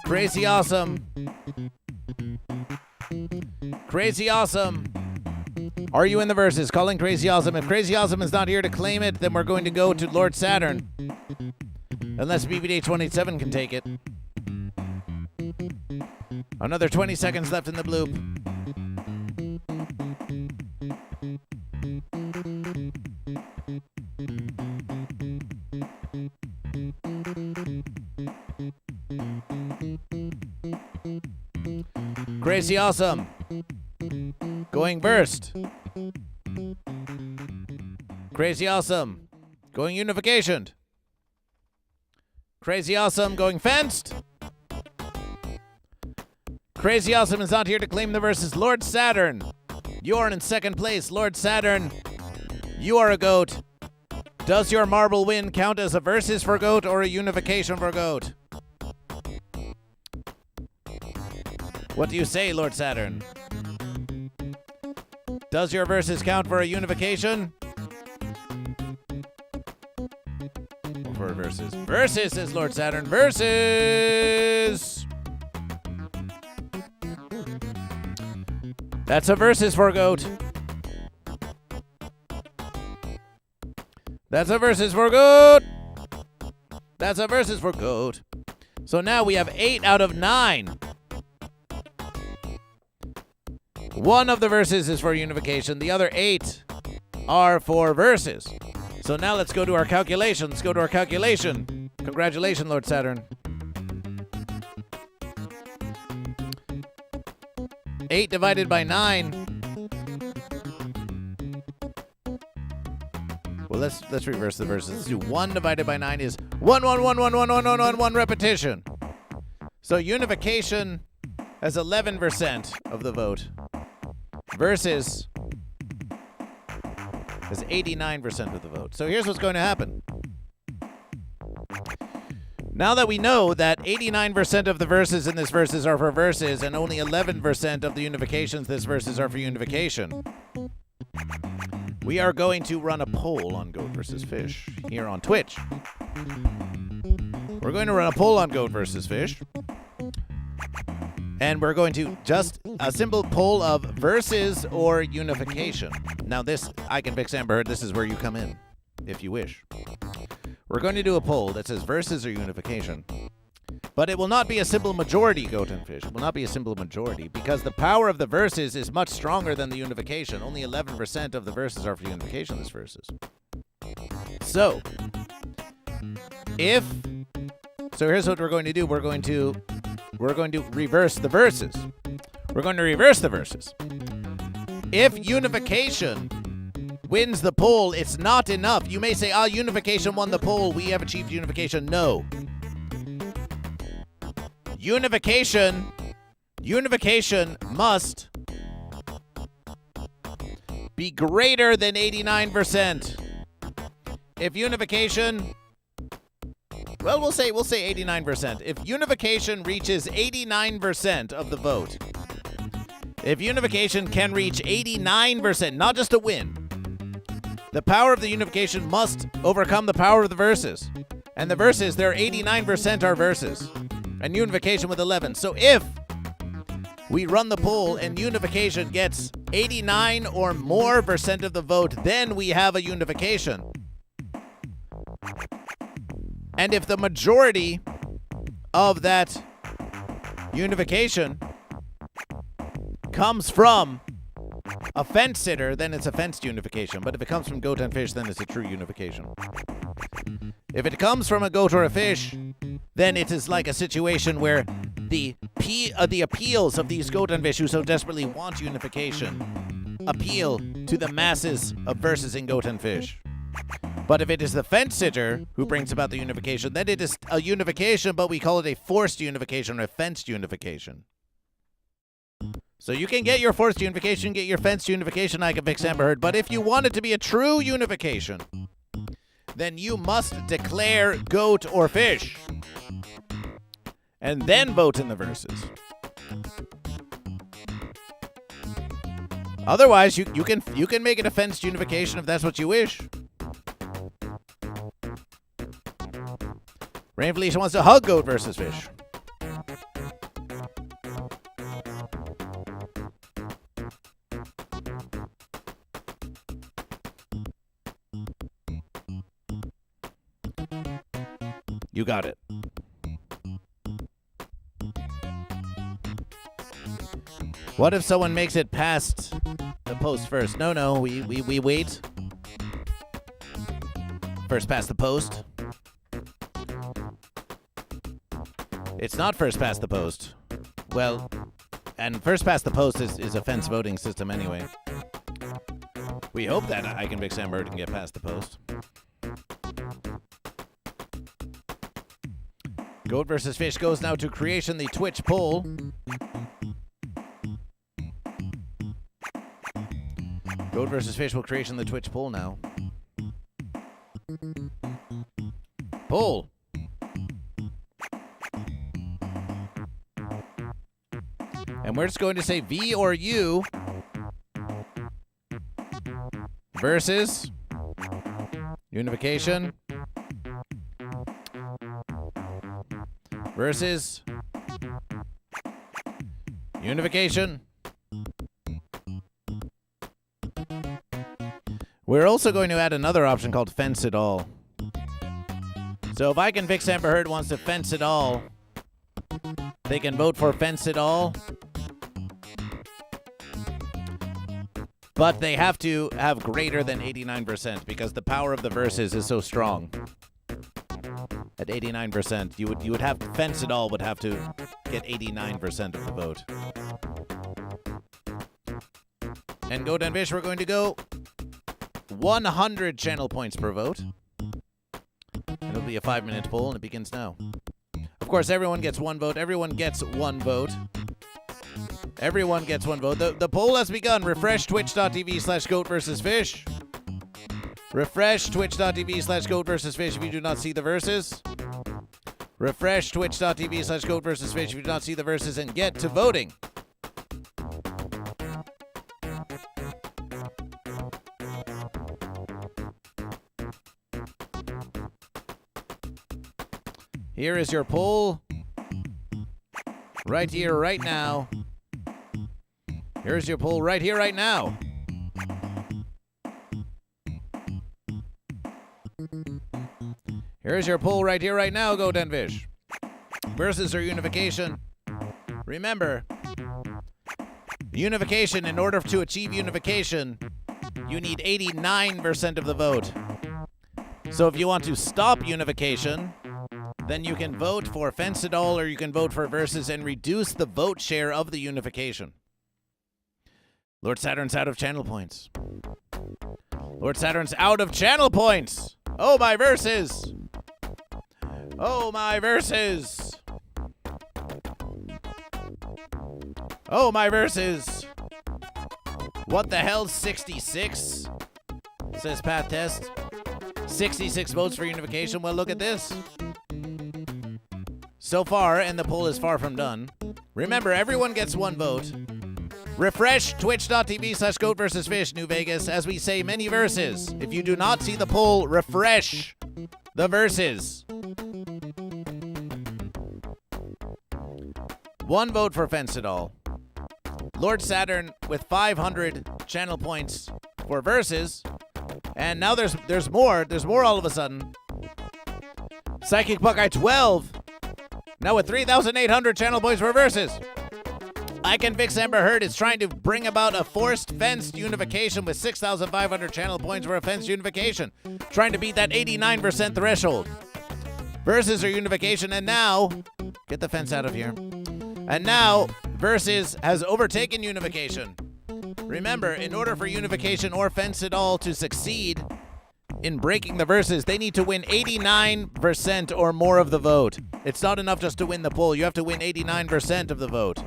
Crazy Awesome. Crazy Awesome. Are you in the verses? Calling Crazy Awesome. If Crazy Awesome is not here to claim it, then we're going to go to Lord Saturn. Unless BBD27 can take it. Another 20 seconds left in the bloop. Crazy Awesome. Going burst. Crazy Awesome. Going unification. Crazy Awesome going fenced. Crazy Awesome is not here to claim the verses. Lord Saturn, you're in second place. Lord Saturn, you are a goat. Does your marble win count as a versus for goat or a unification for goat? What do you say, Lord Saturn? Does your versus count for a unification? Or for a versus? Versus, says Lord Saturn. Versus! That's a versus for goat. That's a versus for goat. That's a versus for goat. So now we have 8 out of 9. One of the verses is for unification. The other 8 are for verses. So now let's go to our calculation. Let's go to our calculation. Congratulations, Lord Saturn. 8 divided by 9. Well, let's reverse the verses. Let's do 1 divided by 9 is 1, 1, 1, 1, 1, 1, 1, 1, 1 repetition. So unification has 11% of the vote. Versus has 89% of the vote. So here's what's going to happen. Now that we know that 89% of the verses in this verses are for verses and only 11% of the unifications this verses are for unification, we are going to run a poll on GoatVsFish here on Twitch. We're going to run a poll on GoatVsFish. And we're going to just a simple poll of versus or unification. Now this, I Can Fix Amber Heard, this is where you come in, if you wish. We're going to do a poll that says versus or unification. But it will not be a simple majority, Goat and Fish. It will not be a simple majority because the power of the verses is much stronger than the unification. Only 11% of the verses are for unification this verses. So here's what we're going to do. We're going to reverse the verses. We're going to reverse the verses. If unification wins the poll, it's not enough. You may say, unification won the poll. We have achieved unification. No. Unification must be greater than 89%. If unification... Well, we'll say 89%. If unification reaches 89% of the vote, if unification can reach 89%, not just a win, the power of the unification must overcome the power of the verses. And the verses, they're 89% are verses, and unification with 11. So if we run the poll and unification gets 89 or more % of the vote, then we have a unification. And if the majority of that unification comes from a fence sitter, then it's a fenced unification. But if it comes from goat and fish, then it's a true unification. If it comes from a goat or a fish, then it is like a situation where the appeals of these goat and fish who so desperately want unification appeal to the masses of verses in goat and fish. But if it is the fence sitter who brings about the unification, then it is a unification, but we call it a forced unification or a fenced unification. So you can get your forced unification, get your fenced unification, I can fix Amber Heard. But if you want it to be a true unification, then you must declare goat or fish. And then vote in the verses. Otherwise, you can make it a fenced unification if that's what you wish. Rain Felicia wants to hug goat versus fish. You got it. What if someone makes it past the post first? No, we wait. First past the post. It's not first past the post. Well, and first past the post is a fence voting system anyway. We hope that I can fix Amber and get past the post. Goat versus fish goes now to creation, the Twitch poll. Goat versus fish will creation the Twitch poll now. Poll. And we're just going to say V or U versus unification versus unification. We're also going to add another option called fence it all. So if I can fix Amber Heard wants to fence it all, they can vote for fence it all. But they have to have greater than 89% because the power of the verses is so strong. At 89%, you would have to fence it all would have to get 89% of the vote. And Goat and Fish, we're going to go 100 channel points per vote. It'll be a 5-minute poll, and it begins now. Of course, everyone gets one vote. Everyone gets one vote. Everyone gets one vote. The poll has begun. Refresh twitch.tv/goat-versus-fish. Refresh twitch.tv/goat-versus-fish if you do not see the verses. Refresh twitch.tv/goat-versus-fish if you do not see the verses, and get to voting. Here is your poll. Right here, right now. Here's your poll right here, right now. Here's your poll right here, right now, Goat and Fish. Versus or unification. Remember, unification, in order to achieve unification, you need 89% of the vote. So if you want to stop unification, then you can vote for fence it all, or you can vote for versus and reduce the vote share of the unification. Lord Saturn's out of channel points. Lord Saturn's out of channel points. Oh, my verses. Oh, my verses. Oh, my verses. What the hell, 66? Says Path Test. 66 votes for unification. Well, look at this. So far, and the poll is far from done. Remember, everyone gets one vote. Refresh twitch.tv/goat-versus-fish, New Vegas, as we say many verses. If you do not see the poll, refresh the verses. One vote for fence it all. Lord Saturn with 500 channel points for verses. And now there's more. There's more all of a sudden. Psychic Buckeye 12. Now with 3,800 channel points for verses. I Can Fix Amber Heard is trying to bring about a forced fenced unification with 6,500 channel points for a fenced unification. Trying to beat that 89% threshold. Versus or unification, and now, get the fence out of here. And now, versus has overtaken unification. Remember, in order for unification or fence it all to succeed in breaking the verses, they need to win 89% or more of the vote. It's not enough just to win the poll. You have to win 89% of the vote.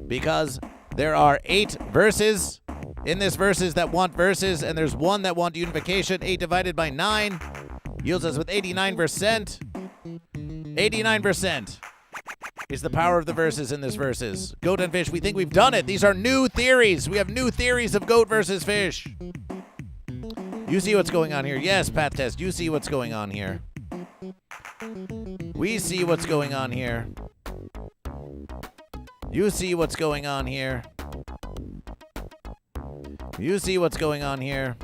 Because There are 8 verses in this verses that want verses, and there's 1 that want unification. 8 divided by 9 yields us with 89%. 89% is the power of the verses in this verses. Goat and fish, we think we've done it. These are new theories. We have new theories of goat versus fish. You see what's going on here. Yes, Pat Test, you see what's going on here. We see what's going on here. You see what's going on here. You see what's going on here.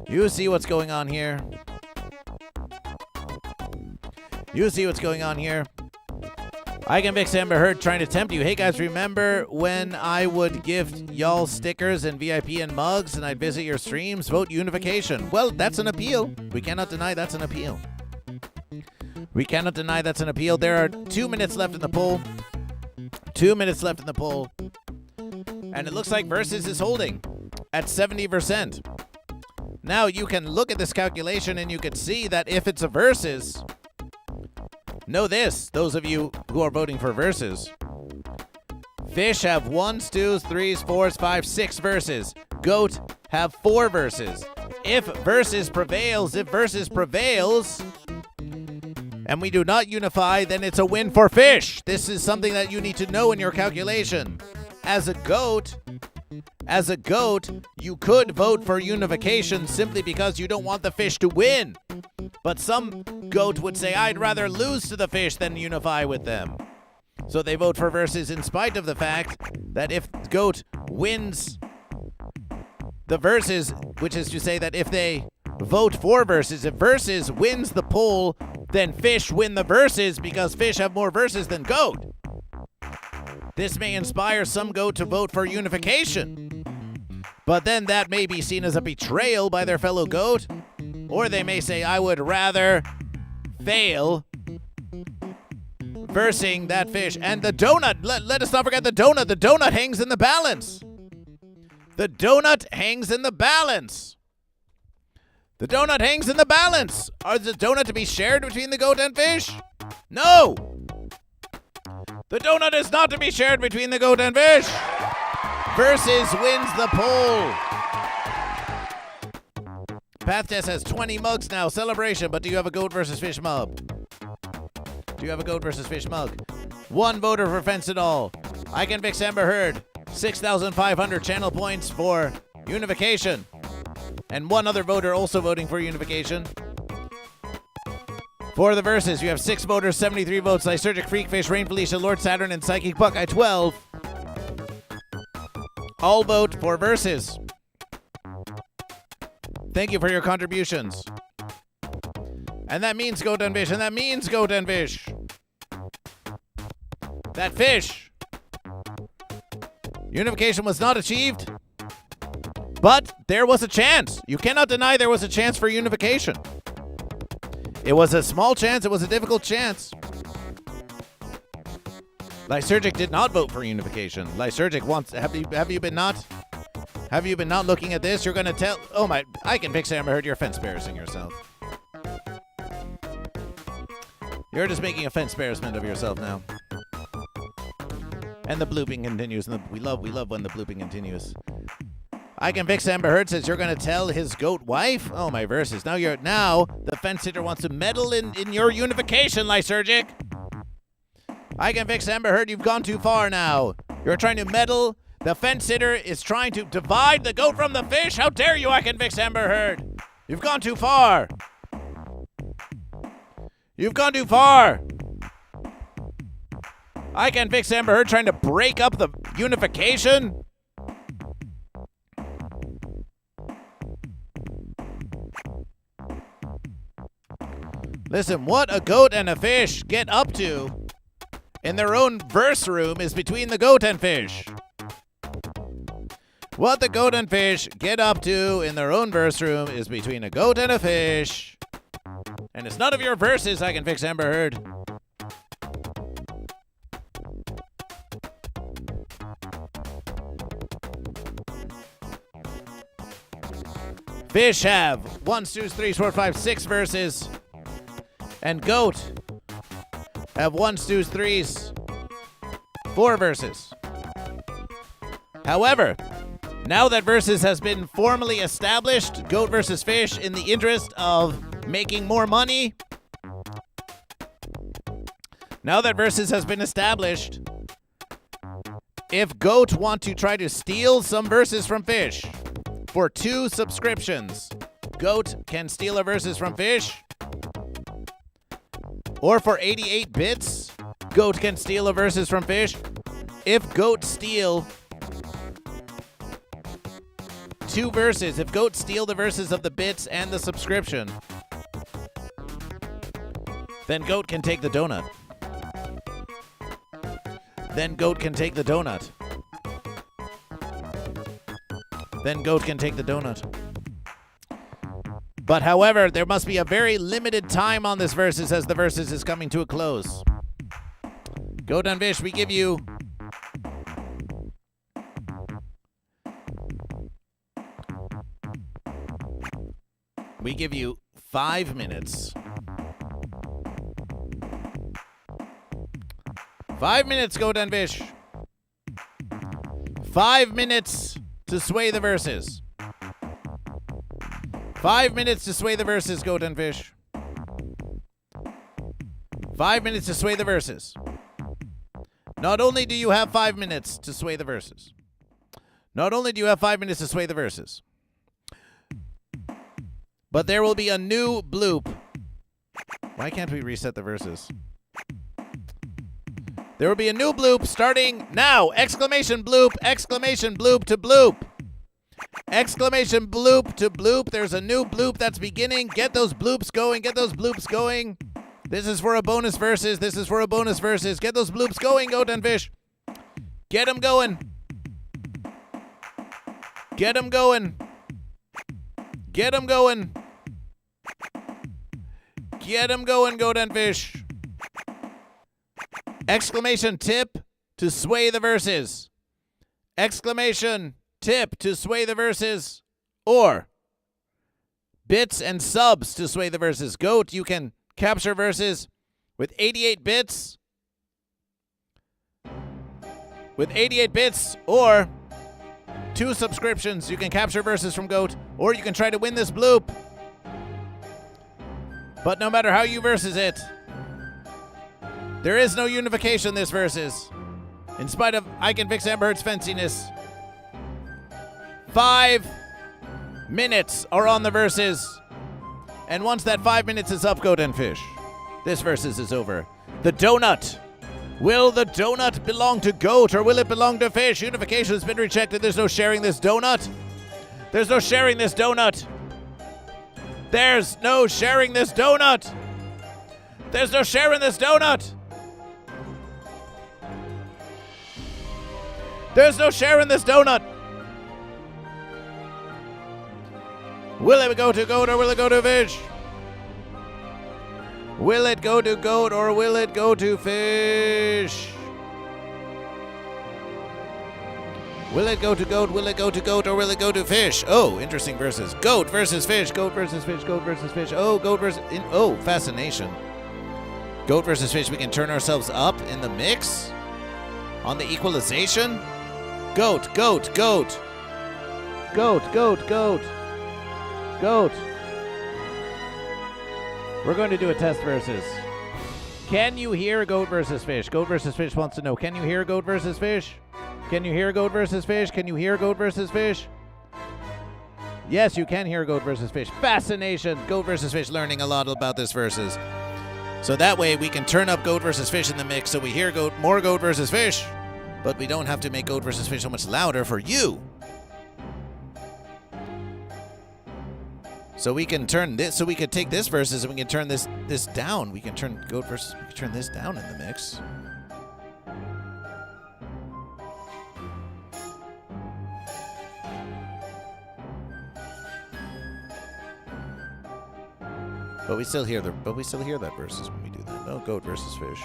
You see what's going on here. You see what's going on here. I can fix Amber Heard trying to tempt you. Hey guys, remember when I would gift y'all stickers and VIP and mugs and I'd visit your streams? Vote unification. Well, that's an appeal. We cannot deny that's an appeal. We cannot deny that's an appeal. There are 2 minutes left in the poll. 2 minutes left in the poll. And it looks like Versus is holding at 70%. Now you can look at this calculation and you can see that if it's a Versus, know this, those of you who are voting for Versus. Fish have 1s, 2s, 3s, 4s, 5s, 6 verses. Goat have 4 verses. If Versus prevails, and we do not unify, then it's a win for fish. This is something that you need to know in your calculation. As a goat, you could vote for unification simply because you don't want the fish to win. But some goat would say, I'd rather lose to the fish than unify with them. So they vote for versus in spite of the fact that if goat wins the versus, which is to say that if they vote for versus, if versus wins the poll, then fish win the versus because fish have more verses than goat. This may inspire some goat to vote for unification. But then that may be seen as a betrayal by their fellow goat. Or they may say, I would rather fail versing that fish. And the donut, let us not forget the donut. The donut hangs in the balance. The donut hangs in the balance. The donut hangs in the balance. Is the donut to be shared between the goat and fish? No. The donut is not to be shared between the goat and fish. Versus wins the poll. Pathtest has 20 mugs now. Celebration. But do you have a goat versus fish mug? Do you have a goat versus fish mug? 1 voter for Fence It All. I can fix Amber Heard. 6,500 channel points for unification. And 1 other voter also voting for unification. For the verses, you have 6 voters, 73 votes. Lysergic, Freakfish, Rain Felicia, Lord Saturn, and Psychic Buckeye 12. All vote for verses. Thank you for your contributions. And that means goat and fish, and that means goat and fish. That fish. Unification was not achieved, but there was a chance. You cannot deny there was a chance for unification. It was a small chance. It was a difficult chance. Lysergic did not vote for unification. Lysergic wants. Have you been not? Have you been not looking at this? You're gonna tell. Oh my! I can fix Amber Heard. You're fence embarrassing yourself. You're just making a fence embarrassment of yourself now. And the blooping continues. And we love when the blooping continues. I can fix Amber Heard says you're gonna tell his goat wife. Oh my verses. Now the fence sitter wants to meddle in your unification, Lysergic. I can fix Amber Heard. You've gone too far now. You're trying to meddle. The fence sitter is trying to divide the goat from the fish. How dare you? I can fix Amber Heard. You've gone too far. You've gone too far. I can fix Amber Heard trying to break up the unification. Listen, what a goat and a fish get up to in their own verse room is between the goat and fish. What the goat and fish get up to in their own verse room is between a goat and a fish. And it's none of your verses. I can fix Amber Heard. Fish have 1, 2, 3, 4, 5, 6 verses. And goat have 1s, 2s, 3s, 4 verses. However, now that versus has been formally established, Goat versus Fish, in the interest of making more money, now that versus has been established, if Goat want to try to steal some verses from Fish for 2 subscriptions, Goat can steal a verses from Fish. Or for 88 bits, Goat can steal a verses from Fish. If Goat steal 2 verses, if Goat steal the verses of the bits and the subscription, then Goat can take the donut. Then Goat can take the donut. Then Goat can take the donut. But however, there must be a very limited time on this versus, as the versus is coming to a close. Goat and Fish, we give you We give you 5 minutes. 5 minutes, Goat and Fish. 5 minutes to sway the verses. 5 minutes to sway the verses, Goat and Fish. 5 minutes to sway the verses. Not only do you have 5 minutes to sway the verses. Not only do you have 5 minutes to sway the verses, but there will be a new bloop. Why can't we reset the verses? There will be a new bloop starting now! Exclamation bloop to bloop! Exclamation bloop to bloop. There's a new bloop that's beginning. Get those bloops going. Get those bloops going. This is for a bonus versus. This is for a bonus versus. Get those bloops going, Goat and Fish. Get them going. Get them going. Get them going. Get them going, Goat and Fish. Exclamation tip to sway the verses. Exclamation tip to sway the verses. Or bits and subs to sway the verses. Goat, you can capture verses with 88 bits. With 88 bits or 2 subscriptions, you can capture verses from Goat, or you can try to win this bloop. But no matter how you versus it, there is no unification this versus. In spite of I Can Fix Amber Heard's fenciness. 5 minutes are on the verses. And once that 5 minutes is up, Goat and Fish, this versus is over. The donut. Will the donut belong to Goat or will it belong to Fish? Unification has been rejected. There's no sharing this donut. There's no sharing this donut. There's no sharing this donut. There's no sharing this donut. There's no sharing this donut. Will it go to Goat or will it go to Fish? Will it go to Goat or will it go to Fish? Will it go to Goat? Will it go to Goat or will it go to Fish? Oh, interesting verses. Goat versus Fish. Goat versus Fish. Goat versus Fish. Oh, Goat versus... Oh, fascination. Goat versus Fish. We can turn ourselves up in the mix on the equalization. Goat, Goat, Goat. Goat, Goat, Goat. Goat. We're going to do a test versus. Can you hear Goat versus Fish? Goat versus Fish wants to know. Can you hear Goat versus Fish? Can you hear Goat versus Fish? Can you hear Goat versus Fish? Yes, you can hear Goat versus Fish. Fascination. Goat versus Fish learning a lot about this versus. So that way we can turn up Goat versus Fish in the mix so we hear more Goat versus Fish, but we don't have to make Goat versus Fish so much louder for you. So we can turn this, so we could take this versus and we can turn this down. We can turn Goat versus, we can turn this down in the mix. But we still hear that versus when we do that. Oh, Goat versus Fish.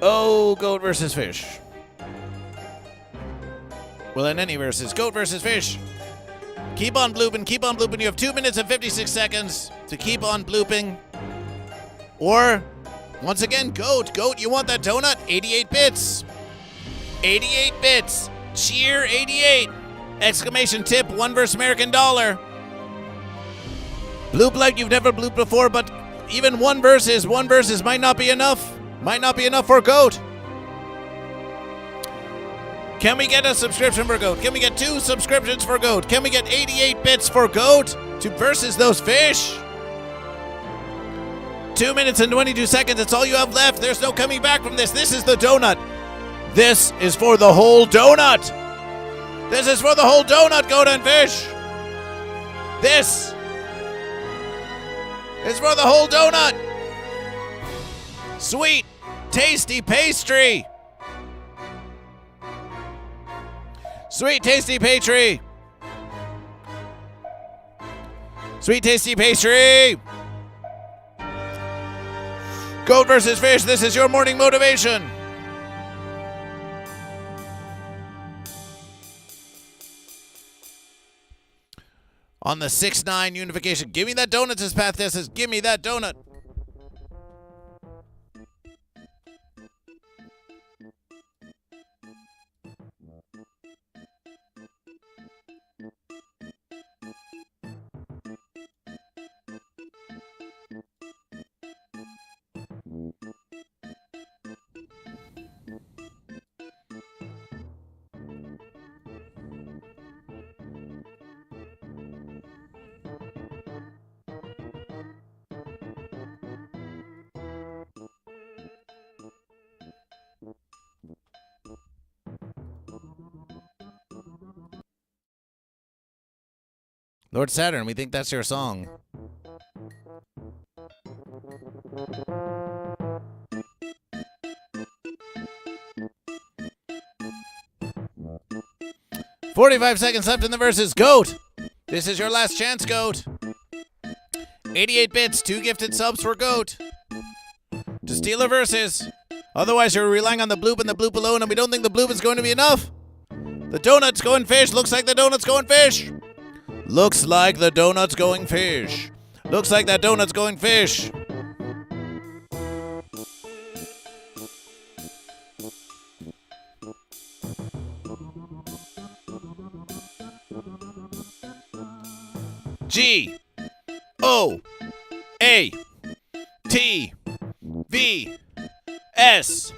Oh, Goat versus Fish. Well, in any versus, Goat versus Fish. Keep on blooping, keep on blooping. You have 2 minutes and 56 seconds to keep on blooping. Or Once again, Goat, you want that donut? 88 bits. 88 bits. Cheer 88. Exclamation tip, one verse American dollar. Bloop like you've never blooped before, but even one verses might not be enough. Might not be enough for Goat. Can we get a subscription for Goat? Can we get 2 subscriptions for Goat? Can we get 88 bits for Goat to versus those fish? 2 minutes and 22 seconds. That's all you have left. There's no coming back from this. This is the donut. This is for the whole donut. This is for the whole donut, Goat and Fish. This is for the whole donut. Sweet, tasty pastry. Sweet, tasty pastry. Sweet, tasty pastry. Goat versus Fish, this is your morning motivation. On the 6-9 Unification. Give me that donut, says Pat. This is give me that donut. Lord Saturn, we think that's your song. "45 seconds left in the verses. Goat, this is your last chance, Goat. 88 bits, 2 gifted subs for Goat to steal a verses. Otherwise, you're relying on the bloop and the bloop alone, and we don't think the bloop is going to be enough. The donut's going fish. Looks like the donut's going fish. Looks like the donut's going fish. Looks like that donut's going fish. G O A T V S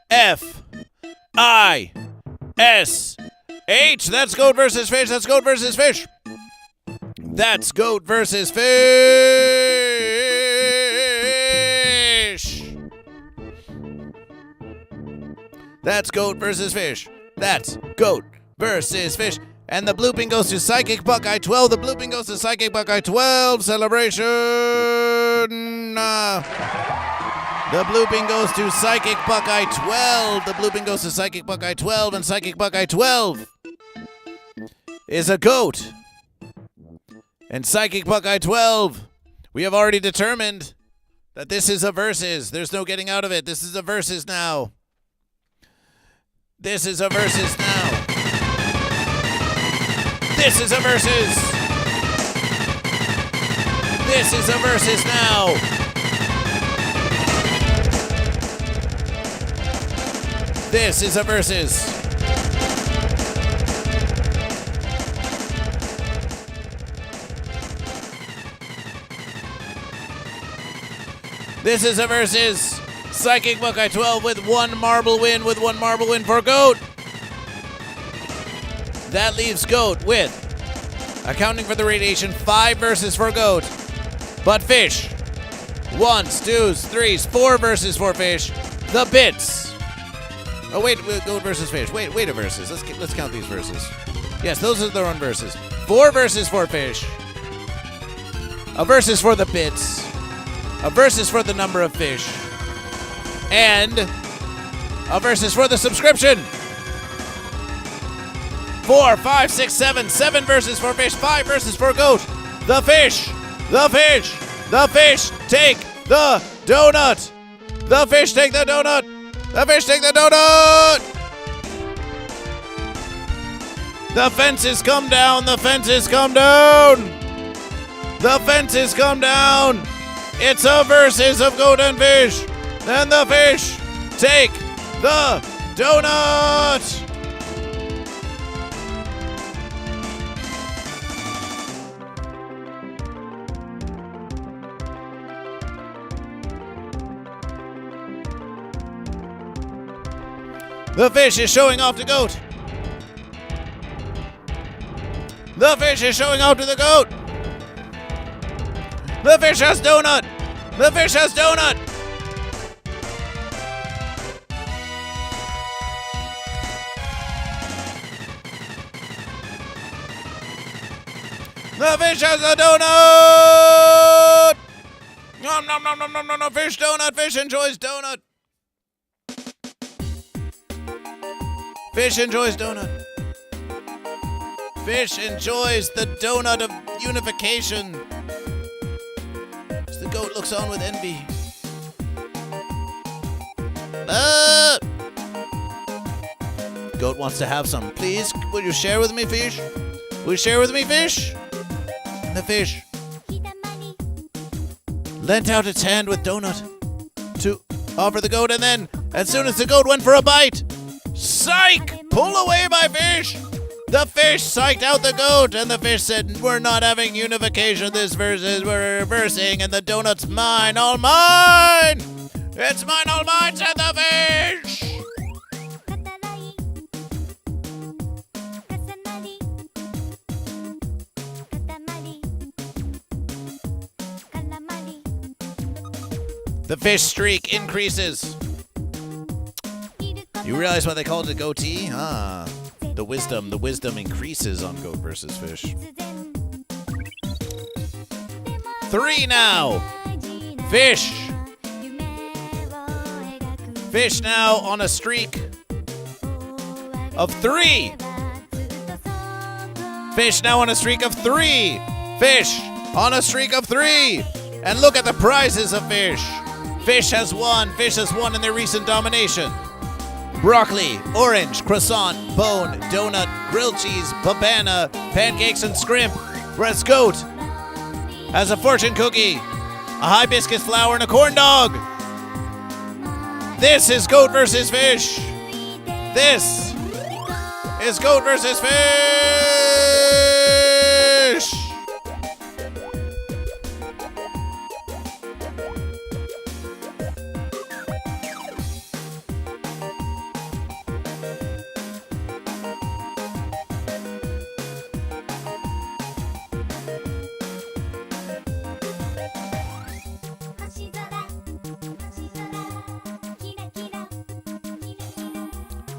F I S H. That's Goat versus Fish. That's Goat versus Fish. That's Goat versus Fish. That's Goat versus Fish. That's Goat versus Fish. And the blooping goes to Psychic Buckeye 12. The blooping goes to Psychic Buckeye 12. Celebration. The blooping goes to Psychic Buckeye 12. The blooping goes to Psychic Buckeye 12. And Psychic Buckeye 12 is a goat. And Psychic Buckeye 12, we have already determined that this is a versus. There's no getting out of it. This is a versus now. This is a versus now. This is a versus. This is a versus now. This is a versus. This is a versus. Psychic Buckeye 12 with 1 marble win, for Goat. That leaves Goat with, accounting for the radiation, 5 verses for Goat. But Fish, 1s, 2s, 3s, 4 verses for Fish. The bits. Oh wait, Goat versus Fish. Wait a verses. Let's count these verses. Yes, those are the run verses. 4 verses for Fish. A versus for the bits. A versus for the number of fish. And a versus for the subscription. 4, 5, 6, 7. 7 verses for Fish. 5 verses for Goat. The fish. The fish. The fish take the donut. The fish take the donut. The fish take the donut. The fences come down. The fences come down. The fences come down. It's a versus of Goat and Fish. Then the fish take the donut. The fish is showing off the goat. The fish is showing off to the goat. The fish has donut. The fish has donut. The fish has a donut. Nom nom nom nom nom nom nom. Fish donut. Fish enjoys donut. Fish enjoys donut. Fish enjoys the donut of unification. As the goat looks on with envy. Goat wants to have some. Please, will you share with me, fish? Will you share with me, fish? And the fish lent out its hand with donut to offer the goat, and then, as soon as the goat went for a bite, psych! Pull away, my fish! The fish psyched out the goat, and the fish said, we're not having unification this versus, we're reversing, and the donut's mine, all mine! It's mine, all mine, said the fish! The fish streak increases. You realize why they called it a goatee? Ah, the wisdom increases on goat versus fish. 3 now. Fish. Fish now on a streak of 3. Fish now on a streak of 3. Fish on a streak of 3. And look at the prizes of fish. Fish has won. Fish has won in their recent domination. Broccoli, orange, croissant, bone, donut, grilled cheese, babana, pancakes, and scrimp. Whereas goat has a fortune cookie, a hibiscus flower, and a corn dog. This is goat versus fish. This is goat versus fish.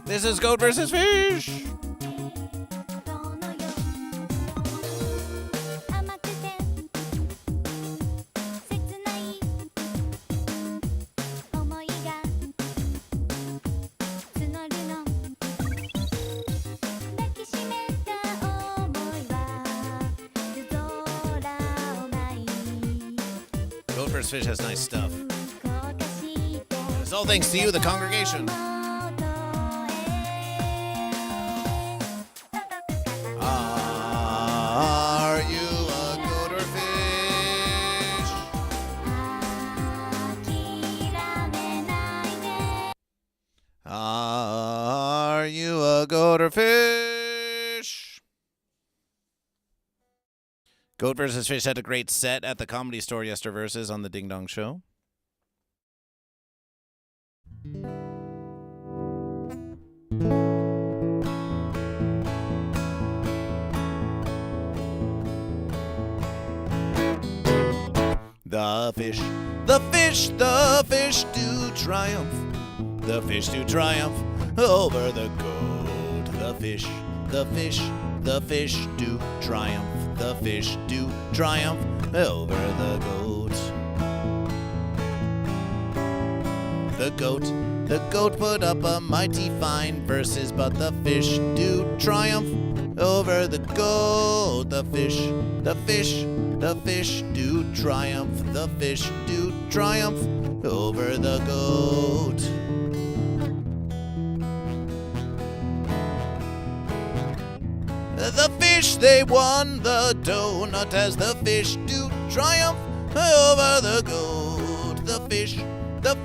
This is goat versus fish. Goat versus fish has nice stuff. It's all thanks to you, the congregation. Are you a goat or fish? Are you a goat or fish? Goat versus Fish had a great set at the Comedy Store yesterday on the Ding Dong Show. The fish, the fish, the fish do triumph. The fish do triumph over the goat. The fish, the fish, the fish do triumph. The fish do triumph over the goat. The goat put up a mighty fine versus, but the fish do triumph over the goat. The fish, the fish, the fish do triumph. The fish do triumph over the goat. The fish, they won the donut as the fish do triumph over the goat. The fish, The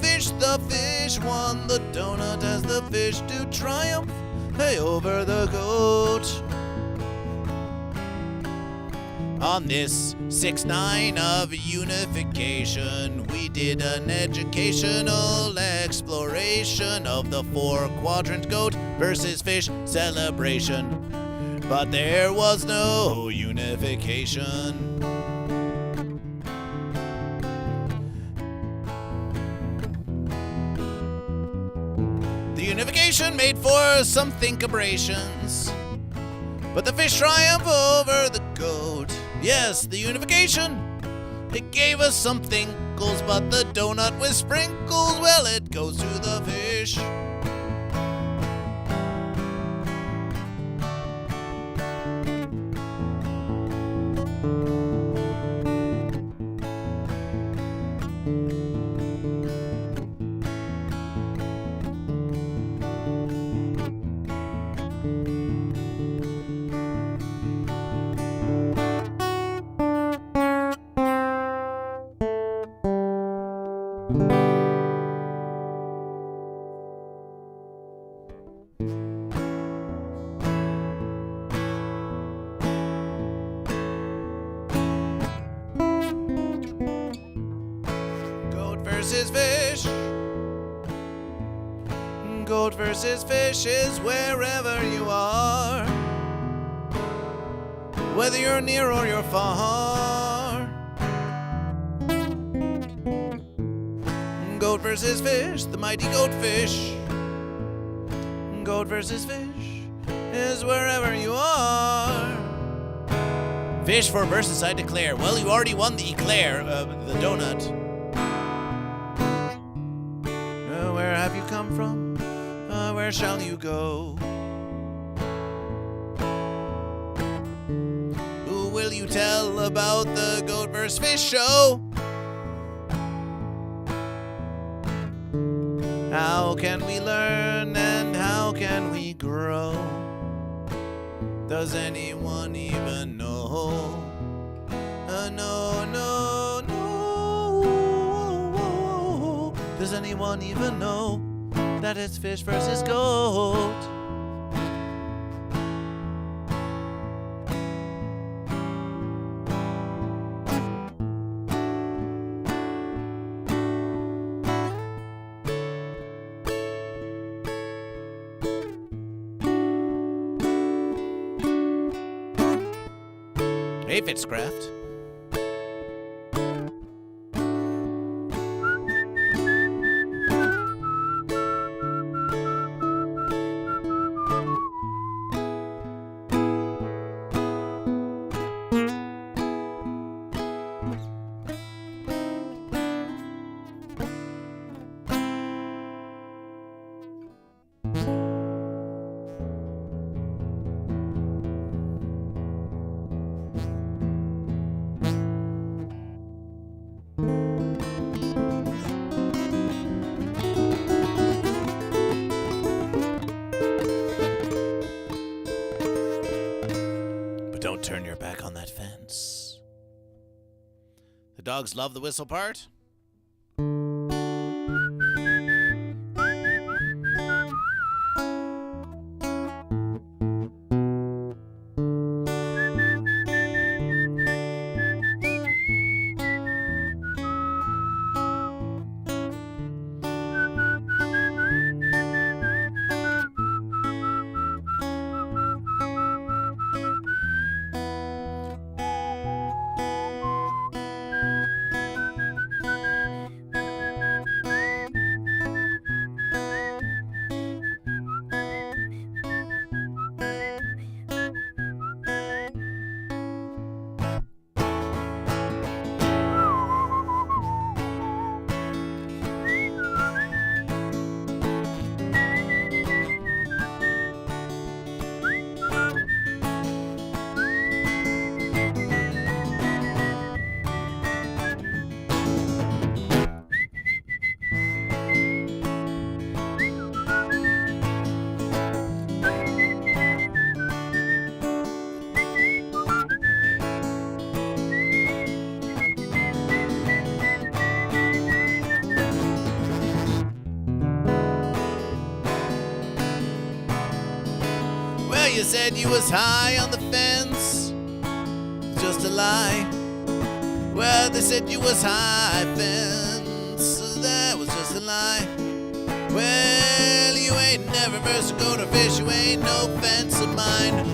fish won the donut as the fish do triumph, hey, over the goat. On this 6-9 of unification, we did an educational exploration of the 4-quadrant goat versus fish celebration. But there was no unification. The unification made for some thinkabrations, but the fish triumph over the goat. Yes, the unification, it gave us some thinkles, but the donut with sprinkles, well, it goes to the fish. Versus fish. Goat versus fish is wherever you are, whether you're near or you're far. Goat versus fish, the mighty goat fish. Goat versus fish is wherever you are. Fish for versus, I declare. Well, you already won the eclair, the donut. Where have you come from? Where shall you go? Who will you tell about the Goat vs. Fish show? How can we learn and how can we grow? Does anyone even know? No. Does anyone even know that it's fish versus goat? Hey, Fitzcraft. Don't turn your back on that fence. The dogs love the whistle part. you said you was high on the fence. Just a lie. Well, they said you was high fence. So that was just a lie. Well, you ain't never versed to go to fish. You ain't no fence of mine.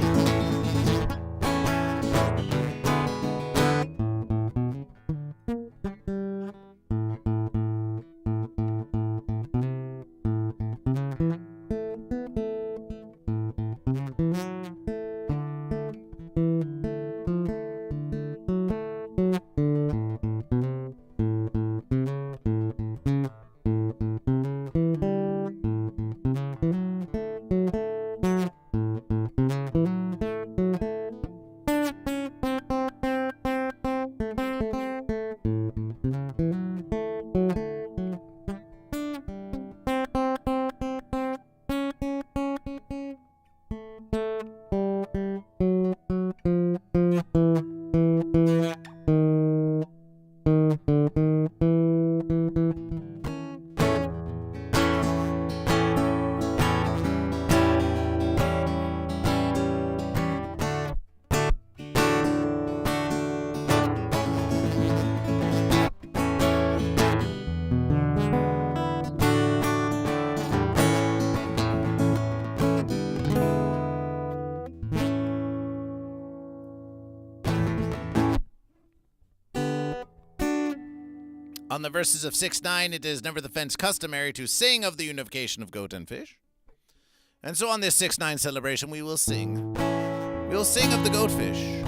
On the verses of 6-9, it is never the fence customary to sing of the unification of goat and fish. And so on this 6-9 celebration, we will sing. We will sing of the goatfish.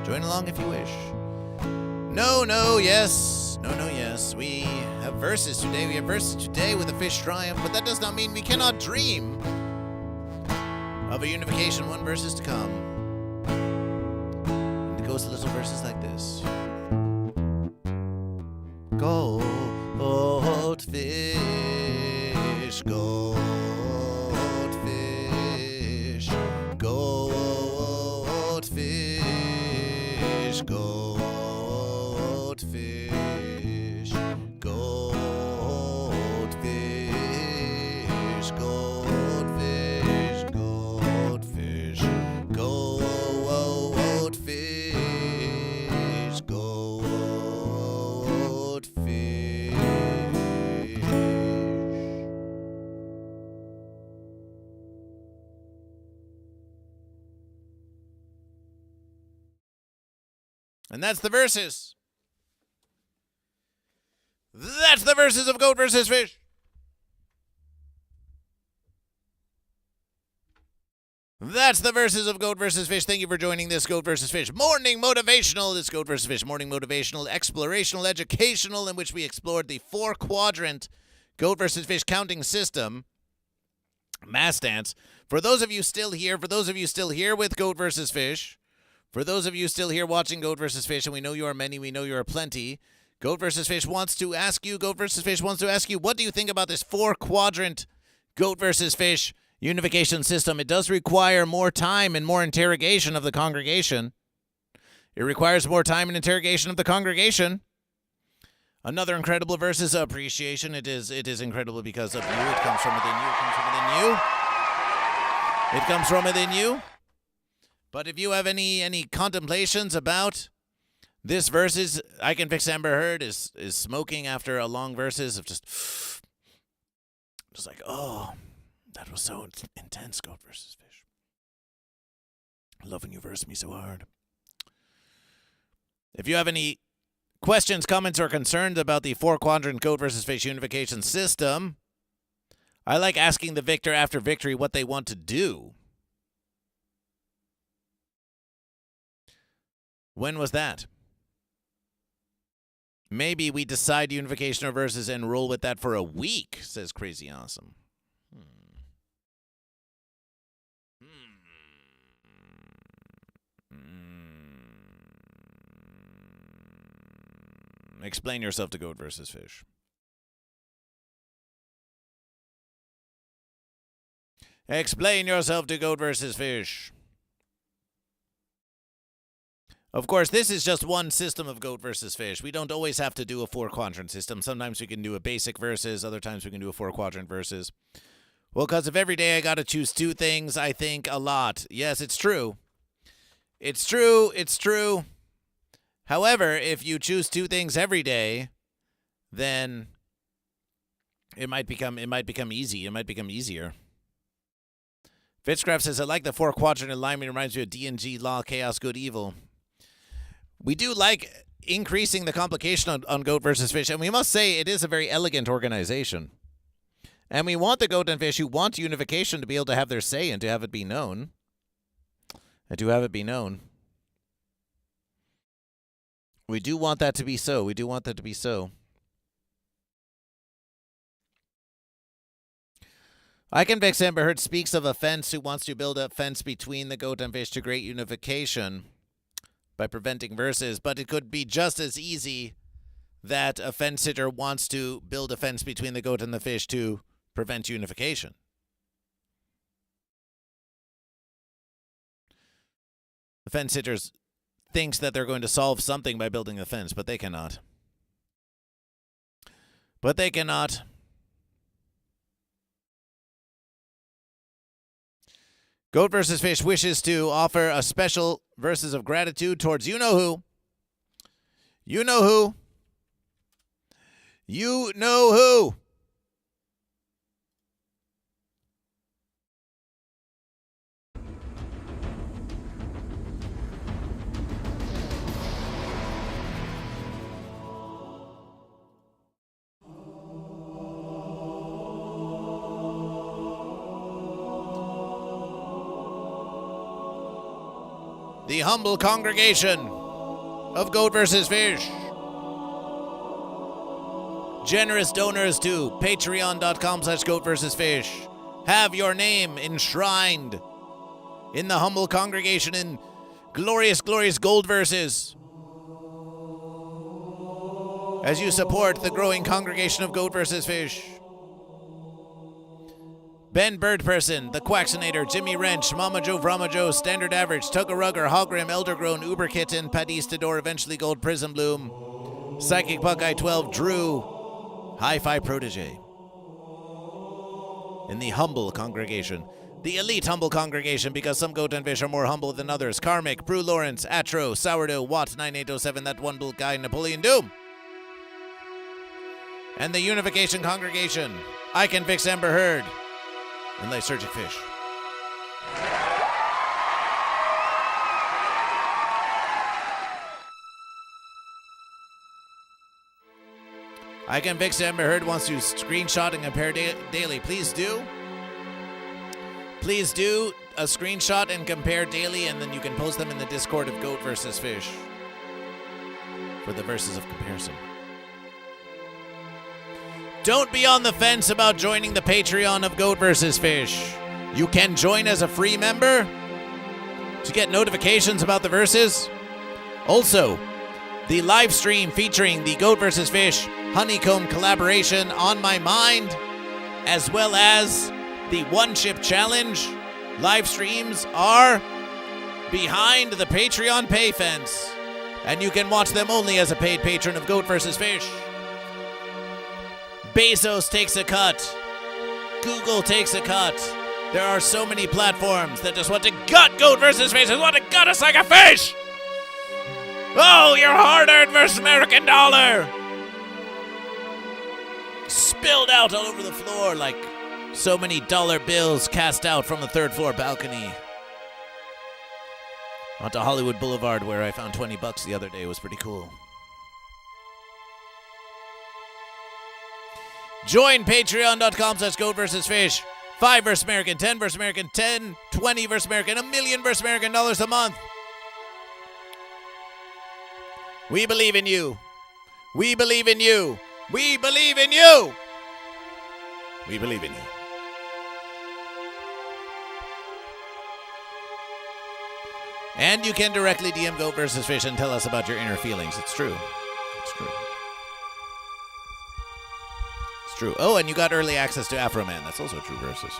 Join along if you wish. No, no, yes. No, no, yes. We have verses today. We have verses today with a fish triumph, but that does not mean we cannot dream of a unification one verses to come. And it goes a little verses like this. Goatfish, goatfish, goatfish, goatfish, goatfish, goatfish, goatfish, goatfish, goatfish. And that's the verses. That's the verses of Goat versus Fish. That's the verses of Goat versus Fish. Thank you for joining this Goat versus Fish morning motivational. This Goat versus Fish morning motivational, explorational, educational, in which we explored the 4-quadrant Goat versus Fish counting system. Mass dance. For those of you still here with Goat versus Fish, for those of you still here watching Goat vs. Fish, and we know you are many, we know you are plenty, Goat vs. Fish wants to ask you, what do you think about this 4-quadrant Goat vs. Fish unification system? It does require more time and more interrogation of the congregation. It requires more time and interrogation of the congregation. Another incredible versus appreciation. It is incredible because of you. It comes from within you. It comes from within you. It comes from within you. But if you have any contemplations about this versus, I Can Fix Amber Heard is smoking after a long versus of just like, oh, that was so intense, Goat versus Fish. I love when you verse me so hard. If you have any questions, comments, or concerns about the 4-quadrant Goat versus Fish unification system, I like asking the victor after victory what they want to do. When was that? Maybe we decide unification or versus and roll with that for a week, says Crazy Awesome. Explain yourself to Goat versus Fish. Explain yourself to Goat versus Fish. Of course, this is just one system of Goat versus Fish. We don't always have to do a 4-quadrant system. Sometimes we can do a basic versus. Other times we can do a 4-quadrant versus. Well, because if every day I got to choose two things, I think a lot. Yes, it's true. It's true. It's true. However, if you choose two things every day, then it might become easy. It might become easier. Fitchcraft says, I like the 4-quadrant alignment. It reminds me of D&G Law, Chaos, Good, Evil. We do like increasing the complication on Goat versus Fish, and we must say it is a very elegant organization. And we want the Goat and Fish who want unification to be able to have their say and to have it be known. And to have it be known. We do want that to be so. We do want that to be so. I Can Fix Amber Heard speaks of a fence who wants to build a fence between the Goat and Fish to create unification by preventing verses, but it could be just as easy that a fence sitter wants to build a fence between the Goat and the Fish to prevent unification. The fence sitters thinks that they're going to solve something by building a fence, but they cannot. But they cannot. Goat versus Fish wishes to offer a special verses of gratitude towards you-know-who. You-know-who. You-know-who. The humble congregation of Goat vs. Fish. Generous donors to patreon.com/GoatVsFish. Have your name enshrined in the humble congregation in glorious, glorious gold verses. As you support the growing congregation of Goat vs. Fish. Ben Birdperson, The Quaxinator, Jimmy Wrench, Mama Joe, Brahma Joe, Standard Average, Tuggerugger, Hogrim, Eldergrown, Uber Kitten, Padistador, Eventually Gold, Prism Bloom, Psychic Buckeye 12, Drew, Hi-Fi Protege. In the humble congregation. The elite humble congregation, because some Goat and Fish are more humble than others. Karmic, Brew Lawrence, Atro, Sourdough, Watt 9807, That One Blue Guy, Napoleon Doom. And the Unification congregation. I Can Fix Amber Heard. And Lysergic Fish. I Can Fix Amber Heard wants to screenshot and compare daily. Please do. Please do a screenshot and compare daily, and then you can post them in the Discord of Goat vs. Fish for the verses of comparison. Don't be on the fence about joining the Patreon of Goat vs. Fish. You can join as a free member to get notifications about the verses. Also, the live stream featuring the Goat vs. Fish Honeycomb collaboration on my mind, as well as the One Chip Challenge live streams are behind the Patreon pay fence, and you can watch them only as a paid patron of Goat vs. Fish. Bezos takes a cut. Google takes a cut. There are so many platforms that just want to gut Goat vs. Fish and want to gut us like a fish. Oh, your hard-earned versus American dollar. Spilled out all over the floor like so many dollar bills cast out from the third-floor balcony. Onto Hollywood Boulevard, where I found $20 the other day. It was pretty cool. Join patreon.com/Goat vs. Fish. 5 versus American, 10 versus American, 10, 20 versus American, $1 million versus American dollars a month. We believe in you. We believe in you. We believe in you. We believe in you. And you can directly DM Goat vs. Fish and tell us about your inner feelings. It's true. It's true. True. Oh, and you got early access to Afro Man. That's also true versus.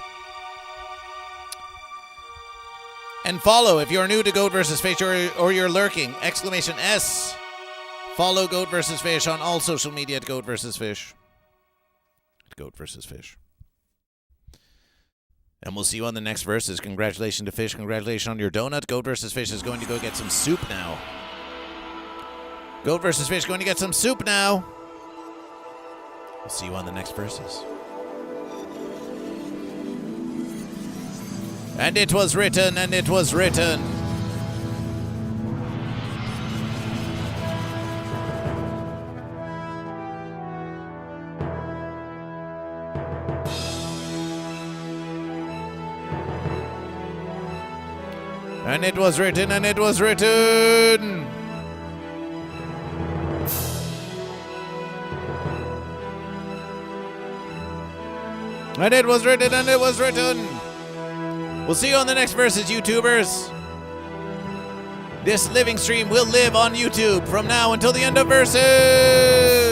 And follow if you're new to Goat vs. Fish or you're lurking. !S. Follow Goat vs. Fish on all social media at Goat vs. Fish. Goat vs. Fish. And we'll see you on the next verses. Congratulations to Fish. Congratulations on your donut. Goat versus Fish is going to go get some soup now. Goat versus Fish going to get some soup now. We'll see you on the next verses. And it was written, and it was written. And it was written, and it was written. And it was written, and it was written. We'll see you on the next verses, YouTubers. This living stream will live on YouTube from now until the end of verses.